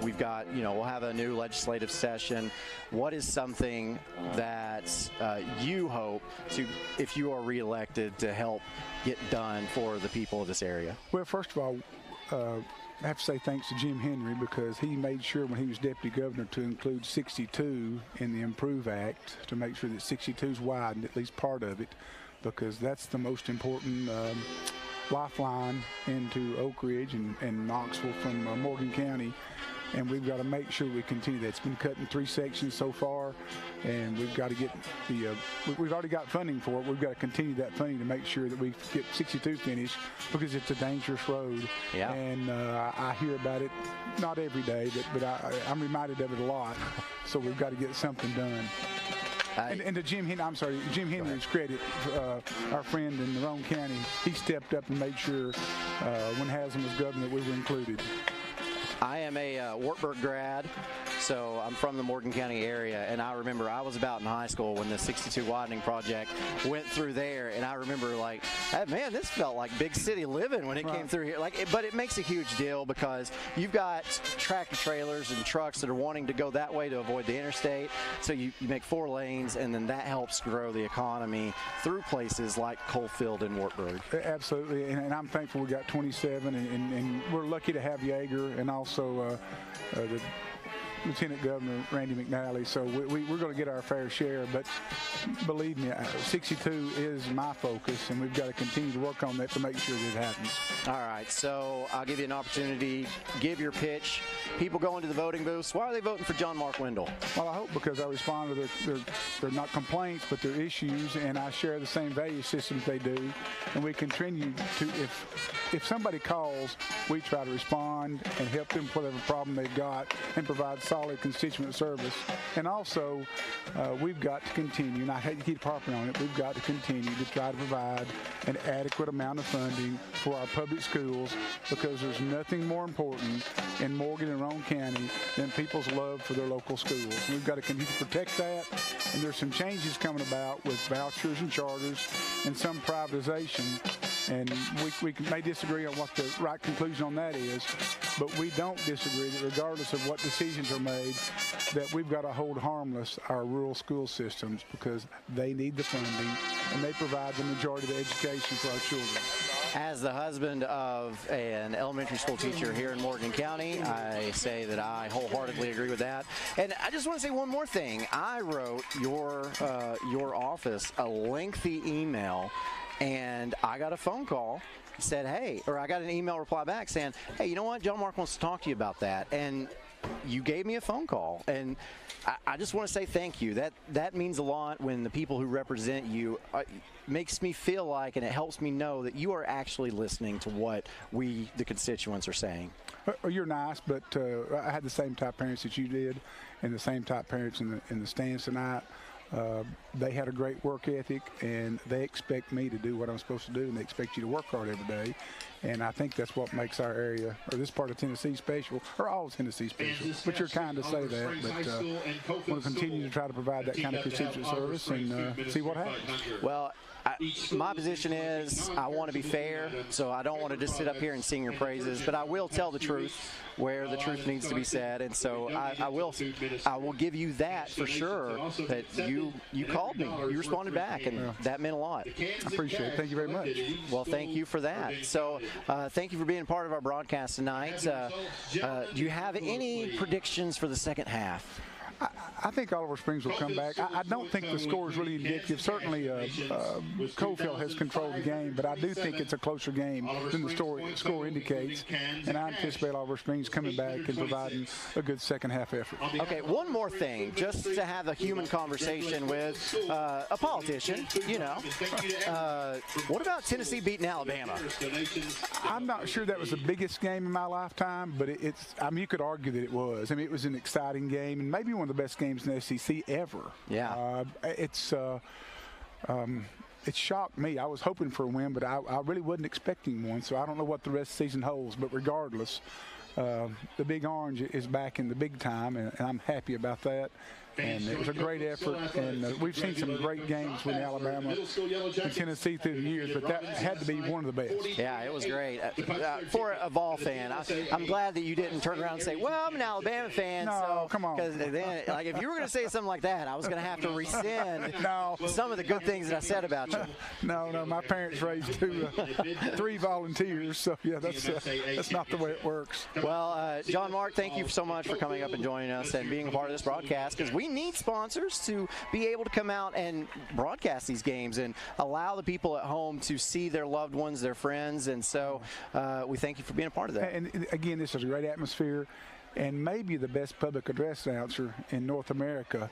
we've got, we'll have a new legislative session. What is something that you hope to, if you are reelected, to help get done for the people of this area?
Well, first of all, I have to say thanks to Jim Henry, because he made sure when he was deputy governor to include 62 in the Improve Act to make sure that 62 is widened, at least part of it, because that's the most important lifeline into Oak Ridge and Knoxville from Morgan County, and we've got to make sure we continue that. It's been cut in 3 sections so far, and we've got to get we've already got funding for it. We've got to continue that funding to make sure that we get 62 finished, because it's a dangerous road.
Yeah.
And I hear about it not every day, but I'm reminded of it a lot. So we've got to get something done. And to Jim Henry's credit, our friend in Roane County, he stepped up and made sure when Haslam was governor that we were included.
I am a Wartburg grad, so I'm from the Morgan County area, and I remember I was about in high school when the 62 widening project went through there, and I remember like, hey, man, this felt like big city living when it came through here. But it makes a huge deal because you've got tractor trailers and trucks that are wanting to go that way to avoid the interstate, so you make 4 lanes, and then that helps grow the economy through places like Coalfield and Wartburg.
Absolutely, and I'm thankful we got 27, and we're lucky to have Yeager, and also the Lieutenant Governor Randy McNally, so we're going to get our fair share. But believe me, 62 is my focus, and we've got to continue to work on that to make sure that it happens.
All right, so I'll give you an opportunity. Give your pitch. People going to the voting booths. Why are they voting for John Mark Wendell?
Well, I hope because I respond to their not complaints, but their issues, and I share the same value systems they do. And we continue to, if somebody calls, we try to respond and help them with whatever problem they've got and provide solid constituent service. And also, we've got to continue, and I hate to keep harping on it, we've got to continue to try to provide an adequate amount of funding for our public schools, because there's nothing more important in Morgan and Roane County than people's love for their local schools. And we've got to continue to protect that, and there's some changes coming about with vouchers and charters and some privatization. And we may disagree on what the right conclusion on that is, but we don't disagree that regardless of what decisions are made, that we've got to hold harmless our rural school systems, because they need the funding and they provide the majority of the education for our children.
As the husband of an elementary school teacher here in Morgan County, I say that I wholeheartedly agree with that. And I just want to say one more thing. I wrote your office a lengthy email, and I got a phone call, said, hey, or I got an email reply back saying, hey, you know what, John Mark wants to talk to you about that. And you gave me a phone call, and I just want to say thank you. That means a lot when the people who represent you makes me feel like, and it helps me know that you are actually listening to what we, the constituents, are saying.
Well, you're nice, but I had the same type parents that you did, and the same type parents in the stands tonight. They had a great work ethic, and they expect me to do what I'm supposed to do, and they expect you to work hard every day. And I think that's what makes our area, or this part of Tennessee, special, or all of Tennessee special. But you're kind to say that, but we'll continue to try to provide that kind of constituent service and see what happens.
Well, my position is I want to be fair, so I don't want to just sit up here and sing your praises, but I will tell the truth where the truth needs to be said, and so I will give you that for sure, that you called me, you responded back, and that meant a lot.
I appreciate it. Thank you very much.
Well, thank you for that. So thank you for being part of our broadcast tonight. Do you have any predictions for the second half?
I think Oliver Springs will come back. I don't think the score is really indicative. Certainly, Coalfield has controlled the game, but I do think it's a closer game than the score indicates. And I anticipate Oliver Springs coming back and providing a good second-half effort.
Okay, one more thing, just to have a human conversation with a politician, you know. What about Tennessee beating Alabama?
I'm not sure that was the biggest game in my lifetime, but I mean, you could argue that it was. I mean, it was an exciting game, and maybe one of the best games in the SEC ever.
Yeah.
It shocked me. I was hoping for a win, but I really wasn't expecting one, so I don't know what the rest of the season holds. But regardless, the Big Orange is back in the big time, and I'm happy about that. And it was a great effort, and we've seen some great games with Alabama and Tennessee through the years, but that had to be one of the best.
Yeah, it was great. For a Vol fan, I'm glad that you didn't turn around and say, well, I'm an Alabama fan.
No,
so,
come on.
Because then, like, if you were going to say something like that, I was going to have to rescind some of the good things that I said about you.
No, my parents raised three volunteers, so yeah, that's not the way it works.
Well, John Mark, thank you so much for coming up and joining us and being a part of this broadcast, because we need sponsors to be able to come out and broadcast these games and allow the people at home to see their loved ones, their friends, and so we thank you for being a part of that.
And again, this is a great atmosphere, and maybe the best public address announcer in North America.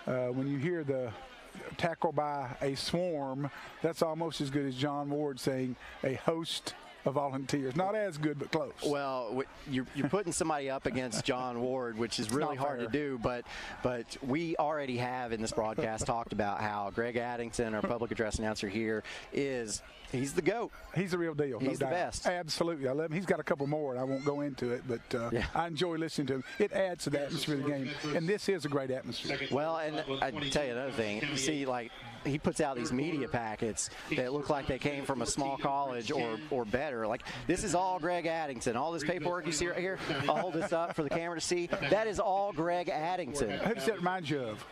When you hear the tackle by a swarm, that's almost as good as John Ward saying a host of volunteers. Not as good, but close.
Well, you're putting somebody up against John Ward, which is really hard to do, but we already have in this broadcast talked about how Greg Addington, our public address announcer here, he's the GOAT.
He's the real deal.
He's the best.
Absolutely. I love him. He's got a couple more, and I won't go into it, but I enjoy listening to him. It adds to the atmosphere of the game, and this is a great atmosphere.
Well, and I tell you another thing. You see, like, he puts out these media packets that look like they came from a small college or better. Like, this is all Greg Addington. All this paperwork you see right here, I'll hold this up for the camera to see. That is all Greg Addington.
Who does that remind you of?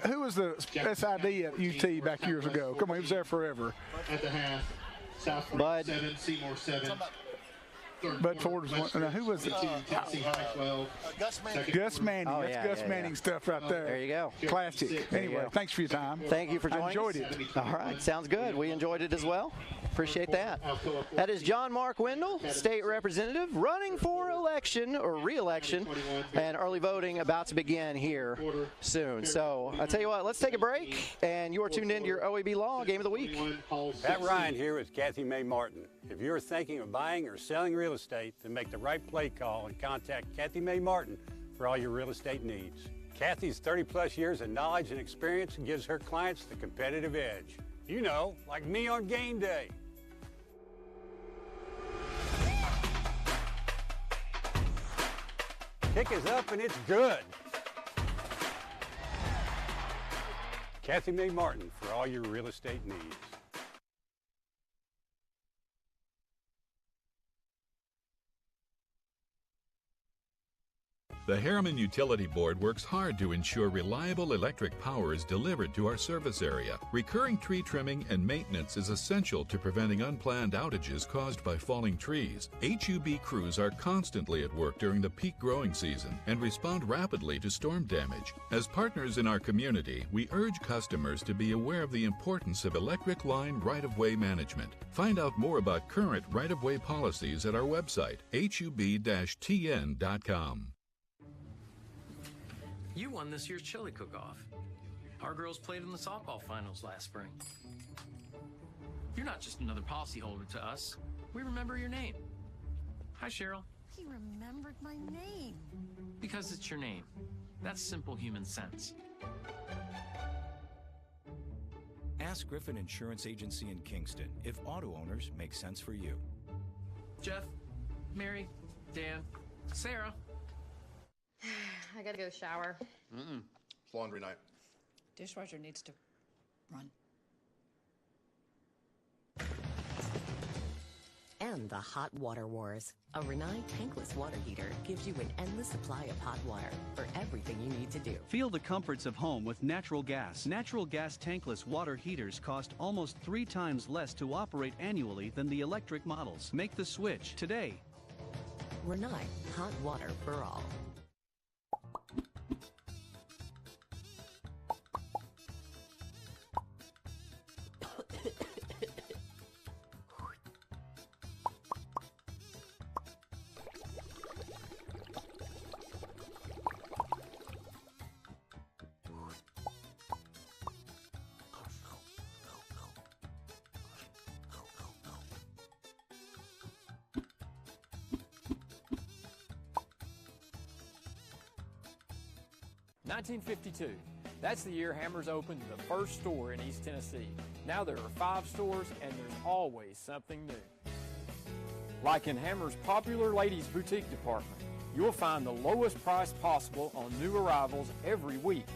Who was the SID at UT back years ago? Come on, he was there forever.
At the half, South
Bud.
7, Seymour 7.
Bud Ford was one. Now, who was it?
Gus Manning.
Gus Manning.
Oh,
That's
yeah,
Gus Manning stuff right there.
There you go.
Classic. Anyway, thanks for your time.
Thank you for joining
I enjoyed
us.
it.
All right, sounds good. We enjoyed it as well. Appreciate that. That is John Mark Wendell, state representative, running for election or re-election, and early voting about to begin here soon. So I tell you what, let's take a break, and you are tuned into your OEB Law Game of the Week.
Pat Ryan here with Kathy Mae Martin. If you're thinking of buying or selling real estate, then make the right play call and contact Kathy Mae Martin for all your real estate needs. Kathy's 30-plus years of knowledge and experience gives her clients the competitive edge. You know, like me on game day. Kick is up and it's good. Kathy Mae Martin for all your real estate needs.
The Harriman Utility Board works hard to ensure reliable electric power is delivered to our service area. Recurring tree trimming and maintenance is essential to preventing unplanned outages caused by falling trees. HUB crews are constantly at work during the peak growing season and respond rapidly to storm damage. As partners in our community, we urge customers to be aware of the importance of electric line right-of-way management. Find out more about current right-of-way policies at our website, hub-tn.com.
You won this year's chili cook-off. Our girls played in the softball finals last spring. You're not just another policyholder to us. We remember your name. Hi, Cheryl.
He remembered my name.
Because it's your name. That's simple human sense.
Ask Griffin Insurance Agency in Kingston if auto owners make sense for you.
Jeff, Mary, Dan, Sarah.
I gotta go shower.
It's laundry night.
Dishwasher needs to run.
And the hot water wars. A Rinnai tankless water heater gives you an endless supply of hot water for everything you need to do.
Feel the comforts of home with natural gas. Natural gas tankless water heaters cost almost 3 times less to operate annually than the electric models. Make the switch today.
Rinnai, hot water for all.
$1952. That's the year Hammers opened the first store in East Tennessee. Now there are 5 stores and there's always something new. Like in Hammers' popular ladies' boutique department, you'll find the lowest price possible on new arrivals every week.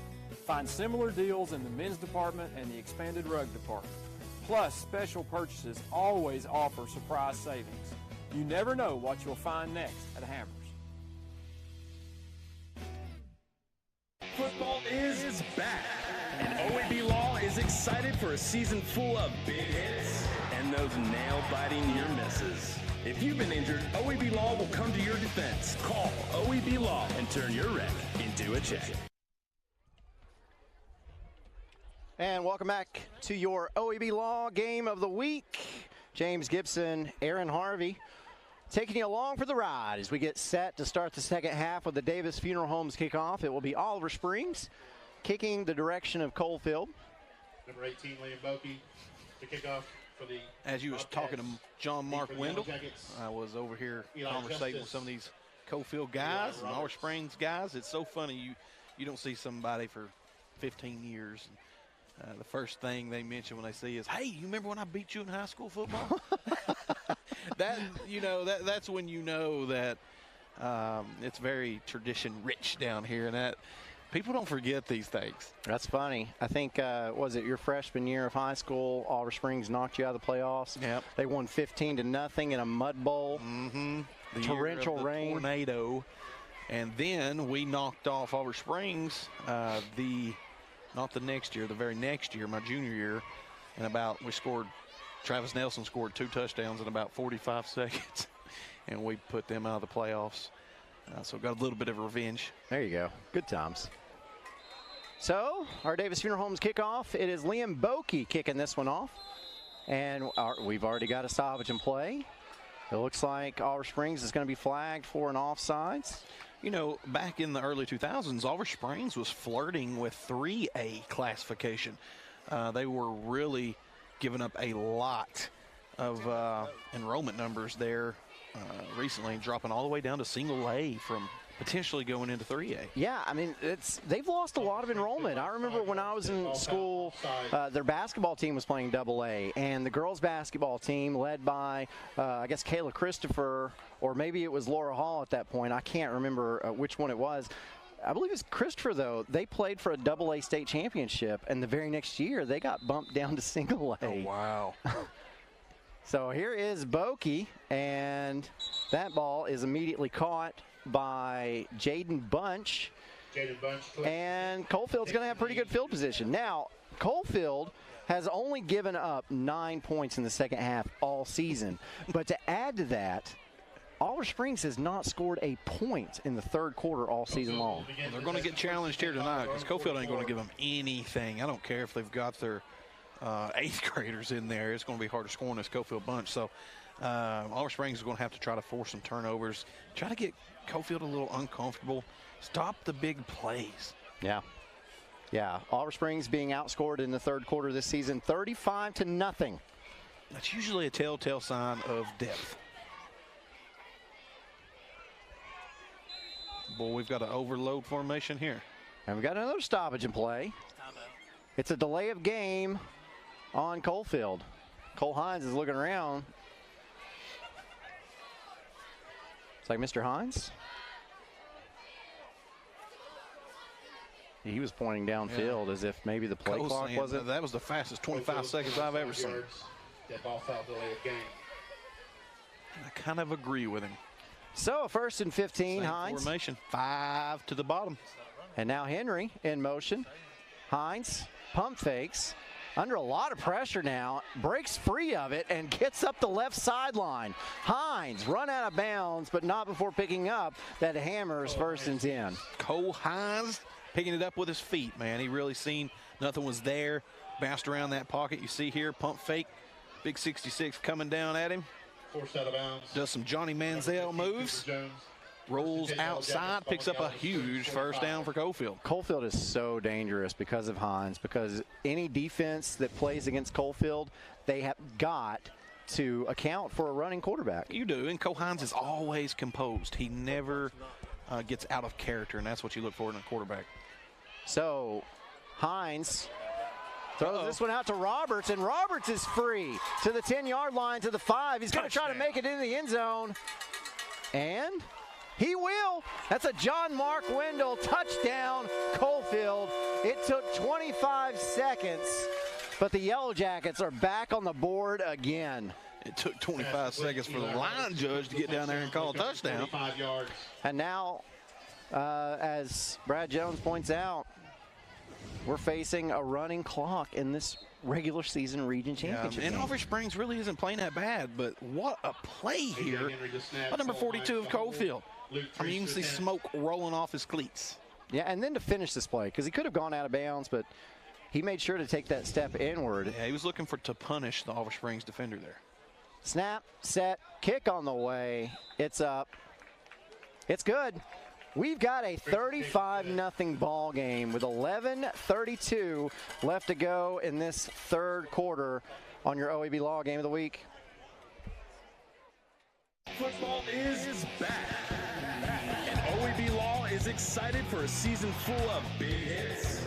Find similar deals in the men's department and the expanded rug department. Plus, special purchases always offer surprise savings. You never know what you'll find next at Hammers.
Football is back, and OEB Law is excited for a season full of big hits and those nail-biting near misses. If you've been injured, OEB Law will come to your defense. Call OEB Law and turn your wreck into a check.
And welcome back to your OEB Law Game of the Week. James Gibson, Aaron Harvey, taking you along for the ride as we get set to start the second half with the Davis Funeral Homes kickoff. It will be Oliver Springs kicking the direction of Coalfield.
Number 18, Liam Bokey, to kick off for the
As you was
Bobcats,
talking to John Mark
Yellow
Wendell,
Jackets.
I was over here
Eli
conversating with
Justice.
some of these Coalfield guys
Eli
and Oliver Springs guys. It's so funny. You don't see somebody for 15 years. The first thing they mention when they see is, hey, you remember when I beat you in high school football? That's when you know that it's very tradition rich down here, and that people don't forget these things.
That's funny. I think, was it your freshman year of high school, Oliver Springs knocked you out of the playoffs?
Yep.
They won 15-0 in a mud bowl.
Mm-hmm. The
Torrential
year of the
rain.
Tornado. And then we knocked off Oliver Springs not the next year, the very next year, my junior year, and Travis Nelson scored 2 touchdowns in about 45 seconds. and we put them out of the playoffs. So got a little bit of revenge.
There you go. Good times. So our Davis Funeral Homes kickoff, it is Liam Bokey kicking this one off. And we've already got a stoppage in play. It looks like Oliver Springs is going to be flagged for an offsides.
You know, back in the early 2000s, Oliver Springs was flirting with 3A classification. They were really giving up a lot of enrollment numbers there recently, dropping all the way down to single A from potentially going into 3A.
Yeah, I mean, they've lost a lot of enrollment. I remember when I was in school, their basketball team was playing AA, and the girls' basketball team, led by, I guess, Kayla Christopher, or maybe it was Laura Hall at that point. I can't remember which one it was. I believe it's Christopher, though. They played for a AA state championship, and the very next year, they got bumped down to single A.
Oh, wow.
So here is Bokey, and that ball is immediately caught by Jaden Bunch. And Coalfield's going to have pretty good field position. Now, Coalfield has only given up 9 points in the second half all season. But to add to that, Oliver Springs has not scored a point in the third quarter all season long.
They're going to get challenged here tonight because Coalfield ain't going to give them anything. I don't care if they've got their 8th graders in there. It's going to be hard to score in this Coalfield bunch. So Oliver Springs is going to have to try to force some turnovers, try to get Coalfield a little uncomfortable, stop the big plays.
Yeah. Yeah, Oliver Springs being outscored in the third quarter this season, 35-0.
That's usually a telltale sign of depth. Boy, we've got an overload formation here.
And we've got another stoppage in play. It's a delay of game on Coalfield. Cole Hines is looking around. It's like Mr. Hines. He was pointing downfield as if maybe the play clock wasn't.
That was the fastest 25 seconds I've ever seen.
That ball foul delay of game.
I kind of agree with him.
So 1st and 15, Hines.
Formation, 5 to the bottom.
And now Henry in motion. Hines pump fakes. Under a lot of pressure now, breaks free of it and gets up the left sideline. Hines run out of bounds, but not before picking up that hammers 1st and 10.
Cole Hines picking it up with his feet, man. He really seen nothing was there. Bounced around that pocket. You see here, pump fake. Big 66 coming down at him.
Forced out of bounds.
Does some Johnny Manziel moves. Rolls outside, picks up a huge first down for Coalfield.
Coalfield is so dangerous because of Hines, because any defense that plays against Coalfield, they have got to account for a running quarterback.
You do, and Cole Hines is always composed. He never gets out of character, and that's what you look for in a quarterback.
So Hines throws this one out to Roberts, and Roberts is free to the 10-yard line, to the 5. He's going to try to make it into the end zone, and he will. That's a John Mark Wendell touchdown, Coalfield. It took 25 seconds, but the Yellow Jackets are back on the board again.
It took 25 seconds for the line judge to get down there and call a touchdown.
And now, as Brad Jones points out, we're facing a running clock in this regular season region championship
and
game.
Oliver Springs really isn't playing that bad, but what a play here by number 42 of Coalfield. I mean, you can see smoke rolling off his cleats.
Yeah, and then to finish this play, because he could have gone out of bounds, but he made sure to take that step inward.
Yeah, he was looking to punish the Oliver Springs defender there.
Snap, set, kick on the way. It's up. It's good. We've got a 35-0 ball game with 11:32 left to go in this third quarter on your OEB Law Game of the Week.
Football is back. And OEB Law is excited for a season full of big hits,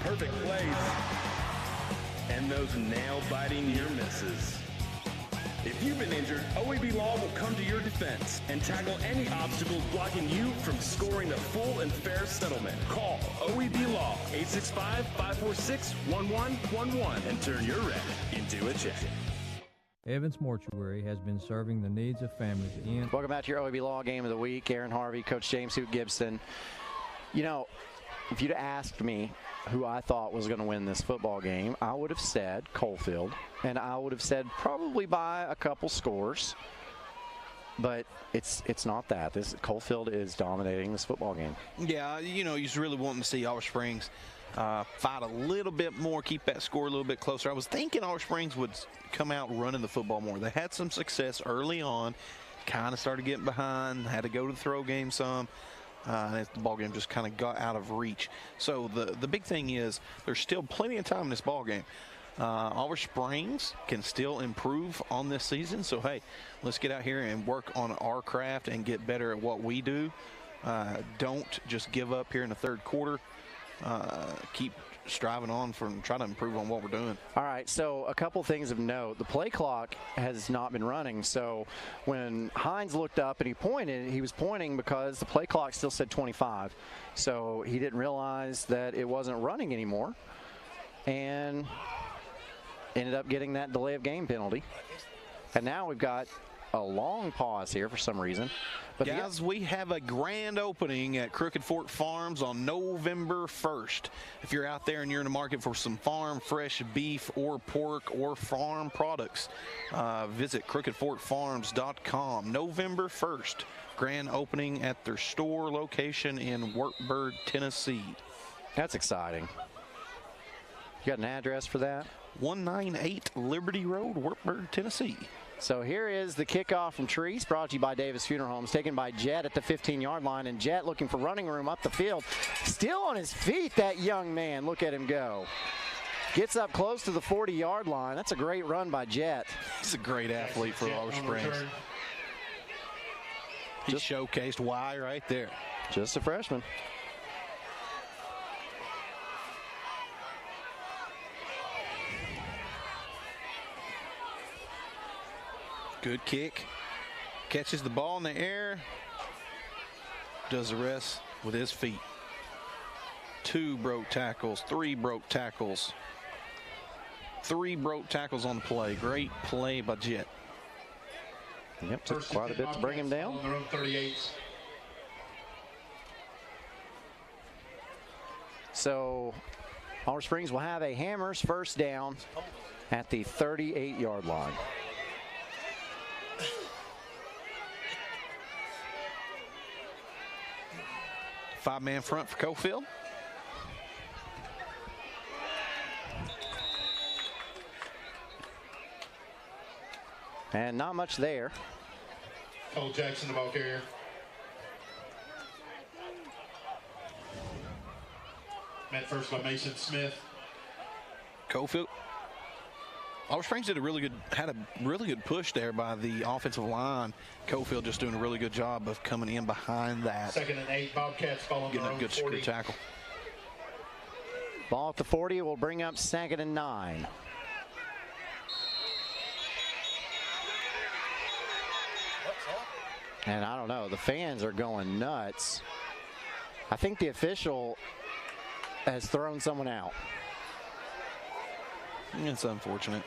perfect plays, and those nail-biting near misses. If you've been injured, OEB Law will come to your defense and tackle any obstacles blocking you from scoring the full and fair settlement. Call OEB Law 865-546-1111 and turn your wreck into a check.
Evans Mortuary has been serving the needs of families in.
Welcome back to your OEB Law Game of the Week. Aaron Harvey, Coach James Hoot Gibson. You know, if you'd asked me who I thought was going to win this football game, I would have said Coalfield, and I would have said probably by a couple scores. But it's not that. Coalfield is dominating this football game.
Yeah, you know, you're really wanting to see Oliver Springs fight a little bit more, keep that score a little bit closer. I was thinking Oliver Springs would come out running the football more. They had some success early on, kind of started getting behind, had to go to the throw game some. And the ball game just kind of got out of reach. So the big thing is there's still plenty of time in this ball game. Oliver Springs can still improve on this season. So, hey, let's get out here and work on our craft and get better at what we do. Don't just give up here in the third quarter. Keep striving on trying to improve on what we're doing.
All right, so a couple things of note. The play clock has not been running. So when Hines looked up and he was pointing because the play clock still said 25. So he didn't realize that it wasn't running anymore and ended up getting that delay of game penalty. And now we've got a long pause here for some reason. But
guys, we have a grand opening at Crooked Fork Farms on November 1st. If you're out there and you're in the market for some farm fresh beef or pork or farm products, visit crookedforkfarms.com. November 1st, grand opening at their store location in Wartburg, Tennessee.
That's exciting. You got an address for that?
198 Liberty Road, Wartburg, Tennessee.
So here is the kickoff from Treese, brought to you by Davis Funeral Homes, taken by Jet at the 15-yard line, and Jet looking for running room up the field. Still on his feet, that young man. Look at him go. Gets up close to the 40-yard line. That's a great run by Jet.
He's a great athlete for Oliver Springs. He showcased why right there.
Just a freshman.
Good kick. Catches the ball in the air. Does the rest with his feet. 2 broke tackles, 3 broke tackles. 3 broke tackles on the play. Great play by Jet.
Yep, took quite a bit to bring him down.
On their own 38.
So Oliver Springs will have a Hammers first down at the 38-yard line.
Five-man front for Coalfield.
And not much there.
Cole Jackson, the ball carrier. Met first by Mason Smith.
Coalfield. Oliver Springs had a really good push there by the offensive line. Coalfield just doing a really good job of coming in behind that.
2nd and 8, Bobcats following
getting a good screw tackle.
Ball at the 40 will bring up 2nd and 9. And I don't know, the fans are going nuts. I think the official has thrown someone out.
It's unfortunate.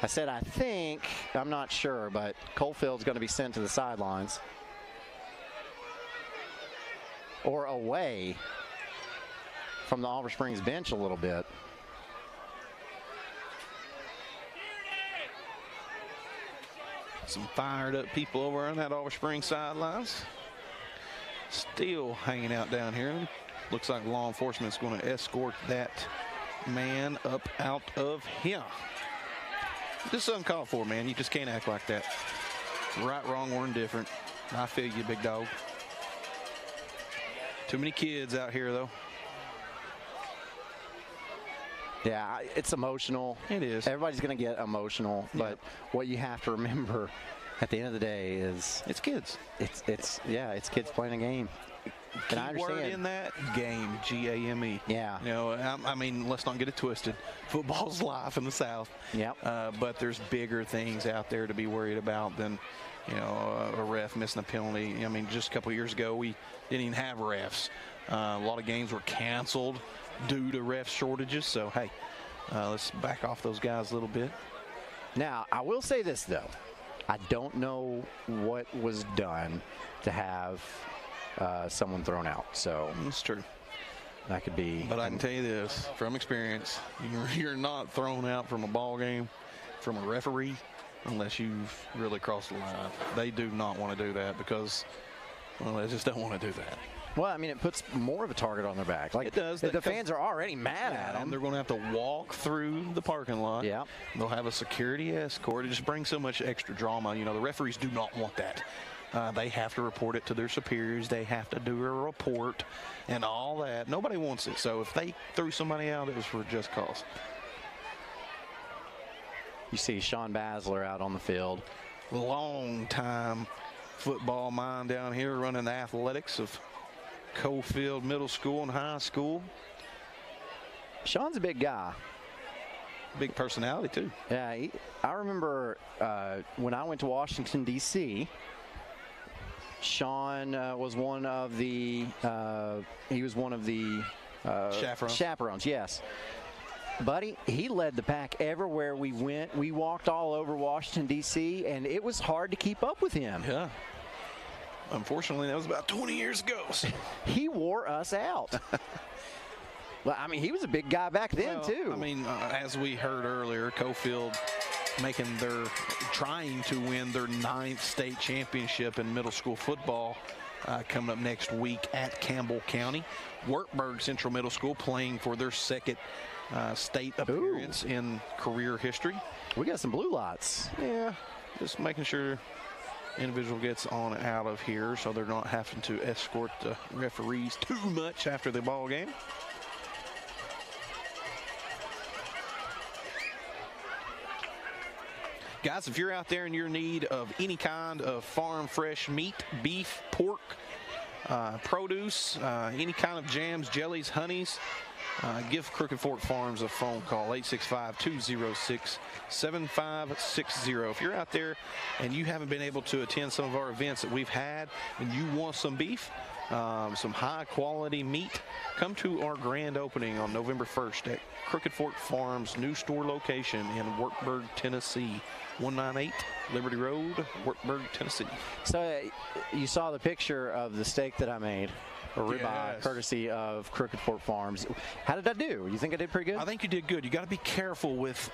I said I think, I'm not sure, but Coalfield's going to be sent to the sidelines. Or away from the Oliver Springs bench a little bit.
Some fired up people over on that Oliver Springs sidelines. Still hanging out down here. Looks like law enforcement is going to escort that man up out of here. This is uncalled for, man. You just can't act like that. Right, wrong, or indifferent. I feel you, big dog. Too many kids out here, though.
Yeah, it's emotional.
It is.
Everybody's going to get emotional, but what you have to remember at the end of the day is
it's kids.
It's kids playing a game.
And I understand. Word in that game, G-A-M-E.
Yeah.
You know, I mean, let's not get it twisted. Football's life in the South.
Yep.
But there's bigger things out there to be worried about than, you know, a ref missing a penalty. I mean, just a couple years ago, we didn't even have refs. A lot of games were canceled due to ref shortages. So, hey, let's back off those guys a little bit.
Now, I will say this, though. I don't know what was done to have someone thrown out. So
that's true.
That could be.
But I can tell you this from experience: you're not thrown out from a ball game from a referee unless you've really crossed the line. They do not want to do that because, well, they just don't want to do that.
Well, I mean, it puts more of a target on their back. Like,
it does.
The fans are already mad at them.
And they're going to have to walk through the parking lot.
Yeah.
They'll have a security escort. It just brings so much extra drama. You know, the referees do not want that. They have to report it to their superiors. They have to do a report and all that. Nobody wants it. So if they threw somebody out, it was for just cause.
You see Sean Basler out on the field.
Long time football mind down here running the athletics of Coalfield Middle School and High School.
Sean's a big guy.
Big personality, too.
Yeah, I remember when I went to Washington, D.C., Sean was one of the chaperones, yes. Buddy, he led the pack everywhere we went. We walked all over Washington, D.C., and it was hard to keep up with him.
Yeah. Unfortunately, that was about 20 years ago. So.
He wore us out. Well, I mean, he was a big guy back then, too.
I mean, as we heard earlier, Coalfield trying to win their 9th state championship in middle school football coming up next week at Campbell County. Wartburg Central Middle School playing for their 2nd state appearance in career history.
We got some blue lights.
Yeah, just making sure individual gets on and out of here so they're not having to escort the referees too much after the ball game. Guys, if you're out there and you're in need of any kind of farm fresh meat, beef, pork, produce, any kind of jams, jellies, honeys, give Crooked Fork Farms a phone call, 865-206-7560. If you're out there and you haven't been able to attend some of our events that we've had and you want some beef, some high quality meat, come to our grand opening on November 1st at Crooked Fork Farms new store location in Wartburg, Tennessee. 198 Liberty Road, Wartburg, Tennessee.
So you saw the picture of the steak that I made, a ribeye, courtesy of Crooked Fork Farms. How did I do? You think I did pretty good?
I think you did good. You got to be careful with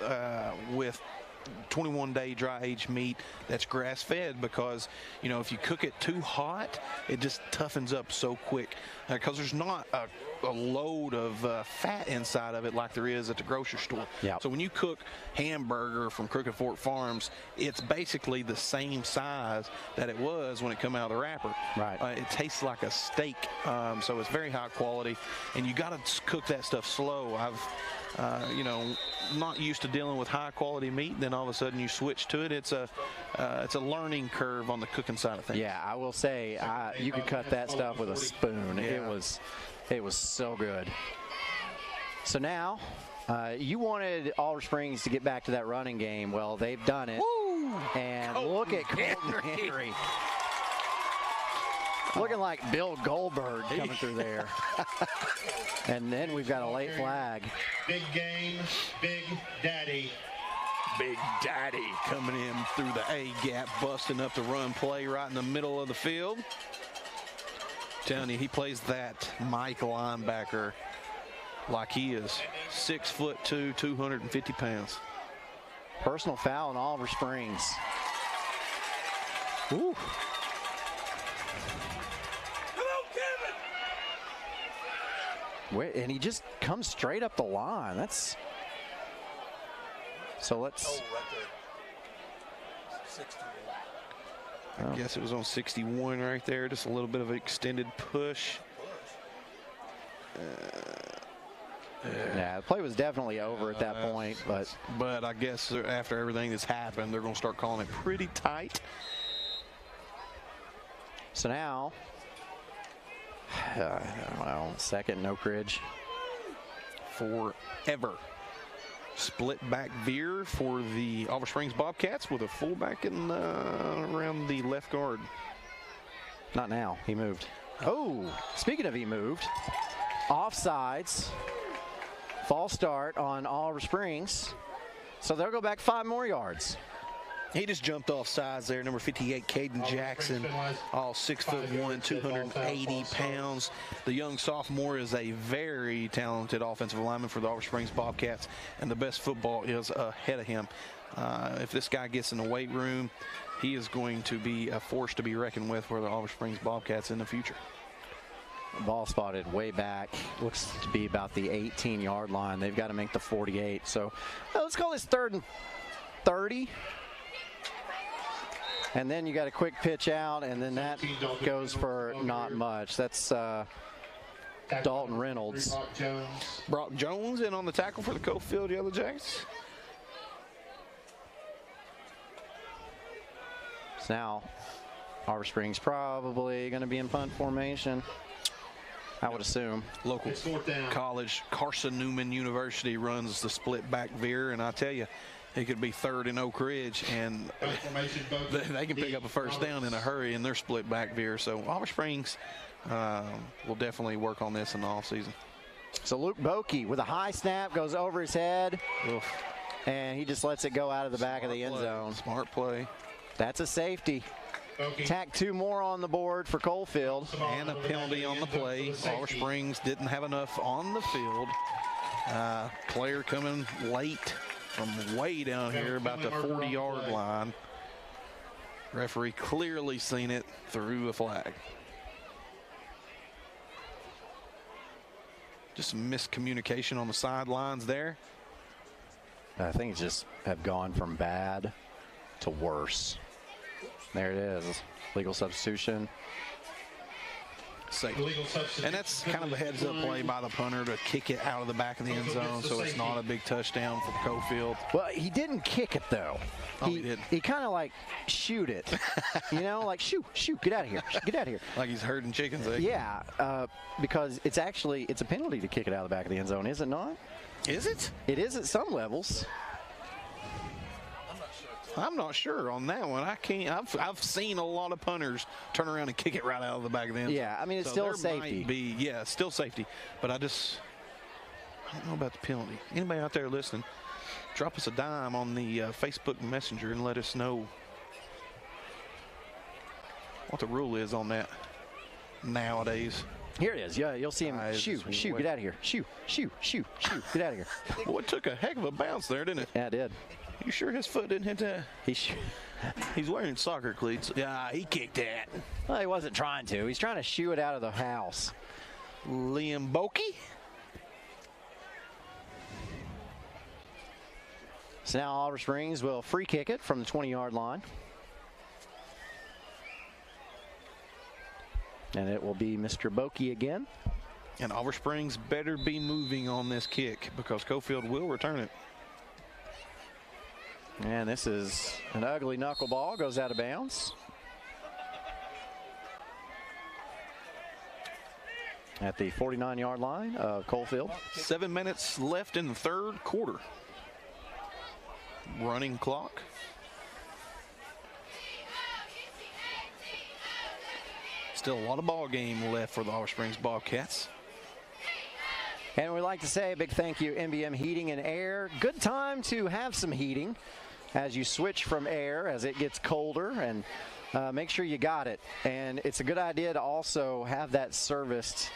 21-day dry-aged meat that's grass-fed because, you know, if you cook it too hot, it just toughens up so quick because there's not a load of fat inside of it like there is at the grocery store.
Yep.
So when you cook hamburger from Crooked Fork Farms, it's basically the same size that it was when it come out of the wrapper.
Right.
It tastes like a steak, so it's very high quality, and you got to cook that stuff slow. I've not used to dealing with high quality meat, then all of a sudden you switch to it. It's a learning curve on the cooking side of things.
Yeah, I will say you could cut that stuff with a spoon.
Yeah.
It was so good. So now you wanted Oliver Springs to get back to that running game. Well, they've done it.
Woo!
And look at Colton Henry. Looking like Bill Goldberg coming through there. And then we've got a late flag.
Big game, Big Daddy.
Big Daddy coming in through the A gap, busting up the run play right in the middle of the field. Telling you, he plays that Mike linebacker like he is 6'2", 250 pounds.
Personal foul on Oliver Springs. Ooh. And he just comes straight up the line. Let's.
I guess it was on 61 right there. Just a little bit of an extended push.
Yeah, the play was definitely over at that point.
But I guess after everything that's happened, they're going to start calling it pretty tight.
So now, second, no Ridge.
Forever. Split back veer for the Oliver Springs Bobcats with a fullback in around the left guard.
Not now. He moved. Oh, speaking of he moved, offsides. False start on Oliver Springs. So they'll go back 5 more yards.
He just jumped off sides there. Number 58, Caden Jackson, all 6'1", 280 pounds. The young sophomore is a very talented offensive lineman for the Oliver Springs Bobcats, and the best football is ahead of him. If this guy gets in the weight room, he is going to be a force to be reckoned with for the Oliver Springs Bobcats in the future.
Ball spotted way back. Looks to be about the 18-yard line. They've got to make the 48. So let's call this 3rd and 30. And then you got a quick pitch out, and then that goes for not much. That's Dalton Reynolds.
Brock Jones in on the tackle for the Coalfield Yellow Jackets.
So now Oliver Springs probably going to be in punt formation, I would assume.
Local college, Carson Newman University runs the split back veer, and I tell you, it could be 3rd and Oak Ridge, and they can pick up a first down in a hurry in their split back veer. So Oliver Springs will definitely work on this in the offseason.
So Luke Bokey with a high snap goes over his head, and he just lets it go out of the back of the end zone.
Smart play.
That's a safety. Tack 2 more on the board for Coalfield.
And a penalty on the play. Oliver Springs didn't have enough on the field. Player coming late from way down here, about the 40-yard line. Referee clearly seen it, threw a flag. Just some miscommunication on the sidelines there.
I think it's just have gone from bad to worse. There it is. Legal substitution.
Safe. And that's kind of a heads-up play by the punter to kick it out of the back of the end zone, so it's not a big touchdown for Coalfield.
Well, he didn't kick it, though.
He didn't.
He kind of like shoot it. You know, like shoot, get out of here, get out of here.
Like he's herding chickens. Eh?
Yeah, because it's a penalty to kick it out of the back of the end zone, is it not?
Is it?
It is at some levels.
I'm not sure on that one. I can't. I've seen a lot of punters turn around and kick it right out of the back of the end zone.
Yeah, I mean, it's still a safety.
Still safety. But I don't know about the penalty. Anybody out there listening, drop us a dime on the Facebook Messenger and let us know what the rule is on that nowadays.
Here it is. Yeah, you'll see him shoot, get out of here. Shoot, get out of here.
Well, it took a heck of a bounce there, didn't it?
Yeah, it did.
You sure his foot didn't hit that? He's wearing soccer cleats. Yeah, he kicked that.
Well, he wasn't trying to. He's trying to shoo it out of the house.
Liam Bokey.
So now Oliver Springs will free kick it from the 20-yard line. And it will be Mr. Bokey again.
And Oliver Springs better be moving on this kick because Coalfield will return it.
And this is an ugly knuckleball, goes out of bounds. At the 49-yard line of Coalfield.
7 minutes left in the 3rd quarter. Running clock. Still a lot of ball game left for the Oliver Springs Bobcats.
And we'd like to say a big thank you, NBM Heating and Air. Good time to have some heating as you switch from air as it gets colder, and make sure you got it. And it's a good idea to also have that serviced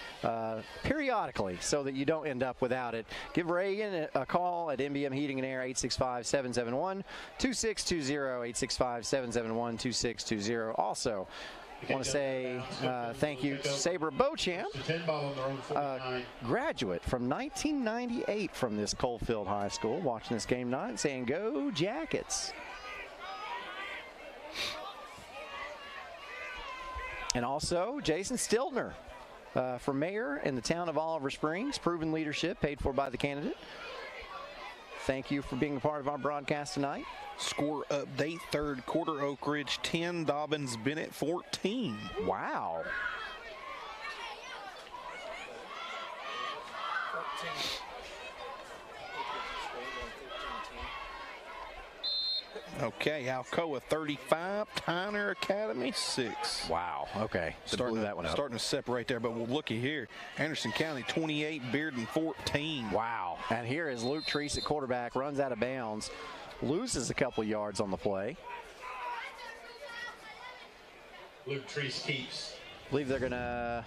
periodically so that you don't end up without it. Give Reagan a call at NBM Heating and Air, 865-771-2620, 865-771-2620. Also, I want to say thank you to Sabre Beauchamp, graduate from 1998 from this Coalfield High School, watching this game tonight, saying go Jackets. And also Jason Stiltner for mayor in the town of Oliver Springs, proven leadership paid for by the candidate. Thank you for being a part of our broadcast tonight.
Score update, 3rd quarter, Oak Ridge 10, Dobbins Bennett 14.
Wow.
Okay, Alcoa 35, Tyner Academy 6.
Wow, okay. Starting that one up.
Starting to separate there, but we'll looky here. Anderson County 28, Bearden 14.
Wow. And here is Luke Treese at quarterback, runs out of bounds, loses a couple yards on the play.
Luke Treese keeps.
I believe they're going to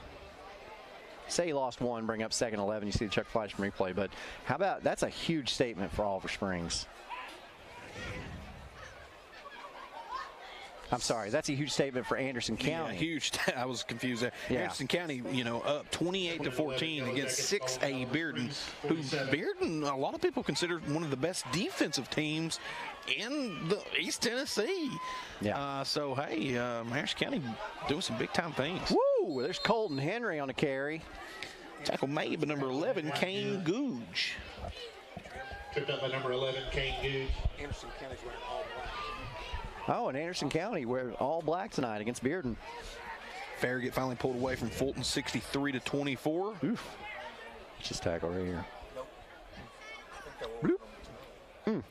say he lost one, bring up second 11. You see the Chuck Fleischman replay. But how about, that's a huge statement for Oliver Springs. I'm sorry, that's a huge statement for Anderson County.
Yeah, huge. I was confused there.
Yeah.
Anderson County, up 28-14 against 6A Bearden, who Bearden, a lot of people consider one of the best defensive teams in the East Tennessee.
Yeah.
So, hey, Anderson County doing some big-time things.
Woo! There's Colton Henry on the carry.
Tackle made by number 11, Kane Googe.
Picked up by number 11, Kane Googe.
Anderson County's wearing all black.
Oh, and Anderson County wearing all black tonight against Bearden.
Farragut finally pulled away from Fulton 63-24.
Oof. Just tackle right here.
Nope.
Bloop.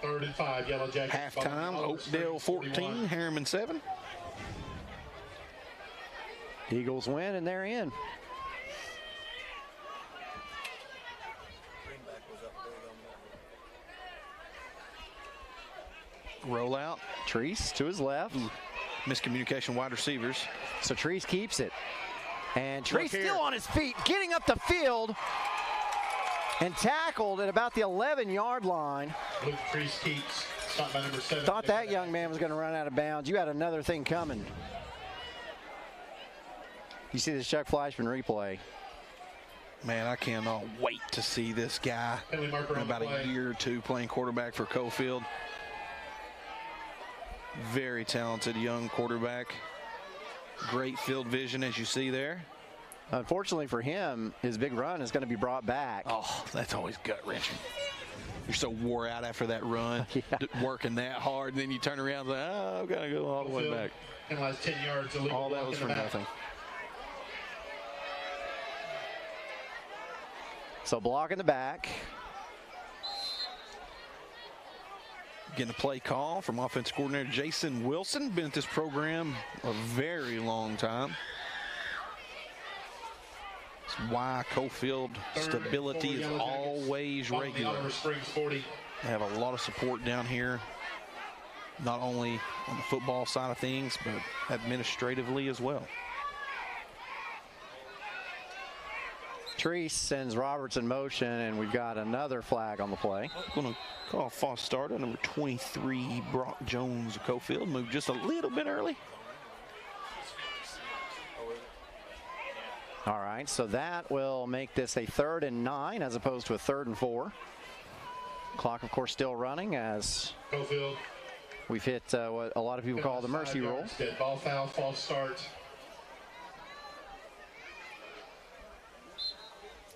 3rd and 5, Yellow Jackets.
Halftime, Oakdale 14, Harriman 7.
Eagles win, and they're in.
Rollout.
Treese to his left.
Miscommunication, wide receivers.
So Treese keeps it. And Treese still on his feet, getting up the field. And tackled at about the 11-yard line.
Luke Treese keeps. Stopped by number 7.
Thought that young man was going to run out of bounds. You had another thing coming. You see the Chuck Fleischman replay.
Man, I cannot wait to see this guy in about a year or two playing quarterback for Coalfield. Very talented young quarterback. Great field vision, as you see there.
Unfortunately for him, his big run is going to be brought back.
Oh, that's always gut-wrenching. You're so wore out after that run, working that hard, and then you turn around and say, oh, I've got to go all the way back.
Penalized 10 yards.
All that was for nothing.
So block in the back.
Getting a play call from offensive coordinator Jason Wilson. Been at this program a very long time. It's why Coalfield stability is always regular. They have a lot of support down here, not only on the football side of things, but administratively as well.
Treese sends Roberts in motion, and we've got another flag on the play.
Going to call a false start on number 23, Brock Jones of Coalfield. Moved just a little bit early.
All right, so that will make this a 3rd and 9 as opposed to a 3rd and 4. Clock, of course, still running as
Coalfield.
We've hit what a lot of people call the mercy rule.
Dead ball foul, false start.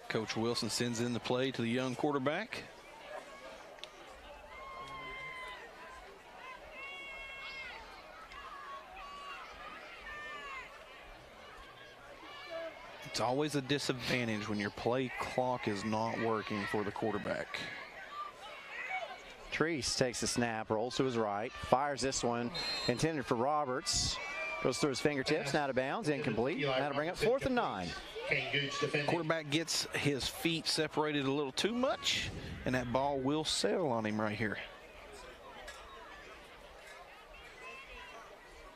Coach Wilson sends in the play to the young quarterback. It's always a disadvantage when your play clock is not working for the quarterback.
Treese takes the snap, rolls to his right, fires this one, intended for Roberts. Goes through his fingertips, now to bounds, incomplete. Now to bring up 4th and 9.
Quarterback gets his feet separated a little too much, and that ball will sail on him right here.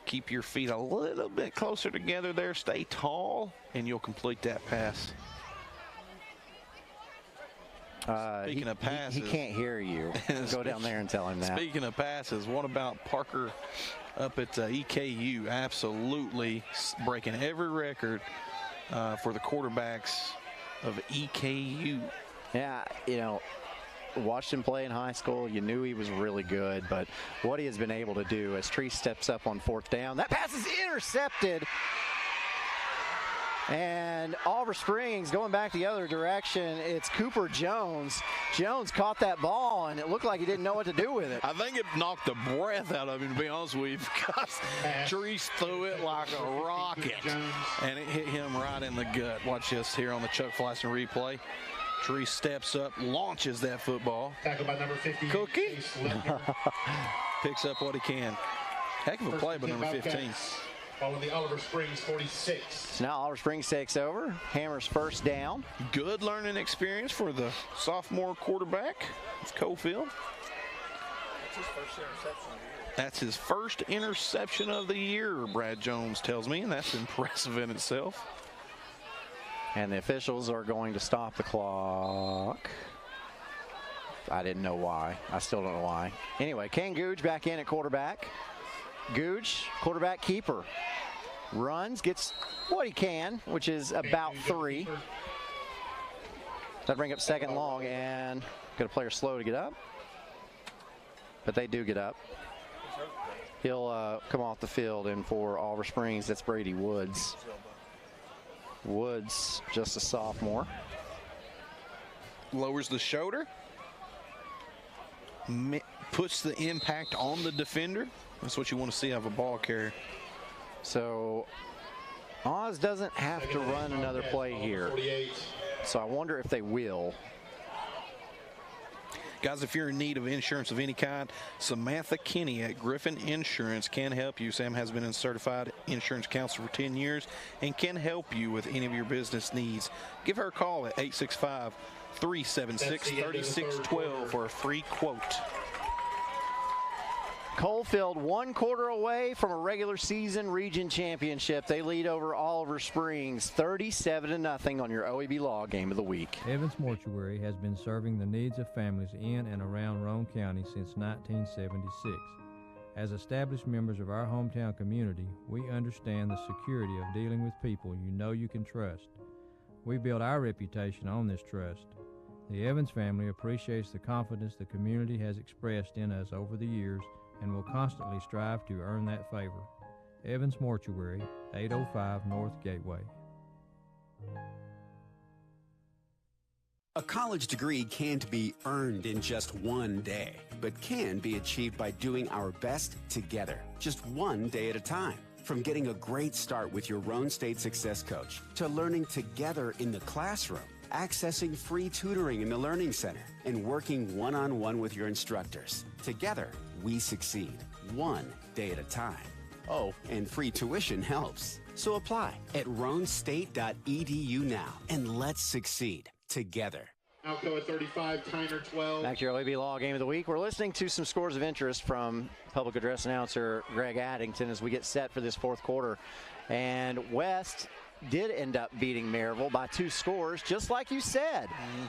Keep your feet a little bit closer together there. Stay tall, and you'll complete that pass. Speaking of passes.
He can't hear you. Go down there and tell him that.
Speaking of passes, what about Parker up at EKU? Absolutely breaking every record for the quarterbacks of EKU.
Yeah, watched him play in high school. You knew he was really good, but what he has been able to do as Treese steps up on 4th down. That pass is intercepted. And Oliver Springs going back the other direction. It's Cooper Jones. Jones caught that ball, and it looked like he didn't know what to do with it.
I think it knocked the breath out of him, to be honest with you, because Treese threw it like a rocket, and it hit him right in the gut. Watch this here on the Chuck Fleischman replay. Treese steps up, launches that football.
Tackled by number 50.
Cookie picks up what he can. Heck of a play by number 15.
Following the Oliver Springs 46.
So now Oliver Springs takes over. Hammers 1st down.
Good learning experience for the sophomore quarterback of Coalfield.
That's his first interception of the year.
That's his first interception of the year, Brad Jones tells me, and that's impressive in itself.
And the officials are going to stop the clock. I didn't know why. I still don't know why. Anyway, Kane Googe back in at quarterback. Googe, quarterback keeper. Runs, gets what he can, which is about 3. That'll bring up second long, and got a player slow to get up. But they do get up. He'll come off the field, and for Oliver Springs, that's Brady Woods. Woods, just a sophomore.
Lowers the shoulder. Puts the impact on the defender. That's what you want to see out of a ball carrier.
So Oz doesn't have to run another play here. So I wonder if they will.
Guys, if you're in need of insurance of any kind, Samantha Kinney at Griffin Insurance can help you. Sam has been a certified insurance counselor for 10 years and can help you with any of your business needs. Give her a call at 865-376-3612 for a free quote.
Coalfield 1 quarter away from a regular season region championship. They lead over Oliver Springs 37-0 on your OEB Law Game of the Week.
Evans Mortuary has been serving the needs of families in and around Roane County since 1976. As established members of our hometown community, we understand the security of dealing with people you know you can trust. We build our reputation on this trust. The Evans family appreciates the confidence the community has expressed in us over the years and will constantly strive to earn that favor. Evans Mortuary, 805 North Gateway.
A college degree can't be earned in just one day, but can be achieved by doing our best together, just one day at a time. From getting a great start with your Roane State Success Coach, to learning together in the classroom, accessing free tutoring in the Learning Center, and working one-on-one with your instructors. Together, we succeed, one day at a time. Oh, and free tuition helps. So apply at roanstate.edu now, and let's succeed together.
Alcoa 35, Tyner 12.
Back to your OEB Law Game of the Week. We're listening to some scores of interest from public address announcer Greg Addington as we get set for this fourth quarter. And West did end up beating Maryville by 2 scores, just like you said.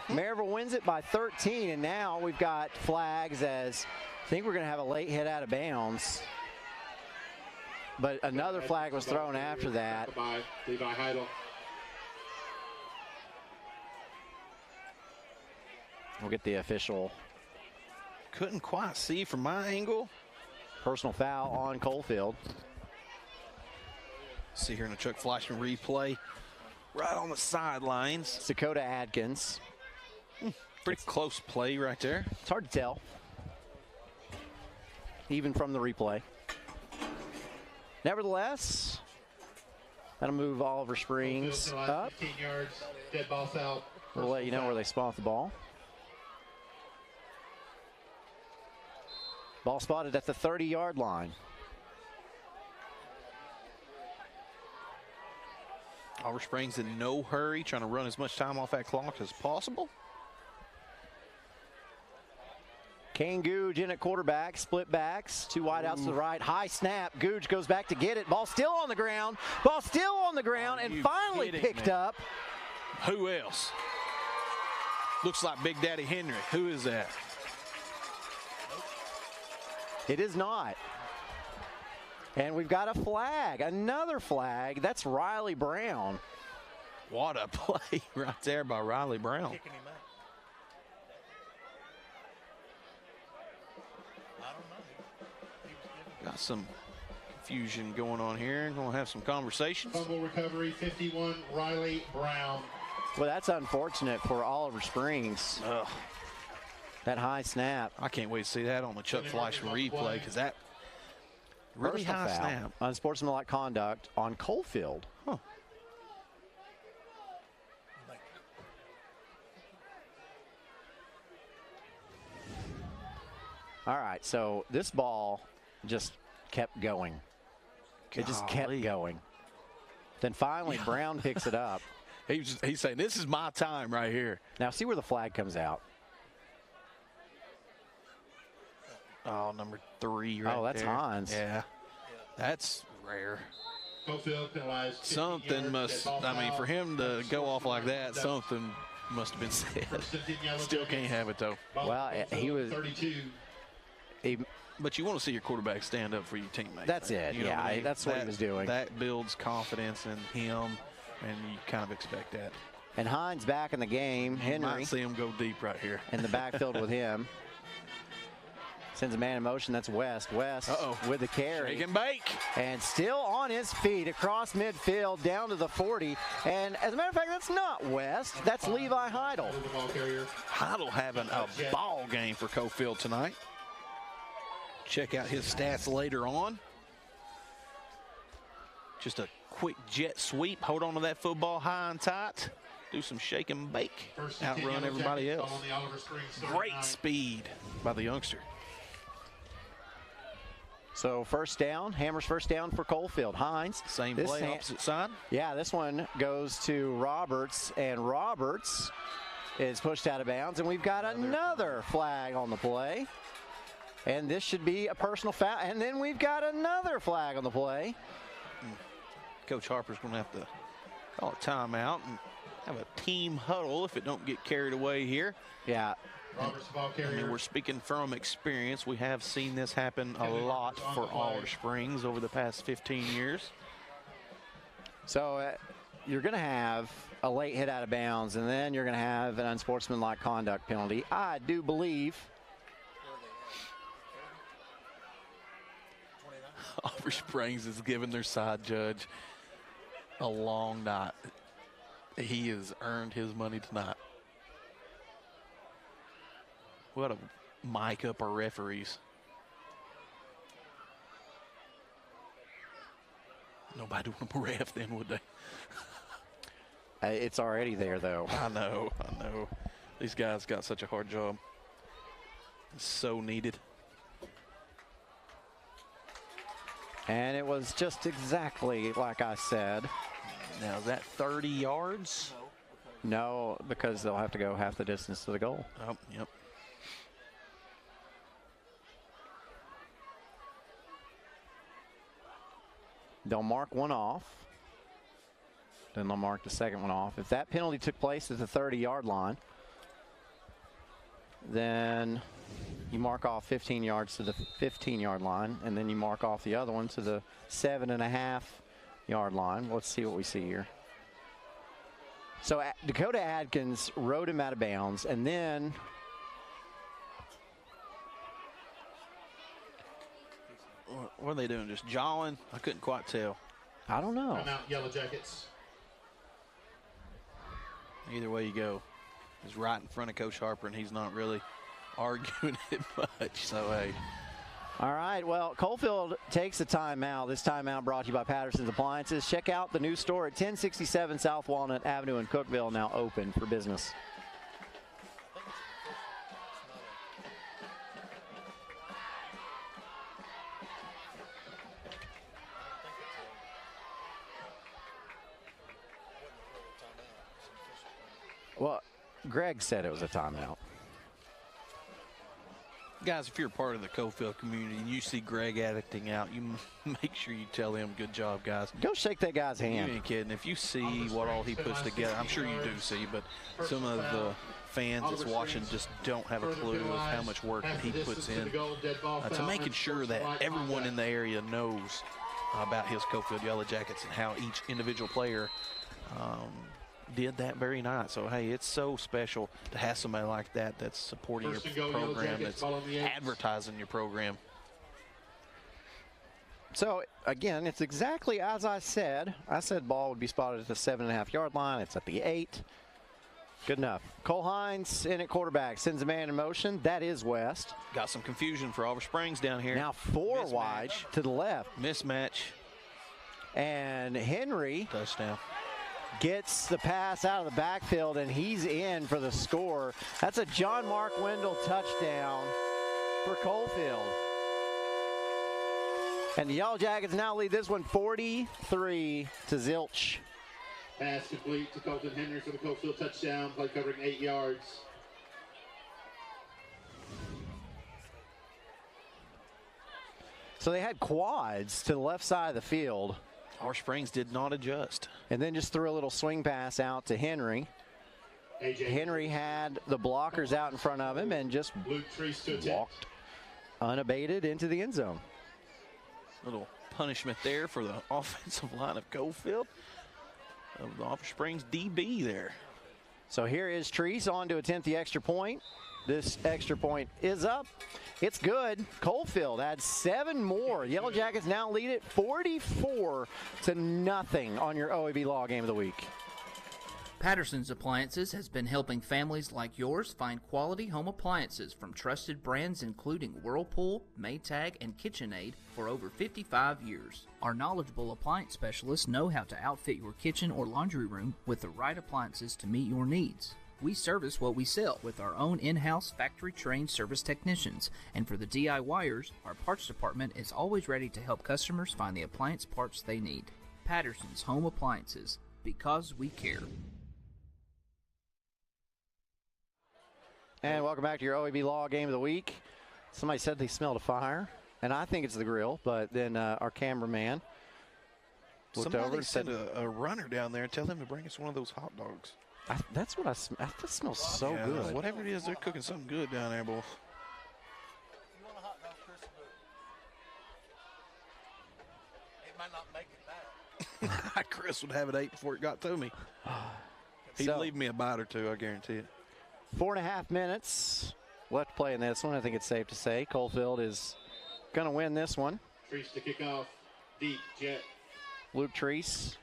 Maryville wins it by 13, and now we've got flags as I think we're going to have a late hit out of bounds. But another flag was thrown after that.
Levi Heidel.
We'll get the official.
Couldn't quite see from my angle.
Personal foul on Coalfield.
See here in the Chuck Fleischman replay, right on the sidelines.
Dakota Adkins.
Pretty close play right there.
It's hard to tell, even from the replay. Nevertheless, that'll move Oliver Springs up.
15 yards, dead ball foul.
We'll let you know where they spot the ball. Ball spotted at the 30-yard line.
Oliver Springs in no hurry, trying to run as much time off that clock as possible.
Kane Googe in at quarterback, split backs, 2 wideouts to the right, high snap. Googe goes back to get it. Ball still on the ground. Ball still on the ground, and finally picked up.
Who else? Looks like Big Daddy Henry. Who is that?
It is not. And we've got a flag, another flag. That's Riley Brown.
What a play right there by Riley Brown. Got some confusion going on here. Going to have some conversations.
Fumble recovery, 51, Riley Brown.
Well, that's unfortunate for Oliver Springs.
Ugh.
That high snap.
I can't wait to see that on the Chuck Fleischman replay, because that really high snap.
Unsportsmanlike conduct on Coalfield.
Huh.
All right, so this ball just kept going. It just kept going. Then finally, Brown picks it up.
He's saying, this is my time right here.
Now see where the flag comes out.
Oh, number 3 right there.
Oh, that's Hines.
Yeah, that's rare.
Coalfield penalized.
Something must, I mean, for him to go off like that, something must have been said. Still can't have it, though.
Well, he was.
32.
But you want to see your quarterback stand up for your teammates.
That's it.
You know
Yeah,
what I mean?
that's what he was doing.
That builds confidence in him, and you kind of expect that.
And Hines back in the game.
You
Henry.
might see him go deep right here.
In the backfield with him. Sends a man in motion. That's West. West with the carry.
Shake and bake. And
still on his feet across midfield down to the 40. And as a matter of fact, that's not West. That's Levi Heidel.
Heidel having a ball game for Coalfield tonight. Check out his stats later on. Just a quick jet sweep. Hold on to that football high and tight. Do some shake and bake. Outrun everybody else. Great speed by the youngster.
So first down, Hammers first down for Coalfield. Hines.
Same play, opposite side.
Yeah, this one goes to Roberts, and Roberts is pushed out of bounds, and we've got another flag on the play. And this should be a personal foul, and then we've got another flag on the play.
Coach Harper's going to have to call a timeout and have a team huddle if it don't get carried away here.
Yeah.
I mean, we're speaking from experience. We have seen this happen a lot for Oliver Springs over the past 15 years.
So you're going to have a late hit out of bounds, and then you're going to have an unsportsmanlike conduct penalty. I do believe.
Oliver Springs is giving their side judge a long night. He has earned his money tonight. We ought to mic up our referees. Nobody would ref then, would they?
It's already there, though.
I know. These guys got such a hard job. It's so needed.
And it was just exactly like I said.
Now, is that 30 yards?
No, because they'll have to go half the distance to the goal.
Oh, yep.
They'll mark one off. Then they'll mark the second one off. If that penalty took place at the 30-yard line, then you mark off 15 yards to the 15-yard line, and then you mark off the other one to the 7.5-yard line. Let's see what we see here. So Dakota Adkins rode him out of bounds, and then
what are they doing? Just jawing? I couldn't quite tell.
I don't know.
Come out, Yellow Jackets.
Either way you go, he's right in front of Coach Harper, and he's not really arguing it much. So, hey.
All right, well, Coalfield takes a timeout. This timeout brought to you by Patterson's Appliances. Check out the new store at 1067 South Walnut Avenue in Cookeville, now open for business. Well, Greg said it was a timeout.
Guys, if you're a part of the Coalfield community and you see Greg acting out, you make sure you tell him, good job, guys.
Go shake that guy's hand.
You ain't kidding. If you see what all he puts together, I'm sure you do see, but some of the fans that's watching just don't have a clue of how much work that he puts in to making sure that everyone in the area knows about his Coalfield Yellow Jackets and how each individual player did that very night. So, hey, it's so special to have somebody like that that's supporting your program, that's advertising your program.
So, again, it's exactly as I said. I said ball would be spotted at the 7.5-yard line. It's at the 8. Good enough. Cole Hines in at quarterback. Sends a man in motion. That is West.
Got some confusion for Oliver Springs down here.
Now 4 wide to the left.
Mismatch.
And Henry.
Touchdown.
Gets the pass out of the backfield, and he's in for the score. That's a John Mark Wendell touchdown for Coalfield. And the Yellow Jackets now lead this one 43 to zilch.
Pass complete to Colton Henry for the Coalfield touchdown, play covering 8 yards.
So they had quads to the left side of the field.
Oliver Springs did not adjust.
And then just threw a little swing pass out to Henry. Henry had the blockers out in front of him and just walked unabated into the end zone.
Little punishment there for the offensive line of Coalfield. Of the Oliver Springs DB there.
So here is Treese on to attempt the extra point. This extra point is up. It's good. Coalfield adds 7 more. Yellow Jackets now lead it 44-0 on your OEB Law Game of the Week.
Patterson's Appliances has been helping families like yours find quality home appliances from trusted brands including Whirlpool, Maytag, and KitchenAid for over 55 years. Our knowledgeable appliance specialists know how to outfit your kitchen or laundry room with the right appliances to meet your needs. We service what we sell with our own in-house factory-trained service technicians, and for the DIYers, our parts department is always ready to help customers find the appliance parts they need. Patterson's Home Appliances, because we care.
And welcome back to your OEB Law Game of the Week. Somebody said they smelled a fire, and I think it's the grill, but then our cameraman looked over and said,
a runner down there and tell him to bring us one of those hot dogs.
That's what I smell. That smells so good.
Whatever it is, they're cooking something good down there, boy.
You want a hot dog, Chris? It might not make it back.
Chris would have it ate before it got to me. He'd leave me a bite or two, I guarantee it.
4.5 minutes left to play in this one. I think it's safe to say Coalfield is going to win this one.
Treese to kick off. Deep jet.
Luke Treese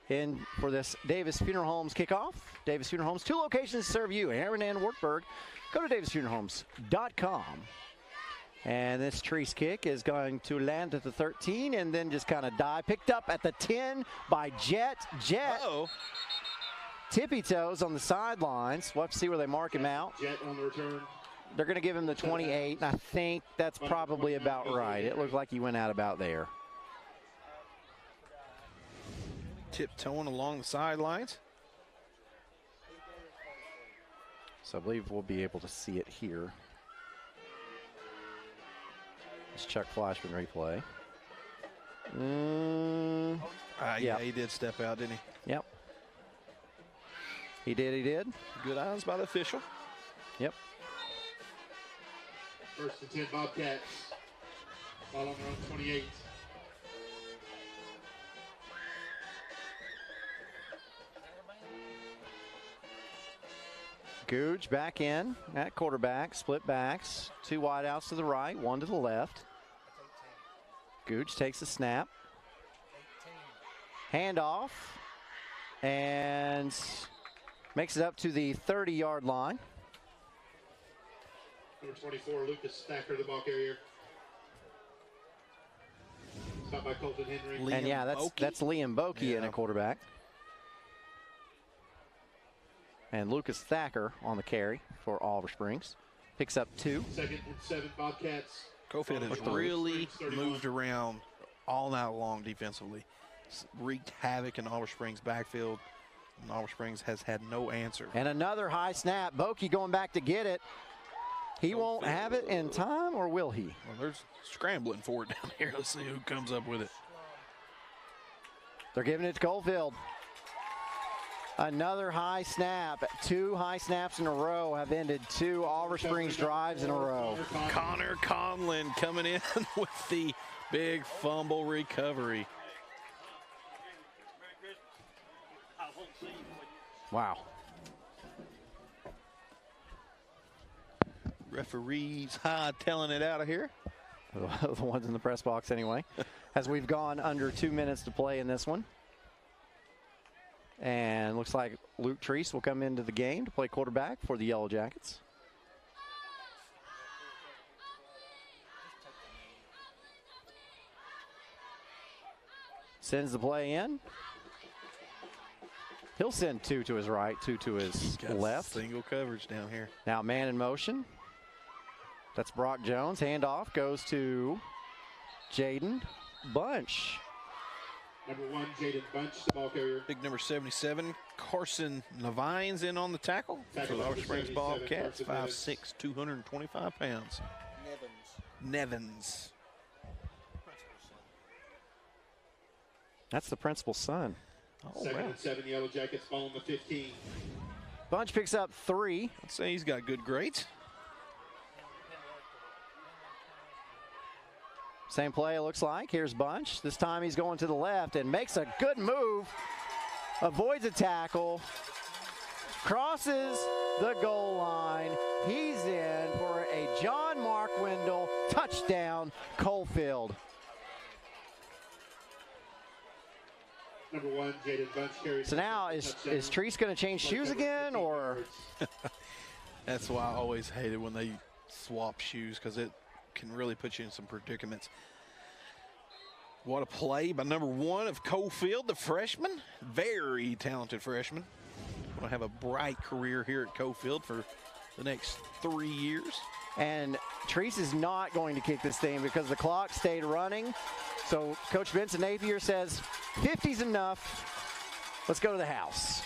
in for this Davis Funeral Homes kickoff. Davis Funeral Homes, 2 locations to serve you, Aaron and Wartburg. Go to davisfuneralhomes.com. And this Treese kick is going to land at the 13 and then just kind of die. Picked up at the 10 by Jet.
Uh-oh.
Tippy toes on the sidelines. We'll have to see where they mark him out.
Jet on the return.
They're going to give him the 28, and I think that's probably about right. It looked like he went out about there.
Tiptoeing along the sidelines.
So I believe we'll be able to see it here. It's Chuck Flashman replay.
Yeah, he did step out, didn't he?
Yep. He did.
Good eyes by the official.
Yep.
First and 10 Bobcats. Ball on their own 28.
Googe back in at quarterback, split backs, 2 wideouts to the right, 1 to the left. Googe takes the snap. Handoff and makes it up to the 30-yard line.
Number 24, Lucas Thacker, the ball carrier. Stopped by Colton Henry.
And yeah, that's Liam Bokey in a quarterback. And Lucas Thacker on the carry for Oliver Springs. Picks up 2.
Second and 7 Bobcats.
Coalfield has really moved around all night long defensively. Wreaked havoc in Oliver Springs' backfield. And Oliver Springs has had no answer.
And another high snap. Bokey going back to get it. He won't have it in time, or will he?
Well, there's scrambling for it down here. Let's see who comes up with it.
They're giving it to Coalfield. Another high snap. 2 high snaps in a row have ended 2 Oliver Springs drives in a row.
Connor Conlon coming in with the big fumble recovery.
Wow.
Referees telling it out of here.
The ones in the press box anyway. As we've gone under 2 minutes to play in this one. And looks like Luke Treese will come into the game to play quarterback for the Yellow Jackets. Sends the play in. He'll send 2 to his right, 2 to his left.
Single coverage down here.
Now man in motion. That's Brock Jones. Handoff goes to Jaden Bunch.
Number 1, Jaden Bunch, the ball carrier.
Big number 77, Carson Levine's in on the tackle for the Oliver Springs Bobcats. 5'6", 225 pounds.
Nevins.
That's the principal's son.
Oh, Second and 7 Yellow Jackets, ball on the 15.
Bunch picks up 3.
I'd say he's got good grades.
Same play, it looks like. Here's Bunch. This time he's going to the left and makes a good move. Avoids a tackle. Crosses the goal line. He's in for a John Mark Wendell touchdown, Coalfield.
Number 1, Jaden Bunch carries.
So now is Treese going to change shoes again, or?
That's why I always hated when they swap shoes, because it can really put you in some predicaments. What a play by number 1 of Coalfield, the freshman. Very talented freshman. Will have a bright career here at Coalfield for the next 3 years.
And Treese is not going to kick this thing because the clock stayed running. So Coach Vincent Napier says, 50's enough. Let's go to the house.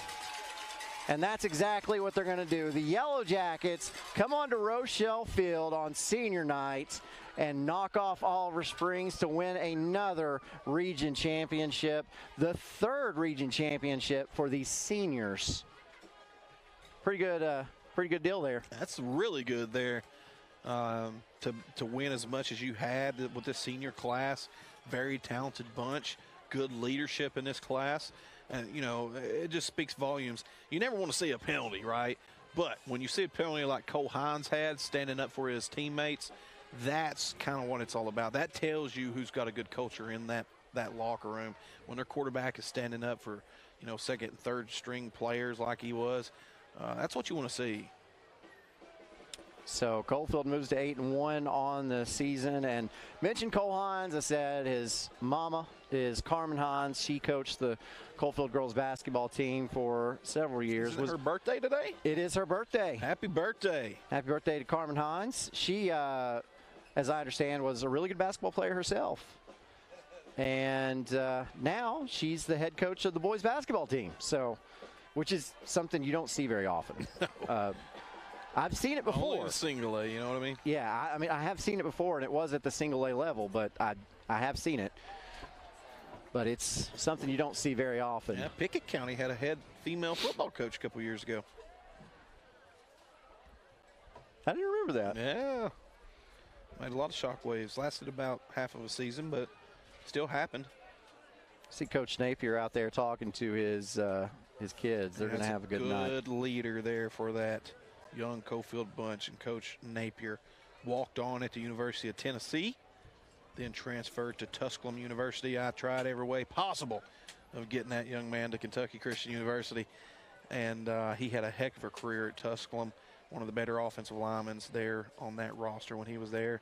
And that's exactly what they're going to do. The Yellow Jackets come on to Rochelle Field on senior night and knock off Oliver Springs to win another region championship, the 3rd region championship for the seniors. Pretty good deal there.
That's really good there to win as much as you had with this senior class. Very talented bunch, good leadership in this class. And, you know, it just speaks volumes. You never want to see a penalty, right? But when you see a penalty like Cole Hines had, standing up for his teammates, that's kind of what it's all about. That tells you who's got a good culture in that locker room. When their quarterback is standing up for, you know, 2nd and 3rd string players like he was, that's what you want to see.
So Coalfield moves to 8-1 on the season. And mentioned Cole Hines. I said his mama is Carmen Hines. She coached the Coalfield girls basketball team for several years.
Is it her birthday today?
It is her birthday.
Happy birthday.
Happy birthday to Carmen Hines. She, as I understand, was a really good basketball player herself. And now she's the head coach of the boys basketball team. So, which is something you don't see very often. I've seen it before.
Only the single A, you know what I mean?
Yeah, I mean, I have seen it before, and it was at the single A level, but I have seen it. But it's something you don't see very often.
Yeah, Pickett County had a head female football coach a couple years ago.
I didn't remember that.
Yeah. Made a lot of shockwaves. Lasted about half of a season, but still happened.
See Coach Napier out there talking to his kids. They're going to have a good night.
Good leader there for that young Coalfield bunch. And Coach Napier walked on at the University of Tennessee, then transferred to Tusculum University. I tried every way possible of getting that young man to Kentucky Christian University, and he had a heck of a career at Tusculum, one of the better offensive linemen there on that roster when he was there,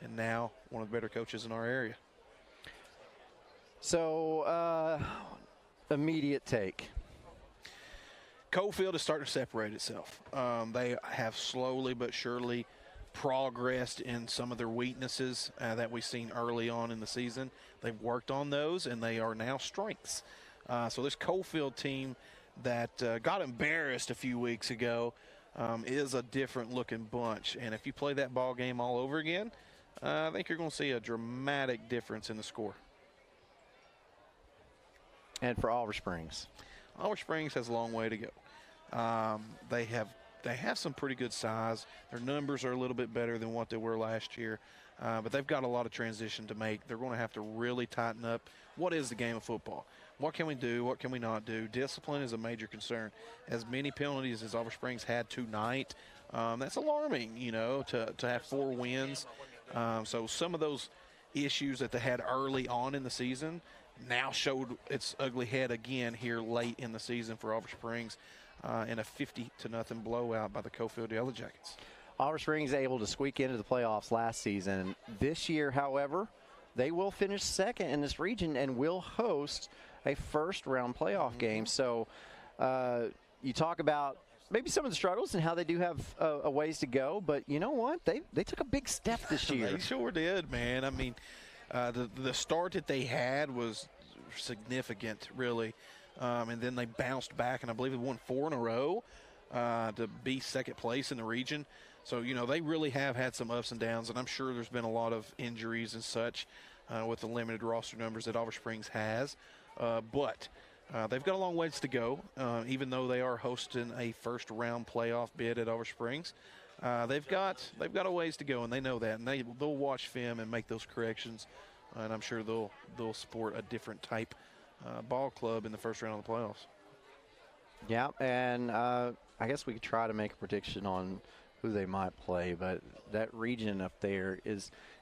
and now one of the better coaches in our area.
So, immediate take.
Coalfield is starting to separate itself. They have slowly but surely progressed in some of their weaknesses that we've seen early on in the season. They've worked on those, and they are now strengths. So this Coalfield team that got embarrassed a few weeks ago is a different-looking bunch. And if you play that ball game all over again, I think you're going to see a dramatic difference in the score.
And for Oliver Springs?
Oliver Springs has a long way to go. They have some pretty good size. Their numbers are a little bit better than what they were last year, but they've got a lot of transition to make. They're going to have to really tighten up. What is the game of football? What can we do? What can we not do? Discipline is a major concern. As many penalties as Oliver Springs had tonight, that's alarming, you know, to have 4 wins. So some of those issues that they had early on in the season now showed its ugly head again here late in the season for Oliver Springs in a 50-0 blowout by the Coalfield Yellow Jackets.
Oliver Springs able to squeak into the playoffs last season. This year, however, they will finish second in this region and will host a first-round playoff game. So you talk about maybe some of the struggles and how they do have a ways to go, but you know what? They took a big step this year.
They sure did, man. I mean, the start that they had was significant, really. And then they bounced back, and I believe they won 4 in a row to be second place in the region. So, you know, they really have had some ups and downs, and I'm sure there's been a lot of injuries and such with the limited roster numbers that Oliver Springs has. but they've got a long ways to go, even though they are hosting a first-round playoff bid at Oliver Springs. They've got a ways to go, and they know that, and they'll watch film and make those corrections, and I'm sure they'll sport a different type ball club in the first round of the playoffs.
Yeah, and I guess we could try to make a prediction on who they might play, but that region up there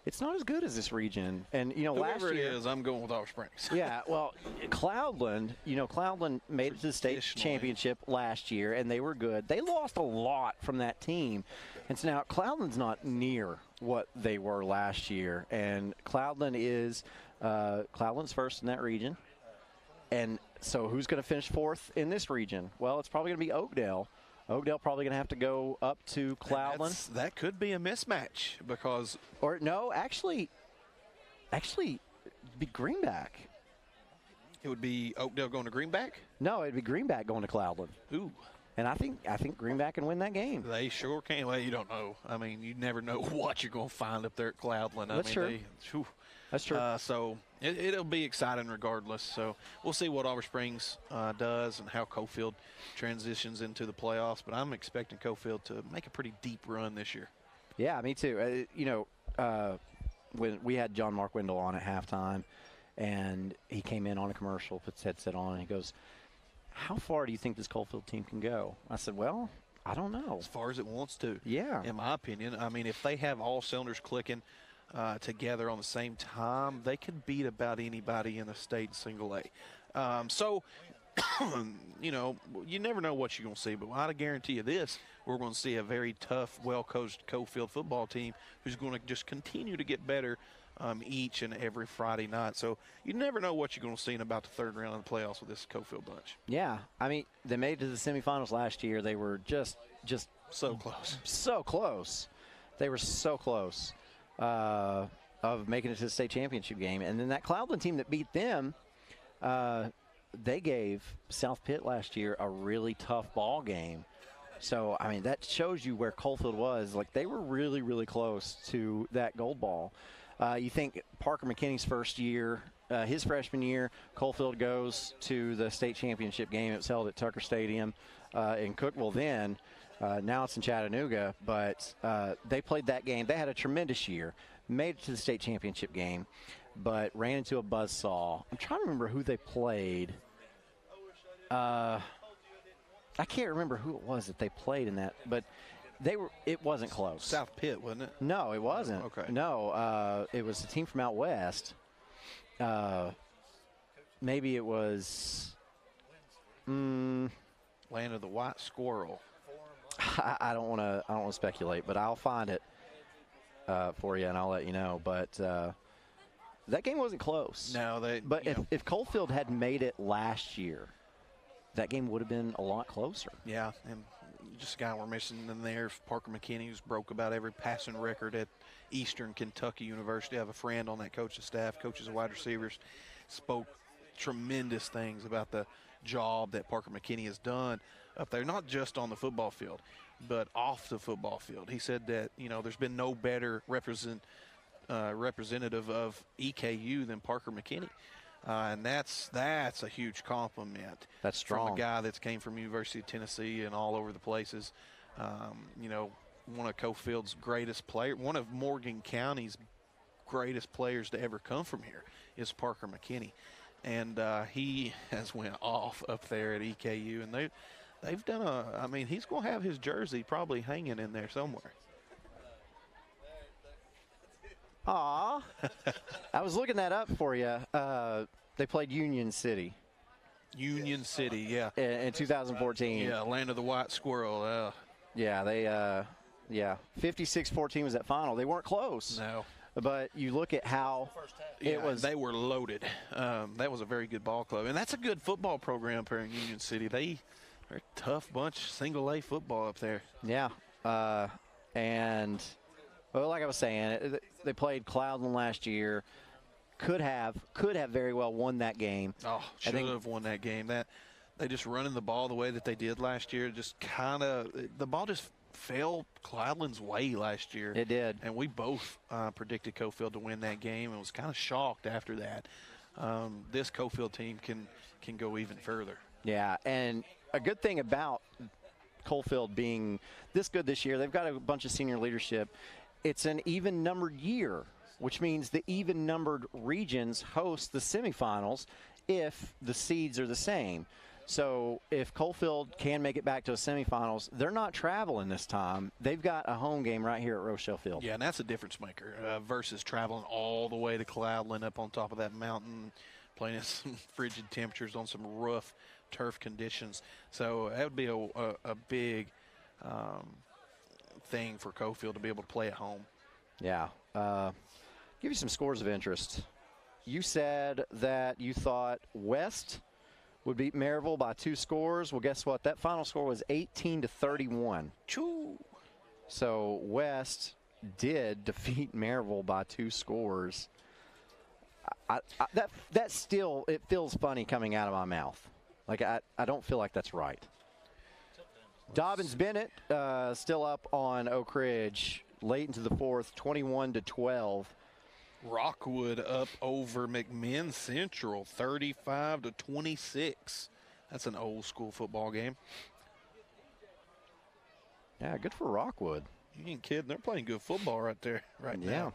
it's not as good as this region. And, last year.
Whoever it is, I'm going with Oliver Springs.
Yeah, well, Cloudland made it to the state championship last year, and they were good. They lost a lot from that team. And so now Cloudland's not near what they were last year. And Cloudland's first in that region. And so who's going to finish fourth in this region? Well, it's probably going to be Oakdale. Oakdale probably going to have to go up to Cloudland.
That could be a mismatch because.
Or no, actually, it'd be Greenback.
It would be Oakdale going to Greenback?
No, it'd be Greenback going to Cloudland.
Ooh.
And I think Greenback can win that game.
They sure can. Well, you don't know. I mean, you never know what you're going to find up there at Cloudland.
That's true. That's true.
So it'll be exciting regardless. So we'll see what Oliver Springs does and how Coalfield transitions into the playoffs. But I'm expecting Coalfield to make a pretty deep run this year.
Yeah, me too. When we had John Mark Wendell on at halftime, and he came in on a commercial, puts headset on, and he goes, "How far do you think this Coalfield team can go?" I said, "Well, I don't know.
As far as it wants to."
Yeah.
In my opinion, I mean, if they have all cylinders clicking together on the same time, they could beat about anybody in the state single A. So, you never know what you're going to see, but I guarantee you this, we're going to see a very tough, well-coached Coalfield football team who's going to just continue to get better each and every Friday night. So you never know what you're going to see in about the third round of the playoffs with this Coalfield bunch.
Yeah. I mean, they made it to the semifinals last year. They were just
so close.
So close. They were so close of making it to the state championship game. And then that Cloudland team that beat them, they gave South Pitt last year a really tough ball game. So, I mean, that shows you where Coalfield was. Like, they were really, really close to that gold ball. You think Parker McKinney's first year, his freshman year, Coalfield goes to the state championship game. It was held at Tucker Stadium in Cookeville then. Now it's in Chattanooga, but they played that game. They had a tremendous year, made it to the state championship game, but ran into a buzzsaw. I'm trying to remember who they played. I can't remember who it was that they played in that, but it wasn't close.
South Pitt, wasn't it?
No, it wasn't.
Okay.
No, it was a team from out west. Maybe it was
Land of the White Squirrel.
I don't want to speculate, but I'll find it for you and I'll let you know. But that game wasn't close.
No,
But if Coalfield had made it last year, that game would have been a lot closer.
Yeah, and just a guy we're missing in there, Parker McKinney, who's broke about every passing record at Eastern Kentucky University. I have a friend on that coaching staff, coaches of wide receivers, spoke tremendous things about the job that Parker McKinney has done up there, not just on the football field, but off the football field. He said that, there's been no better representative of EKU than Parker McKinney. And that's a huge compliment.
That's strong.
From a guy that's came from University of Tennessee and all over the places. One of Coalfield's greatest players, one of Morgan County's greatest players to ever come from here is Parker McKinney. And he has went off up there at EKU. And they've done he's going to have his jersey probably hanging in there somewhere.
Aw. I was looking that up for you. They played Union City.
Union City, yeah.
In 2014.
Yeah, Land of the White Squirrel.
Yeah, they 56-14 was that final. They weren't close.
No.
But you look at how it was.
They were loaded. That was a very good ball club. And that's a good football program up here in Union City. They're a tough bunch, single-A football up there.
Yeah. And, well, like I was saying, they played Cloudland last year. Could have very well won that game.
Oh, should have won that game. They just running the ball the way that they did last year, just kind of – the ball just fell Cloudland's way last year.
It did.
And we both predicted Coalfield to win that game and was kind of shocked after that. this Coalfield team can go even further.
Yeah, and a good thing about Coalfield being this good this year, they've got a bunch of senior leadership. It's an even-numbered year, which means the even-numbered regions host the semifinals if the seeds are the same. So if Coalfield can make it back to the semifinals, they're not traveling this time. They've got a home game right here at Rochelle Field.
Yeah, and that's a difference maker versus traveling all the way to Cloudland up on top of that mountain, playing in some frigid temperatures on some rough turf conditions. So that would be a big thing for Coalfield to be able to play at home.
Yeah. Give you some scores of interest. You said that you thought West would beat Maryville by 2 scores. Well, guess what? That final score was 18-31.
Choo.
So West did defeat Maryville by 2 scores. That still, it feels funny coming out of my mouth. Like, I don't feel like that's right. Dobbins Bennett still up on Oak Ridge late into the 4th, 21-12.
Rockwood up over McMinn Central, 35-26. That's an old school football game.
Yeah, good for Rockwood.
You ain't kidding. They're playing good football right there, right now.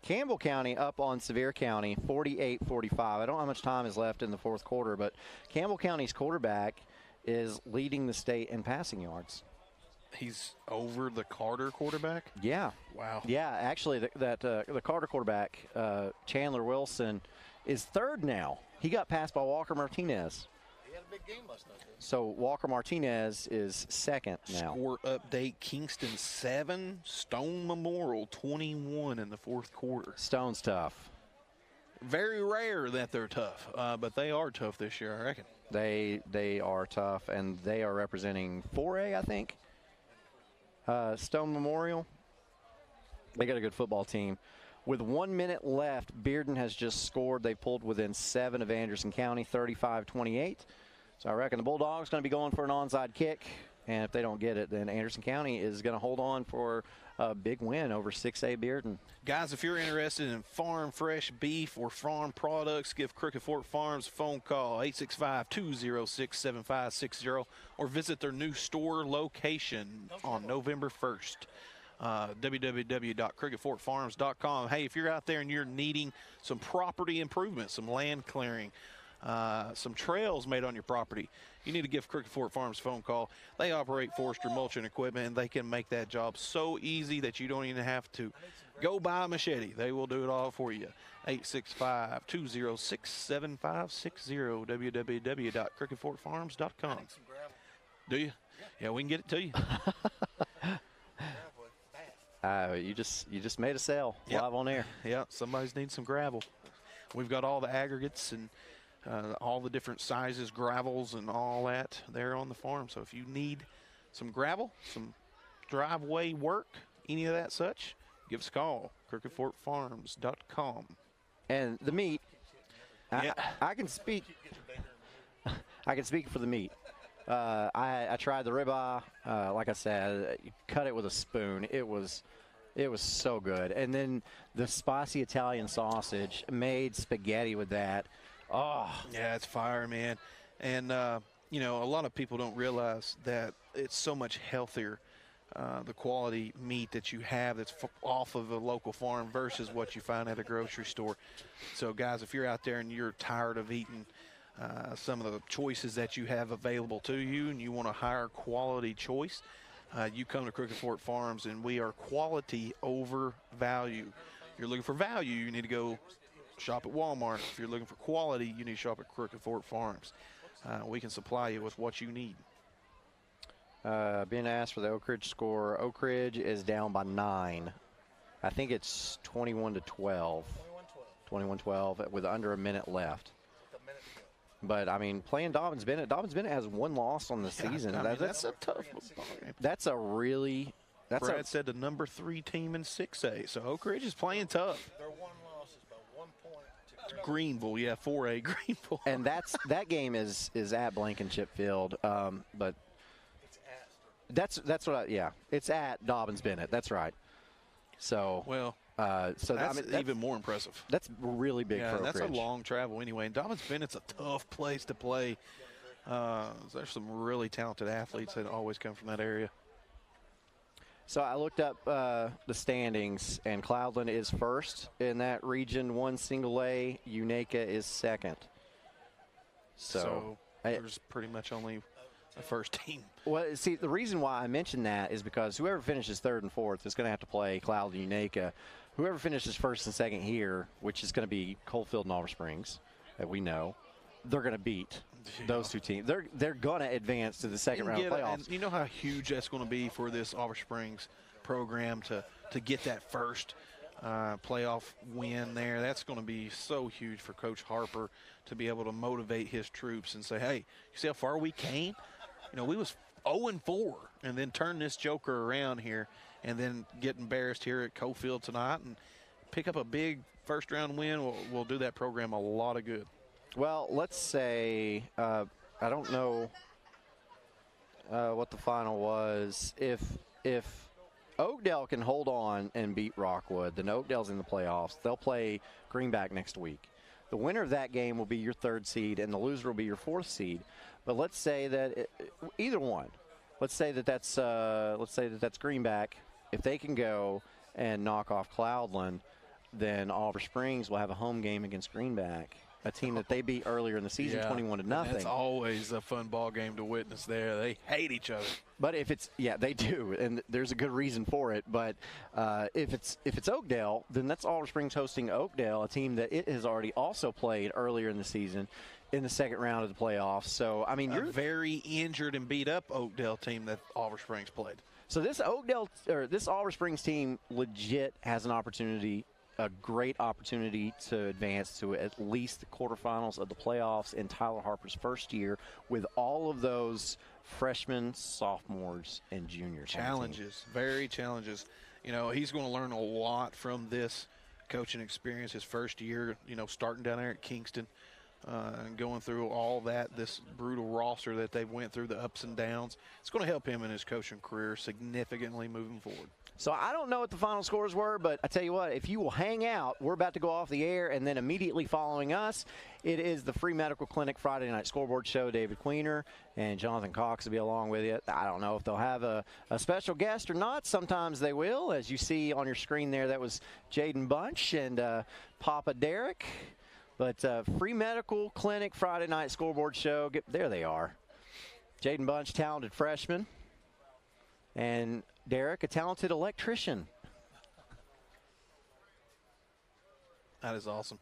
Campbell County up on Sevier County, 48-45. I don't know how much time is left in the 4th quarter, but Campbell County's quarterback is leading the state in passing yards.
He's over the Carter quarterback?
Yeah.
Wow.
Yeah, actually, the Carter quarterback, Chandler Wilson, is 3rd now. He got passed by Walker Martinez.
He had a big game last night.
So Walker Martinez is 2nd now.
Score update, Kingston 7, Stone Memorial 21 in the 4th quarter.
Stone's tough.
Very rare that they're tough, but they are tough this year, I reckon.
They are tough, and they are representing 4A, I think. Stone Memorial, they got a good football team. With 1 minute left, Bearden has just scored. They pulled within 7 of Anderson County, 35-28. So I reckon the Bulldogs going to be going for an onside kick, and if they don't get it, then Anderson County is going to hold on for a big win over 6A Bearden.
Guys, if you're interested in farm fresh beef or farm products, give Crooked Fork Farms a phone call, 865-206-7560, or visit their new store location on November 1st. www.crookedforkfarms.com. Hey, if you're out there and you're needing some property improvement, some land clearing, some trails made on your property, you need to give Crooked Fork Farms a phone call. They operate forestry mulching equipment, and they can make that job so easy that you don't even have to go buy a machete. They will do it all for you. 865-206-7560, www.crookedforkfarms.com. Do you? Yeah, we can get it to you.
You just made a sale live on air.
Yeah, somebody's needing some gravel. We've got all the aggregates and all the different sizes, gravels, and all that there on the farm. So if you need some gravel, some driveway work, any of that such, give us a call, crookedforkfarms.com.
And the meat, I can speak. I can speak for the meat. I tried the ribeye. Like I said, you cut it with a spoon. It was so good. And then the spicy Italian sausage, made spaghetti with that. Oh,
yeah, it's fire, man. And you know, a lot of people don't realize that it's so much healthier, the quality meat that you have that's off of a local farm versus what you find at a grocery store. So, guys, if you're out there and you're tired of eating some of the choices that you have available to you and you want a higher quality choice, you come to Crooked Fork Farms, and we are quality over value. If you're looking for value, you need to go shop at Walmart. If you're looking for quality, you need to shop at Crooked Fork Farms. We can supply you with what you need.
Being asked for the Oak Ridge score. Oak Ridge is down by 9. I think it's 21-12. 21-12 with under a minute left. But, I mean, playing Dobbins Bennett has 1 loss on the season.
I mean, that's a tough football game.
That's a really –
Brad said the number 3 team in 6A. So Oak Ridge is playing tough.
Their 1 loss is about 1 point to
Greenville, 4A Greenville.
And that game is at Blankenship Field, but that's what it's at Dobbins Bennett. That's right. So
well,
So
that's even more impressive.
That's really big for Oak
that's
Ridge.
a long travel anyway. And Dobbins Bennett's a tough place to play. There's some really talented athletes that always come from that area.
So I looked up the standings, and Cloudland is first in that Region 1 single A. Unaka is second. So
there's pretty much only a first team.
Well, see, the reason why I mentioned that is because whoever finishes third and fourth is going to have to play Cloudland Unaka. Whoever finishes first and second here, which is going to be Coalfield and Oliver Springs, that we know, they're going to beat those two teams. They're going to advance to the second round of playoffs.
And you know how huge that's going to be for this Oliver Springs program to get that first playoff win there. That's going to be so huge for Coach Harper to be able to motivate his troops and say, hey, you see how far we came? You know, we was 0-4 and then turn this joker around here and then get embarrassed here at Coalfield tonight and pick up a big first round win will do that program a lot of good.
Well, let's say, I don't know what the final was. If Oakdale can hold on and beat Rockwood, then Oakdale's in the playoffs. They'll play Greenback next week. The winner of that game will be your third seed, and the loser will be your fourth seed. But let's say that either one. Let's say that that's Greenback. If they can go and knock off Cloudland, then Oliver Springs will have a home game against Greenback, a team that they beat earlier in the season, 21-0.
That's always a fun ball game to witness there. They hate each other.
But if it's they do, and there's a good reason for it. But if it's Oakdale, then that's Oliver Springs hosting Oakdale, a team that it has already also played earlier in the season in the second round of the playoffs. So I mean,
you're a very injured and beat up Oakdale team that Oliver Springs played.
So this Oliver Springs team legit has an opportunity. A great opportunity to advance to at least the quarterfinals of the playoffs in Tyler Harper's first year with all of those freshmen, sophomores, and juniors.
Challenges, very challenges. You know, he's going to learn a lot from this coaching experience his first year, you know, starting down there at Kingston and going through all that, this brutal roster that they went through, the ups and downs. It's going to help him in his coaching career significantly moving forward.
So I don't know what the final scores were, but I tell you what, if you will hang out, we're about to go off the air, and then immediately following us, it is the Free Medical Clinic Friday Night Scoreboard Show. David Queener and Jonathan Cox will be along with you. I don't know if they'll have a special guest or not. Sometimes they will. As you see on your screen there, that was Jaden Bunch and Papa Derek. But Free Medical Clinic Friday Night Scoreboard Show, there they are. Jaden Bunch, talented freshman. And Derek, a talented electrician.
That is awesome.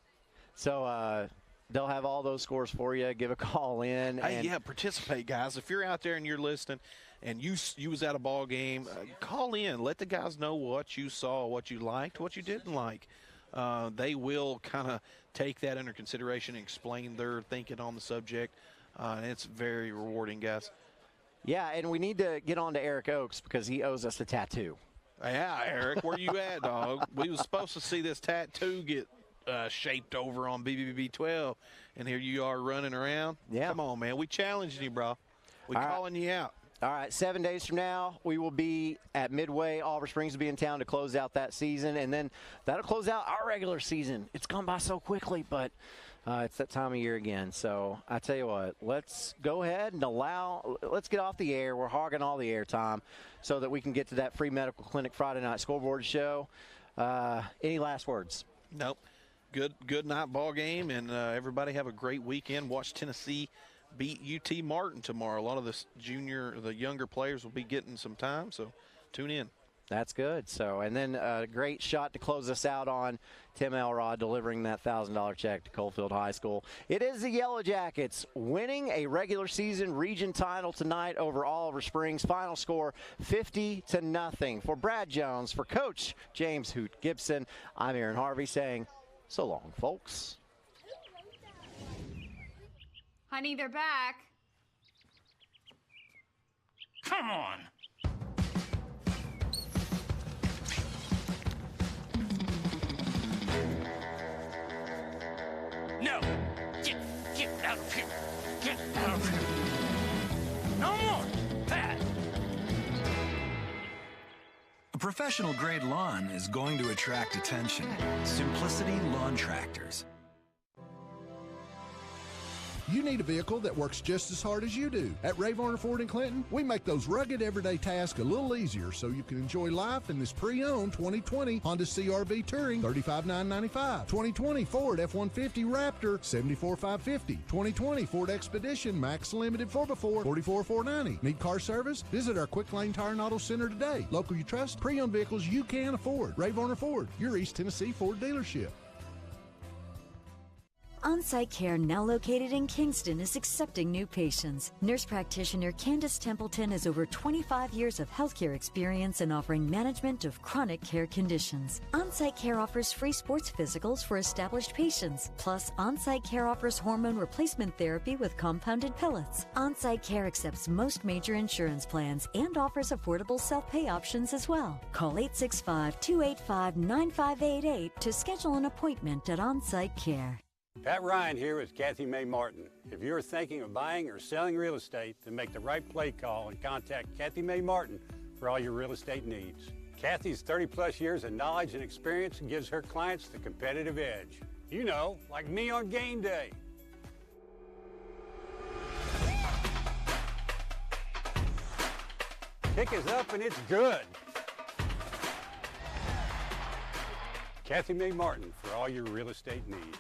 So they'll have all those scores for you. Give a call in.
Hey, participate, guys. If you're out there and you're listening and you was at a ball game, call in. Let the guys know what you saw, what you liked, what you didn't like. They will kind of take that under consideration and explain their thinking on the subject. And it's very rewarding, guys.
Yeah, and we need to get on to Eric Oakes because he owes us a tattoo.
Yeah, Eric, where you at, dog? We was supposed to see this tattoo get shaped over on BBB 12, and here you are running around.
Yeah.
Come on, man. We challenging you, bro. We calling you out.
All right, 7 days from now, we will be at Midway. Oliver Springs will be in town to close out that season, and then that'll close out our regular season. It's gone by so quickly, but it's that time of year again. So I tell you what, let's go ahead and let's get off the air. We're hogging all the air time so that we can get to that Free Medical Clinic Friday Night Scoreboard Show. Any last words?
Nope. Good night ball game, and everybody have a great weekend. Watch Tennessee beat UT Martin tomorrow. A lot of the younger players will be getting some time, so tune in.
That's good. So, and then a great shot to close us out on Tim Elrod delivering that $1,000 check to Coalfield High School. It is the Yellow Jackets winning a regular season region title tonight over Oliver Springs. Final score 50-0. For Brad Jones, for Coach James Hoot Gibson, I'm Aaron Harvey saying so long, folks.
Honey, they're back.
Come on. No! Get out of here! Get out of here! No more! Pat!
professional-grade lawn is going to attract attention. Simplicity Lawn Tractors.
You need a vehicle that works just as hard as you do. At Ray Varner Ford in Clinton, we make those rugged everyday tasks a little easier so you can enjoy life in this pre-owned 2020 Honda CR-V Touring, $35,995. 2020 Ford F-150 Raptor, $74,550. 2020 Ford Expedition Max Limited 4x4, $44,490. Need car service? Visit our Quick Lane Tire and Auto Center today. Local you trust, pre-owned vehicles you can afford. Ray Varner Ford, your East Tennessee Ford dealership.
On-Site Care, now located in Kingston, is accepting new patients. Nurse practitioner Candace Templeton has over 25 years of healthcare experience in offering management of chronic care conditions. On-Site Care offers free sports physicals for established patients. Plus, On-Site Care offers hormone replacement therapy with compounded pellets. On-Site Care accepts most major insurance plans and offers affordable self-pay options as well. Call 865-285-9588 to schedule an appointment at On-Site Care.
Pat Ryan here with Kathy Mae Martin. If you're thinking of buying or selling real estate, then make the right play call and contact Kathy Mae Martin for all your real estate needs. Kathy's 30-plus years of knowledge and experience gives her clients the competitive edge. You know, like me on game day. Kick is up and it's good. Kathy Mae Martin for all your real estate needs.